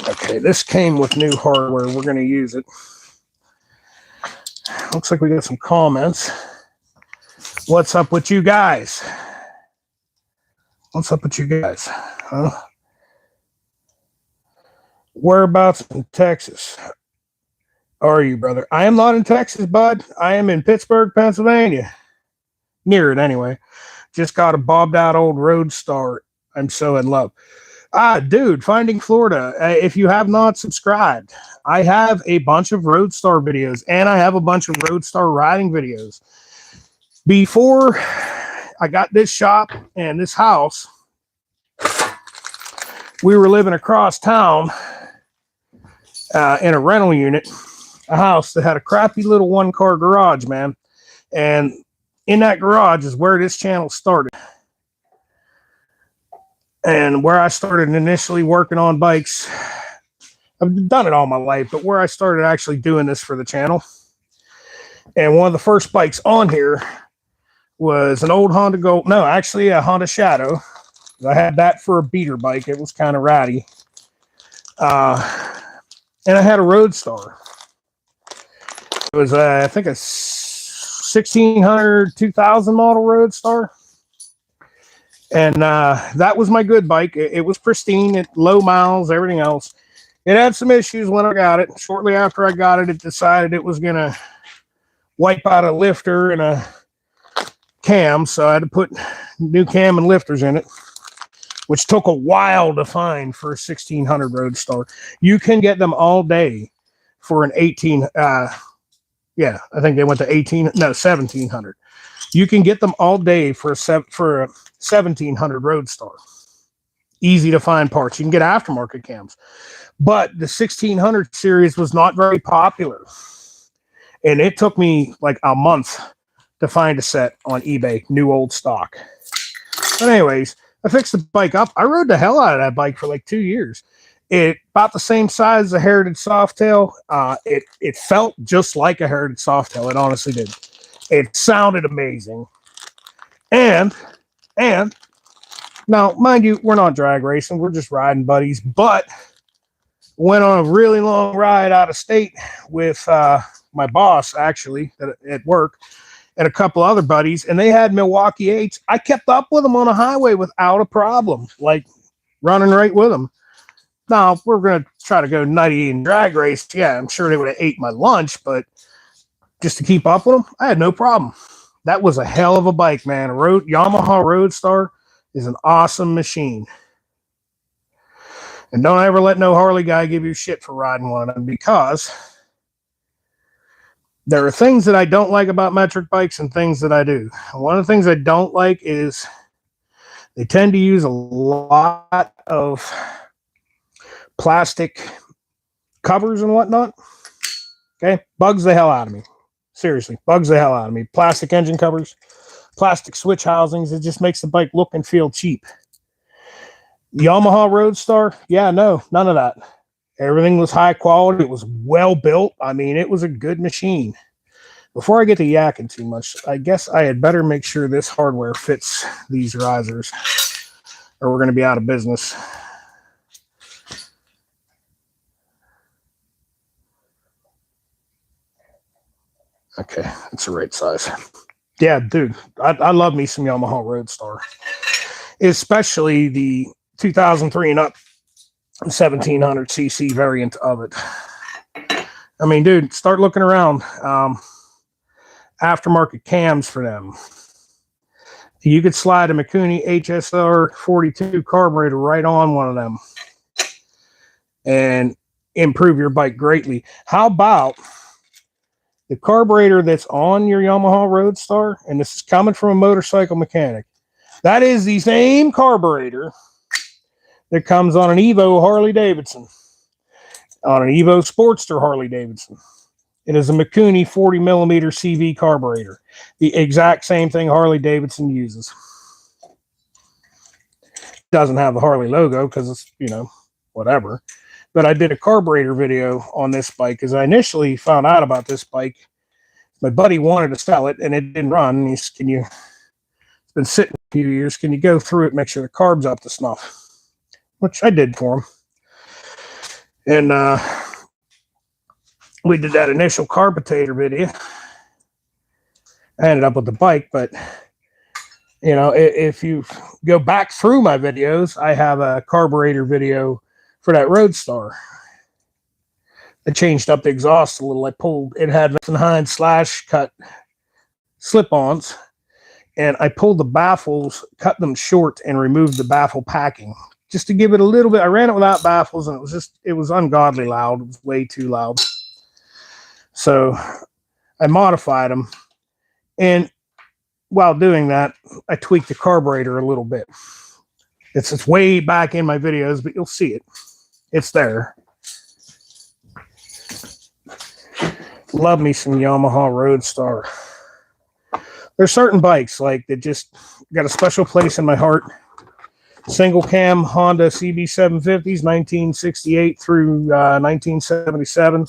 A: Okay, this came with new hardware. We're going to use it. Looks like we got some comments. What's up with you guys? What's up with you guys? Huh? Whereabouts in Texas are you, brother? I am not in Texas, bud. I am in Pittsburgh, Pennsylvania. Near it, anyway. Just got a bobbed out old Roadstar. I'm so in love. Dude, Finding Florida. If you have not subscribed, I have a bunch of Roadstar videos and I have a bunch of Roadstar riding videos. Before I got this shop and this house, we were living across town in a rental unit, a house that had a crappy little one-car garage, man. And in that garage is where this channel started. And where I started initially working on bikes. I've done it all my life, but where I started actually doing this for the channel. And one of the first bikes on here was an old Honda Gold. No, actually a Honda Shadow. I had that for a beater bike. It was kind of ratty. And I had a Roadstar. It was, I think, a 1600, 2000 model Roadstar. And that was my good bike. It was pristine, at low miles, everything else. It had some issues when I got it. Shortly after I got it, it decided it was going to wipe out a lifter and a cam. So I had to put new cam and lifters in it, which took a while to find for a 1600 Roadstar. You can get them all day for an 18. Yeah, I think they went to 1700. You can get them all day for a 1700 Roadstar. Easy to find parts. You can get aftermarket cams. But the 1600 series was not very popular. And it took me like a month to find a set on eBay, new old stock. But anyways, I fixed the bike up. I rode the hell out of that bike for like 2 years. It about the same size as a Heritage Softail. It felt just like a Heritage Softail. It honestly did. It sounded amazing. And now, mind you, we're not drag racing. We're just riding buddies. But went on a really long ride out of state with my boss, actually, at work, and a couple other buddies, and they had Milwaukee 8s. I kept up with them on a highway without a problem, like running right with them. Now, if we're going to try to go nutty and drag race, yeah, I'm sure they would have ate my lunch, but just to keep up with them, I had no problem. That was a hell of a bike, man. Yamaha Roadstar is an awesome machine. And don't ever let no Harley guy give you shit for riding one of them, because there are things that I don't like about metric bikes and things that I do. One of the things I don't like is they tend to use a lot of plastic covers and whatnot. Okay, bugs the hell out of me. Seriously, bugs the hell out of me. Plastic engine covers, plastic switch housings. It just makes the bike look and feel cheap. Yamaha Roadstar, yeah, no, none of that. Everything was high quality. It was well built. I mean, it was a good machine. Before I get to yakking too much, I guess I had better make sure this hardware fits these risers, or we're going to be out of business. Okay, it's the right size. Yeah, dude, I love me some Yamaha Roadstar, especially the 2003 and up 1700cc variant of it. I mean, dude, start looking around. Aftermarket cams for them. You could slide a Mikuni HSR 42 carburetor right on one of them and improve your bike greatly. How about the carburetor that's on your Yamaha Roadstar? And this is coming from a motorcycle mechanic. That is the same carburetor that comes on an Evo Harley Davidson, on an Evo Sportster Harley Davidson. It is a Mikuni 40 millimeter CV carburetor. The exact same thing Harley Davidson uses. It doesn't have the Harley logo because it's, you know, whatever. But I did a carburetor video on this bike because I initially found out about this bike. My buddy wanted to sell it and it didn't run. He said, it's been sitting a few years. Can you go through it, make sure the carb's up to snuff? Which I did for him. And we did that initial carburetor video. I ended up with the bike, but you know, if you go back through my videos, I have a carburetor video for that Roadstar. I changed up the exhaust a little. I pulled, it had Hines slash cut slip-ons, and I pulled the baffles, cut them short, and removed the baffle packing just to give it a little bit. I ran it without baffles, and it was ungodly loud. It was way too loud. So I modified them, and while doing that, I tweaked the carburetor a little bit. It's way back in my videos, but you'll see it. It's there. Love me some Yamaha Roadstar. There's certain bikes like that just got a special place in my heart. Single cam Honda CB750s, 1968 through 1977.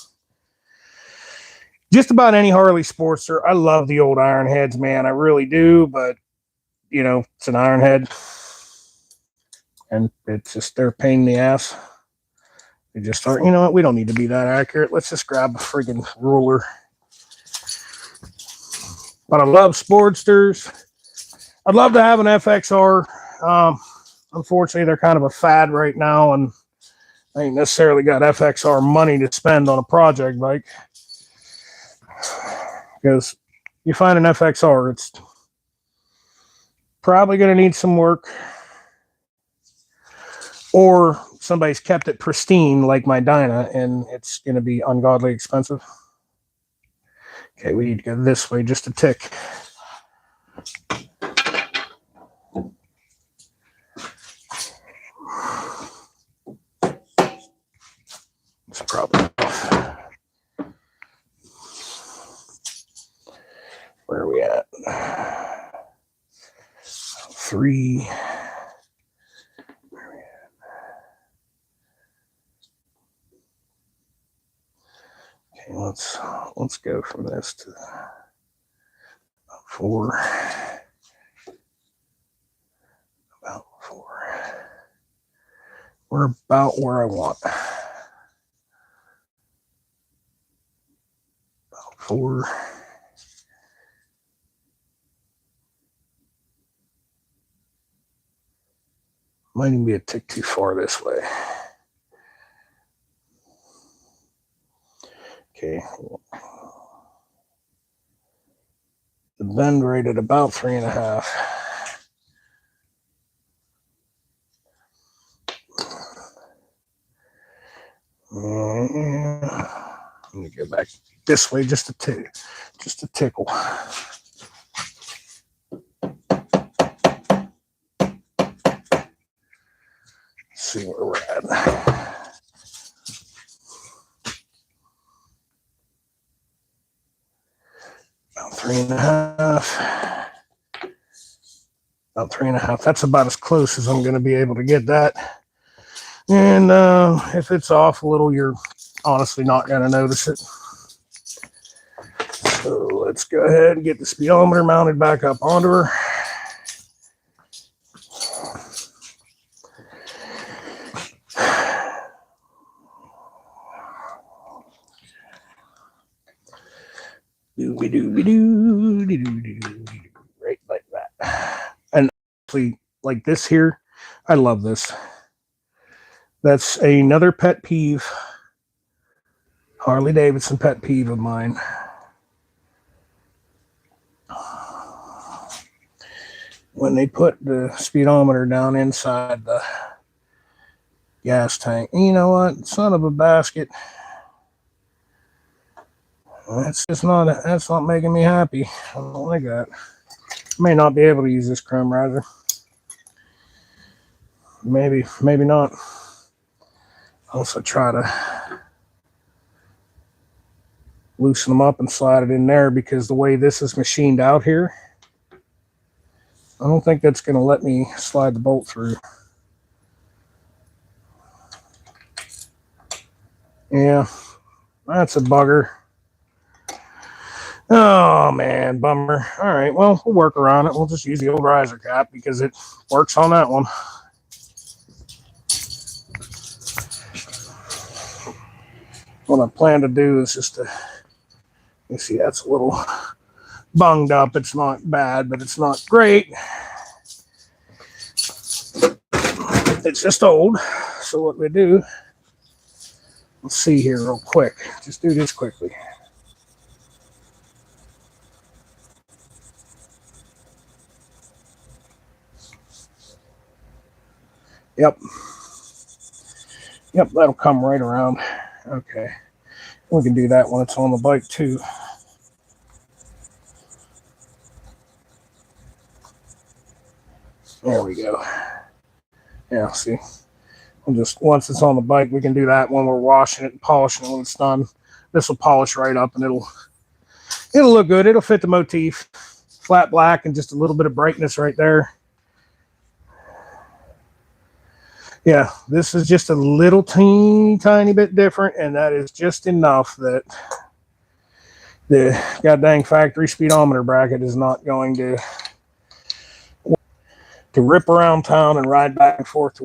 A: Just about any Harley Sportster. I love the old Ironheads, man. I really do, but you know, it's an Ironhead, and it's just, they're a pain in the ass. They just start, you know what, we don't need to be that accurate. Let's just grab a friggin' ruler. But I love Sportsters. I'd love to have an FXR. Unfortunately, they're kind of a fad right now, and I ain't necessarily got FXR money to spend on a project bike. Because you find an FXR, it's probably going to need some work, or somebody's kept it pristine like my Dyna, and it's going to be ungodly expensive. Okay, we need to go this way just a tick. It's probably where are we at? 3. Okay, let's go from this to 4. About 4. We're about where I want. About 4. Might even be a tick too far this way. Okay. The bend rate at about 3.5. Let me go back this way just a tickle. Let's see where we're at. About 3.5. About 3.5. That's about as close as I'm going to be able to get that. And if it's off a little, you're honestly not going to notice it. So let's go ahead and get the speedometer mounted back up onto her. Right like that. And actually, like this here, I love this. That's another pet peeve, Harley Davidson pet peeve of mine. When they put the speedometer down inside the gas tank, you know what, son of a basket. That's not making me happy. I don't like that. I may not be able to use this chrome riser. Maybe not. Also try to loosen them up and slide it in there, because the way this is machined out here, I don't think that's going to let me slide the bolt through. Yeah, that's a bugger. Oh, man, bummer. All right, well, we'll work around it. We'll just use the old riser cap because it works on that one. What I plan to do is just to, you see, that's a little bunged up. It's not bad, but it's not great. It's just old. So what we do, let's see here real quick. Just do this quickly. Yep, that'll come right around. Okay, we can do that when it's on the bike too. There we go. Yeah, see, we'll just, once it's on the bike, we can do that when we're washing it and polishing it when it's done. This will polish right up and it'll look good. It'll fit the motif. Flat black and just a little bit of brightness right there. Yeah, this is just a little tiny bit different, and that is just enough that the goddamn factory speedometer bracket is not going to rip around town and ride back and forth.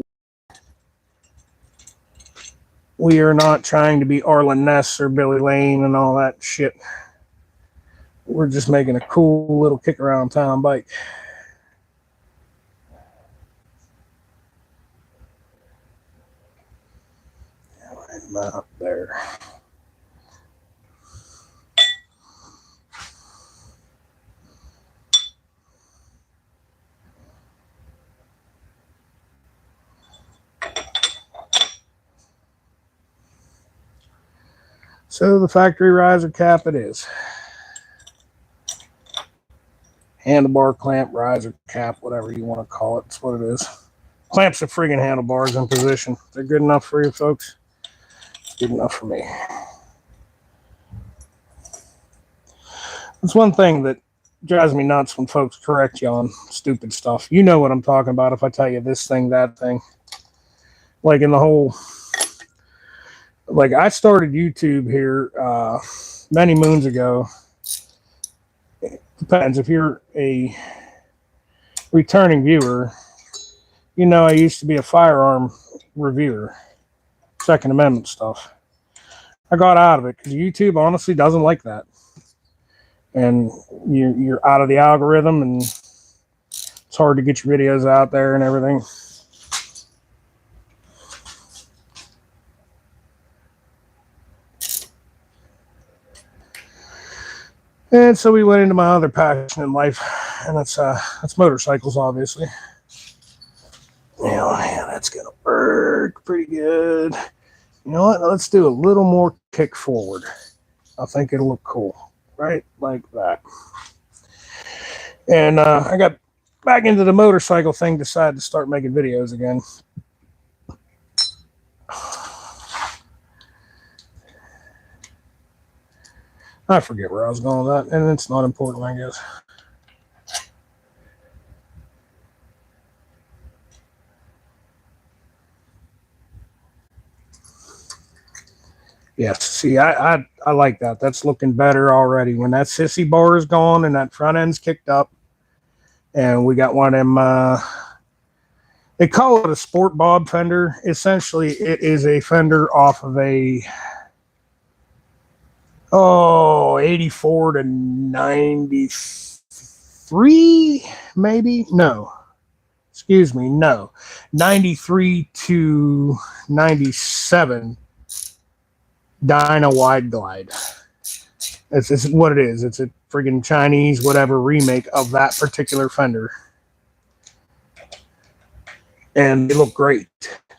A: We are not trying to be Arlen Ness or Billy Lane and all that shit. We're just making a cool little kick around town bike. Right up there. So the factory riser cap it is. Handlebar clamp, riser cap, whatever you want to call it. That's what it is. Clamps the friggin' handlebars in position. They're good enough for you folks. It's good enough for me. It's one thing that drives me nuts when folks correct you on stupid stuff. You know what I'm talking about if I tell you this thing, that thing. Like in the whole Like I started YouTube here many moons ago. Depends if you're a returning viewer. You know, I used to be a firearm reviewer, Second Amendment stuff. I got out of it because YouTube honestly doesn't like that, and you're out of the algorithm, and it's hard to get your videos out there and everything. And so we went into my other passion in life, and that's motorcycles, obviously. Yeah, that's gonna work pretty good. You know what? Let's do a little more kick forward. I think it'll look cool, right? Like that. And I got back into the motorcycle thing, decided to start making videos again. I forget where I was going with that, and it's not important, I guess. Yes, see, I like that. That's looking better already. When that sissy bar is gone and that front end's kicked up, and we got one of them. They call it a sport bob fender. Essentially, it is a fender off of a 84 to 93, maybe? No. Excuse me, no. 93 to 97 Dyna Wide Glide. It's what it is. It's a friggin' Chinese whatever remake of that particular fender. And they look great.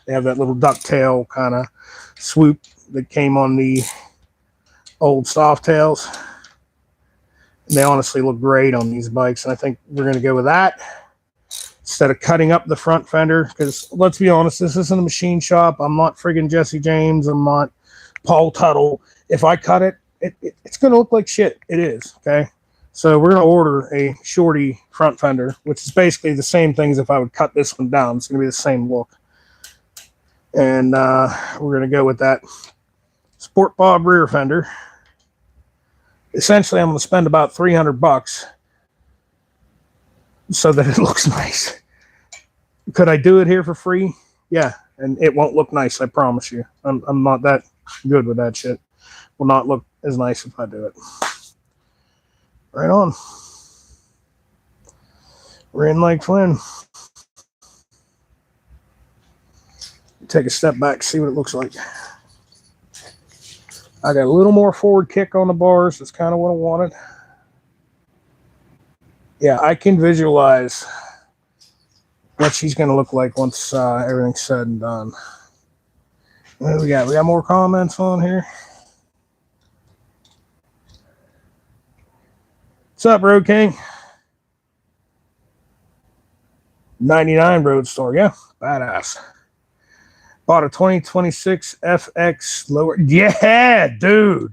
A: They have that little ducktail kind of swoop that came on the old Softails. They honestly look great on these bikes, and I think we're going to go with that instead of cutting up the front fender, because let's be honest, this isn't a machine shop. I'm not friggin' Jesse James. I'm not Paul Tuttle. If I cut it, it's going to look like shit. It is, okay? So we're going to order a shorty front fender, which is basically the same thing as if I would cut this one down. It's going to be the same look. And we're going to go with that Sport Bob rear fender. Essentially, I'm going to spend about $300 so that it looks nice. Could I do it here for free? Yeah, and it won't look nice, I promise you. I'm not that good with that shit. Will not look as nice if I do it. Right on. We're in Lake Flynn. Take a step back, see what it looks like. I got a little more forward kick on the bars. That's kind of what I wanted. Yeah, I can visualize what she's going to look like once everything's said and done. What do we got? We got more comments on here. What's up, Road King? 99 Roadstar. Yeah, badass. Bought a 2026 FX lower. Yeah, dude.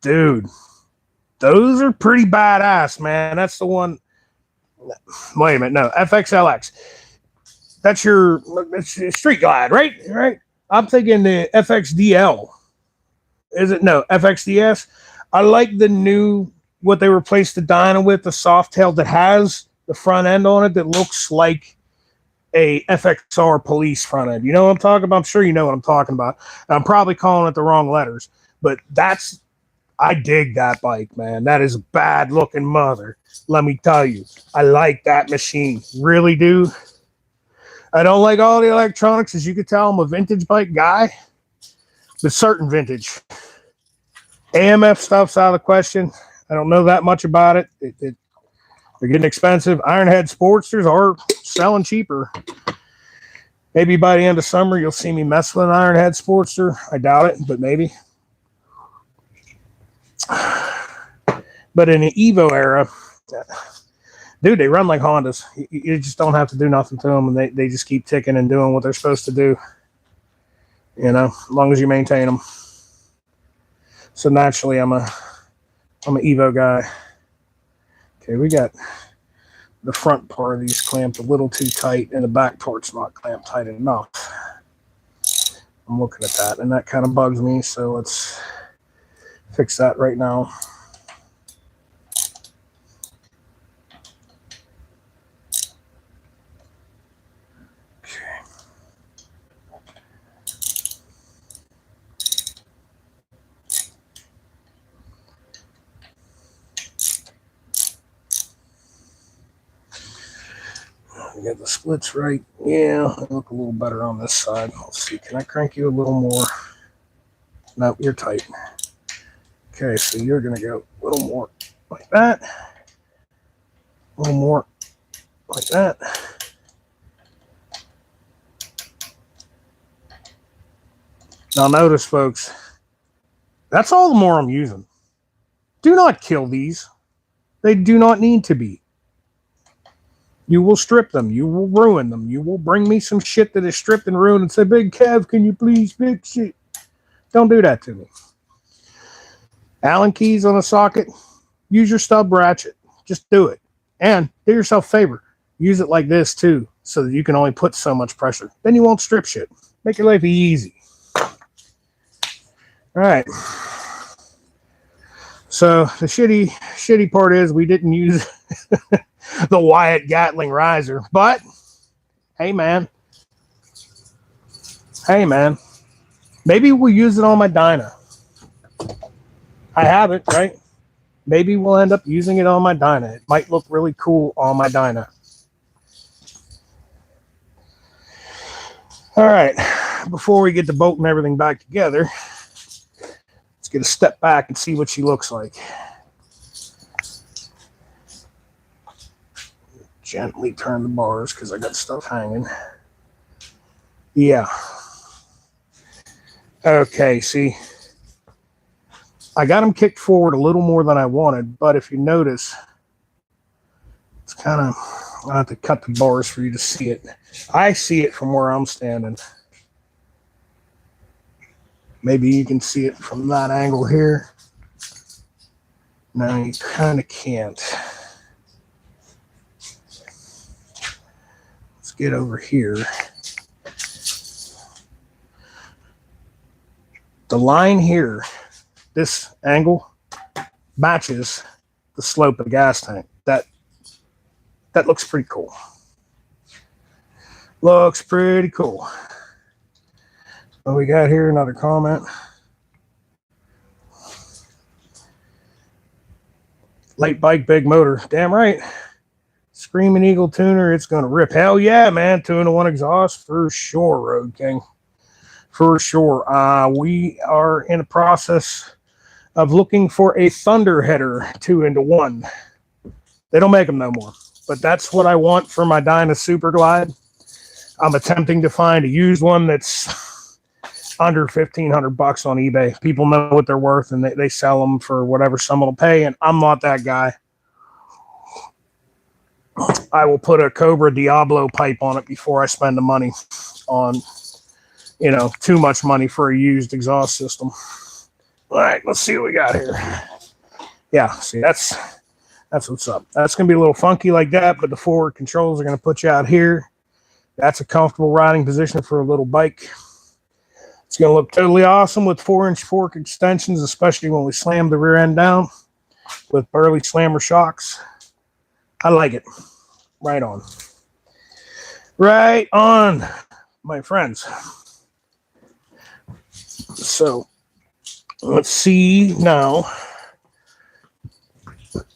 A: Dude. Those are pretty badass, man. That's the one. Wait a minute. No, FXLX. That's your Street Glide, right? Right. I'm thinking the FXDL. Is it? No, FXDS. I like the new, what they replaced the Dyna with, the Softail that has the front end on it that looks like a FXR police front end. You know what I'm talking about? I'm sure you know what I'm talking about. I'm probably calling it the wrong letters, but I dig that bike, man. That is a bad looking mother. Let me tell you, I like that machine. Really do. I don't like all the electronics. As you can tell, I'm a vintage bike guy, but certain vintage. AMF stuff's out of the question. I don't know that much about it. They're getting expensive. Ironhead Sportsters are selling cheaper. Maybe by the end of summer, you'll see me mess with an Ironhead Sportster. I doubt it, but maybe. But in the Evo era, dude, they run like Hondas. You just don't have to do nothing to them, and they just keep ticking and doing what they're supposed to do. You know, as long as you maintain them. So naturally, I'm an Evo guy. Okay, we got the front part of these clamped a little too tight, and the back part's not clamped tight enough. I'm looking at that, and that kind of bugs me, so let's fix that right now. We got the splits right. Yeah, I look a little better on this side. Let's see. Can I crank you a little more? No, you're tight. Okay, so you're going to go a little more like that. A little more like that. Now notice, folks, that's all the more I'm using. Do not kill these. They do not need to be. You will strip them. You will ruin them. You will bring me some shit that is stripped and ruined and say, Big Kev, can you please fix it? Don't do that to me. Allen keys on a socket. Use your stub ratchet. Just do it. And do yourself a favor. Use it like this too, so that you can only put so much pressure. Then you won't strip shit. Make your life easy. All right. So the shitty part is we didn't use the Wyatt Gatling riser, but hey man, maybe we'll use it on my Dyna. I have it, right? Maybe we'll end up using it on my Dyna. It might look really cool on my Dyna. All right, before we get the bolt and everything back together, let's get a step back and see what she looks like. Gently turn the bars because I got stuff hanging. Yeah. Okay, see, I got them kicked forward a little more than I wanted, but if you notice, it's kind of, I have to cut the bars for you to see it. I see it from where I'm standing. Maybe you can see it from that angle here. No, you kind of can't. Let's get over here. The line here, this angle, matches the slope of the gas tank. That looks pretty cool. Looks pretty cool. What we got here, another comment. Late bike, big motor. Damn right. Screaming Eagle tuner, it's going to rip. Hell yeah, man. 2-in-1 exhaust for sure, Road King. For sure. We are in the process of looking for a Thunder header 2-in-1. They don't make them no more. But that's what I want for my Dyna Super Glide. I'm attempting to find a used one that's under $1,500 on eBay. People know what they're worth, and they sell them for whatever someone will pay, and I'm not that guy. I will put a Cobra Diablo pipe on it before I spend the money on, too much money for a used exhaust system. All right, let's see what we got here. Yeah, see, that's what's up. That's going to be a little funky like that, but the forward controls are going to put you out here. That's a comfortable riding position for a little bike. It's going to look totally awesome with 4-inch fork extensions, especially when we slam the rear end down with Burley Slammer shocks. I like it. Right on. Right on, my friends. So, let's see now.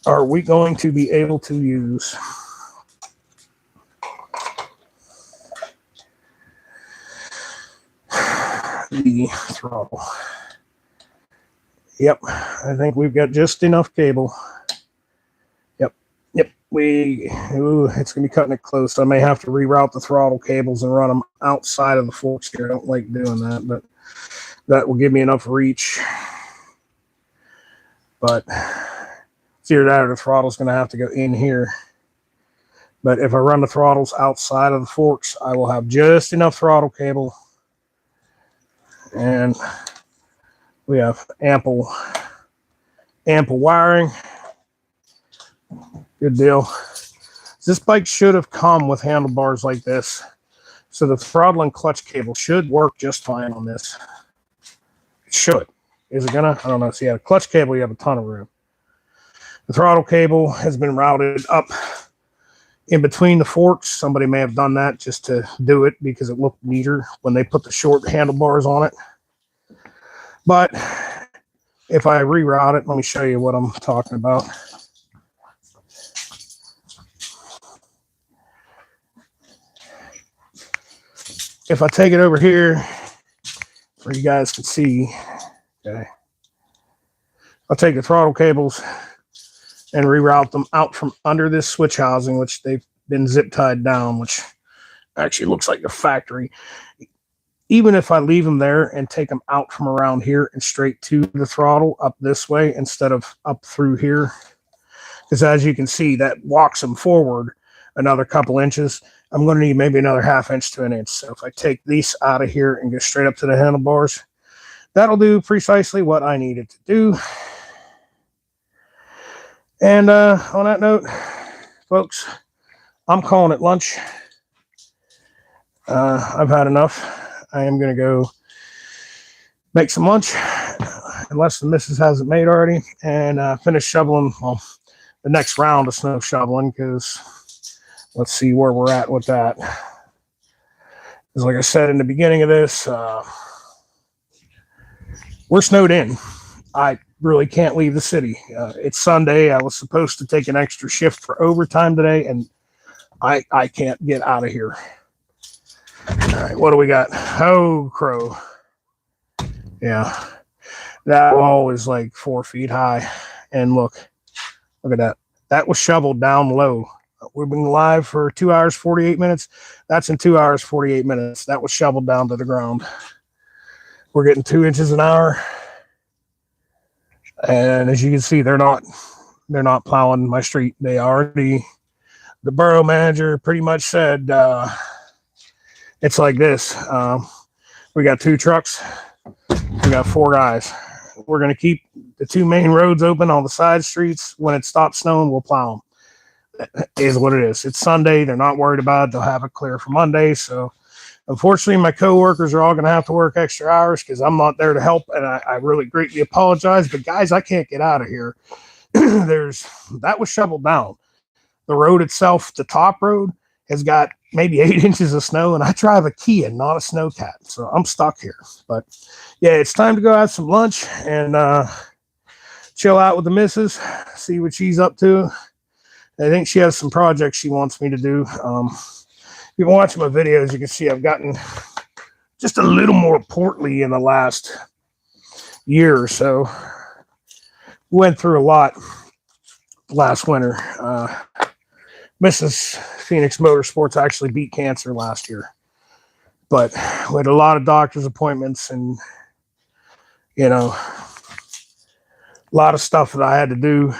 A: Are we going to be able to use the throttle? Yep, I think we've got just enough cable. Yep. It's going to be cutting it close. I may have to reroute the throttle cables and run them outside of the forks here. I don't like doing that, but that will give me enough reach. But it's either that or the throttle's going to have to go in here. But if I run the throttles outside of the forks, I will have just enough throttle cable. And we have ample wiring. Good deal. This bike should have come with handlebars like this. So the throttle and clutch cable should work just fine on this. It should. Is it gonna? I don't know. So you have a clutch cable, you have a ton of room. The throttle cable has been routed up in between the forks. Somebody may have done that just to do it because it looked neater when they put the short handlebars on it. But if I reroute it, let me show you what I'm talking about. If I take it over here, where you guys can see, okay, I'll take the throttle cables and reroute them out from under this switch housing, which they've been zip tied down, which actually looks like the factory. Even if I leave them there and take them out from around here and straight to the throttle up this way instead of up through here, because as you can see, that walks them forward another couple inches. I'm going to need maybe another ½ inch to an inch. So if I take these out of here and go straight up to the handlebars, that'll do precisely what I need it to do. And on that note, folks, I'm calling it lunch. I've had enough. I am going to go make some lunch, unless the missus hasn't made already, and finish shoveling, well, the next round of snow shoveling, because let's see where we're at with that. Because like I said in the beginning of this, we're snowed in. I really can't leave the city. It's Sunday. I was supposed to take an extra shift for overtime today, and I can't get out of here. All right, what do we got? Oh, crow. Yeah, that wall is like 4 feet high. And look at that. That was shoveled down low. We've been live for 2 hours, 48 minutes. That's in 2 hours, 48 minutes. That was shoveled down to the ground. We're getting 2 inches an hour. And as you can see, they're not plowing my street. The borough manager pretty much said, it's like this. We got 2 trucks. We got 4 guys. We're going to keep the 2 main roads open on the side streets. When it stops snowing, we'll plow them. It is what it is. It's Sunday. They're not worried about it. They'll have it clear for Monday. So unfortunately, my coworkers are all going to have to work extra hours because I'm not there to help. And I really greatly apologize. But guys, I can't get out of here. That was shoveled down. The road itself, the top road, has got maybe 8 inches of snow, and I drive a Kia, not a snowcat, so I'm stuck here. But yeah, it's time to go have some lunch and chill out with the missus, see what she's up to. I think she has some projects she wants me to do. If you've been watching my videos, you can see I've gotten just a little more portly in the last year or so. Went through a lot last winter. Mrs. Phoenix Motorsports actually beat cancer last year, but we had a lot of doctor's appointments and, you know, a lot of stuff that I had to do.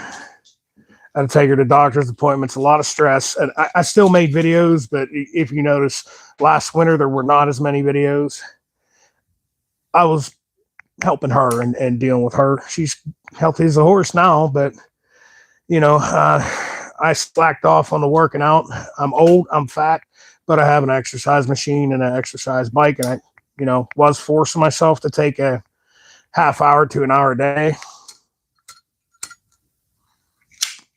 A: I had to take her to doctor's appointments, a lot of stress. And I still made videos, but if you notice, last winter there were not as many videos. I was helping her and dealing with her. She's healthy as a horse now, but, you know, I slacked off on the working out. I'm old, I'm fat, but I have an exercise machine and an exercise bike. And I, you know, was forcing myself to take a ½ hour to an hour a day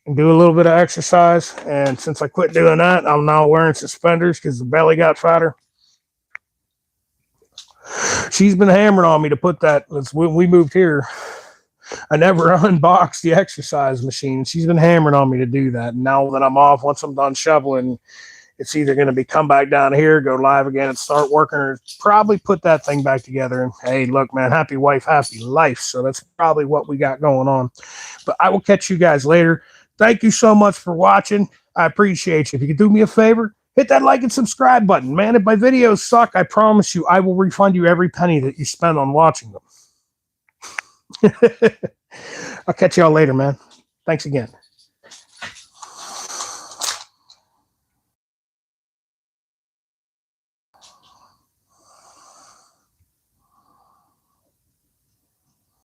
A: and do a little bit of exercise. And since I quit doing that, I'm now wearing suspenders because the belly got fatter. She's been hammering on me to put that. When we moved here, I never unboxed the exercise machine. She's been hammering on me to do that. And now that I'm off, once I'm done shoveling, it's either going to be come back down here, go live again and start working, or probably put that thing back together. And hey, look, man, happy wife, happy life. So that's probably what we got going on. But I will catch you guys later. Thank you so much for watching. I appreciate you. If you could do me a favor, hit that like and subscribe button, man. If my videos suck, I promise you, I will refund you every penny that you spend on watching them. I'll catch y'all later, man. Thanks again.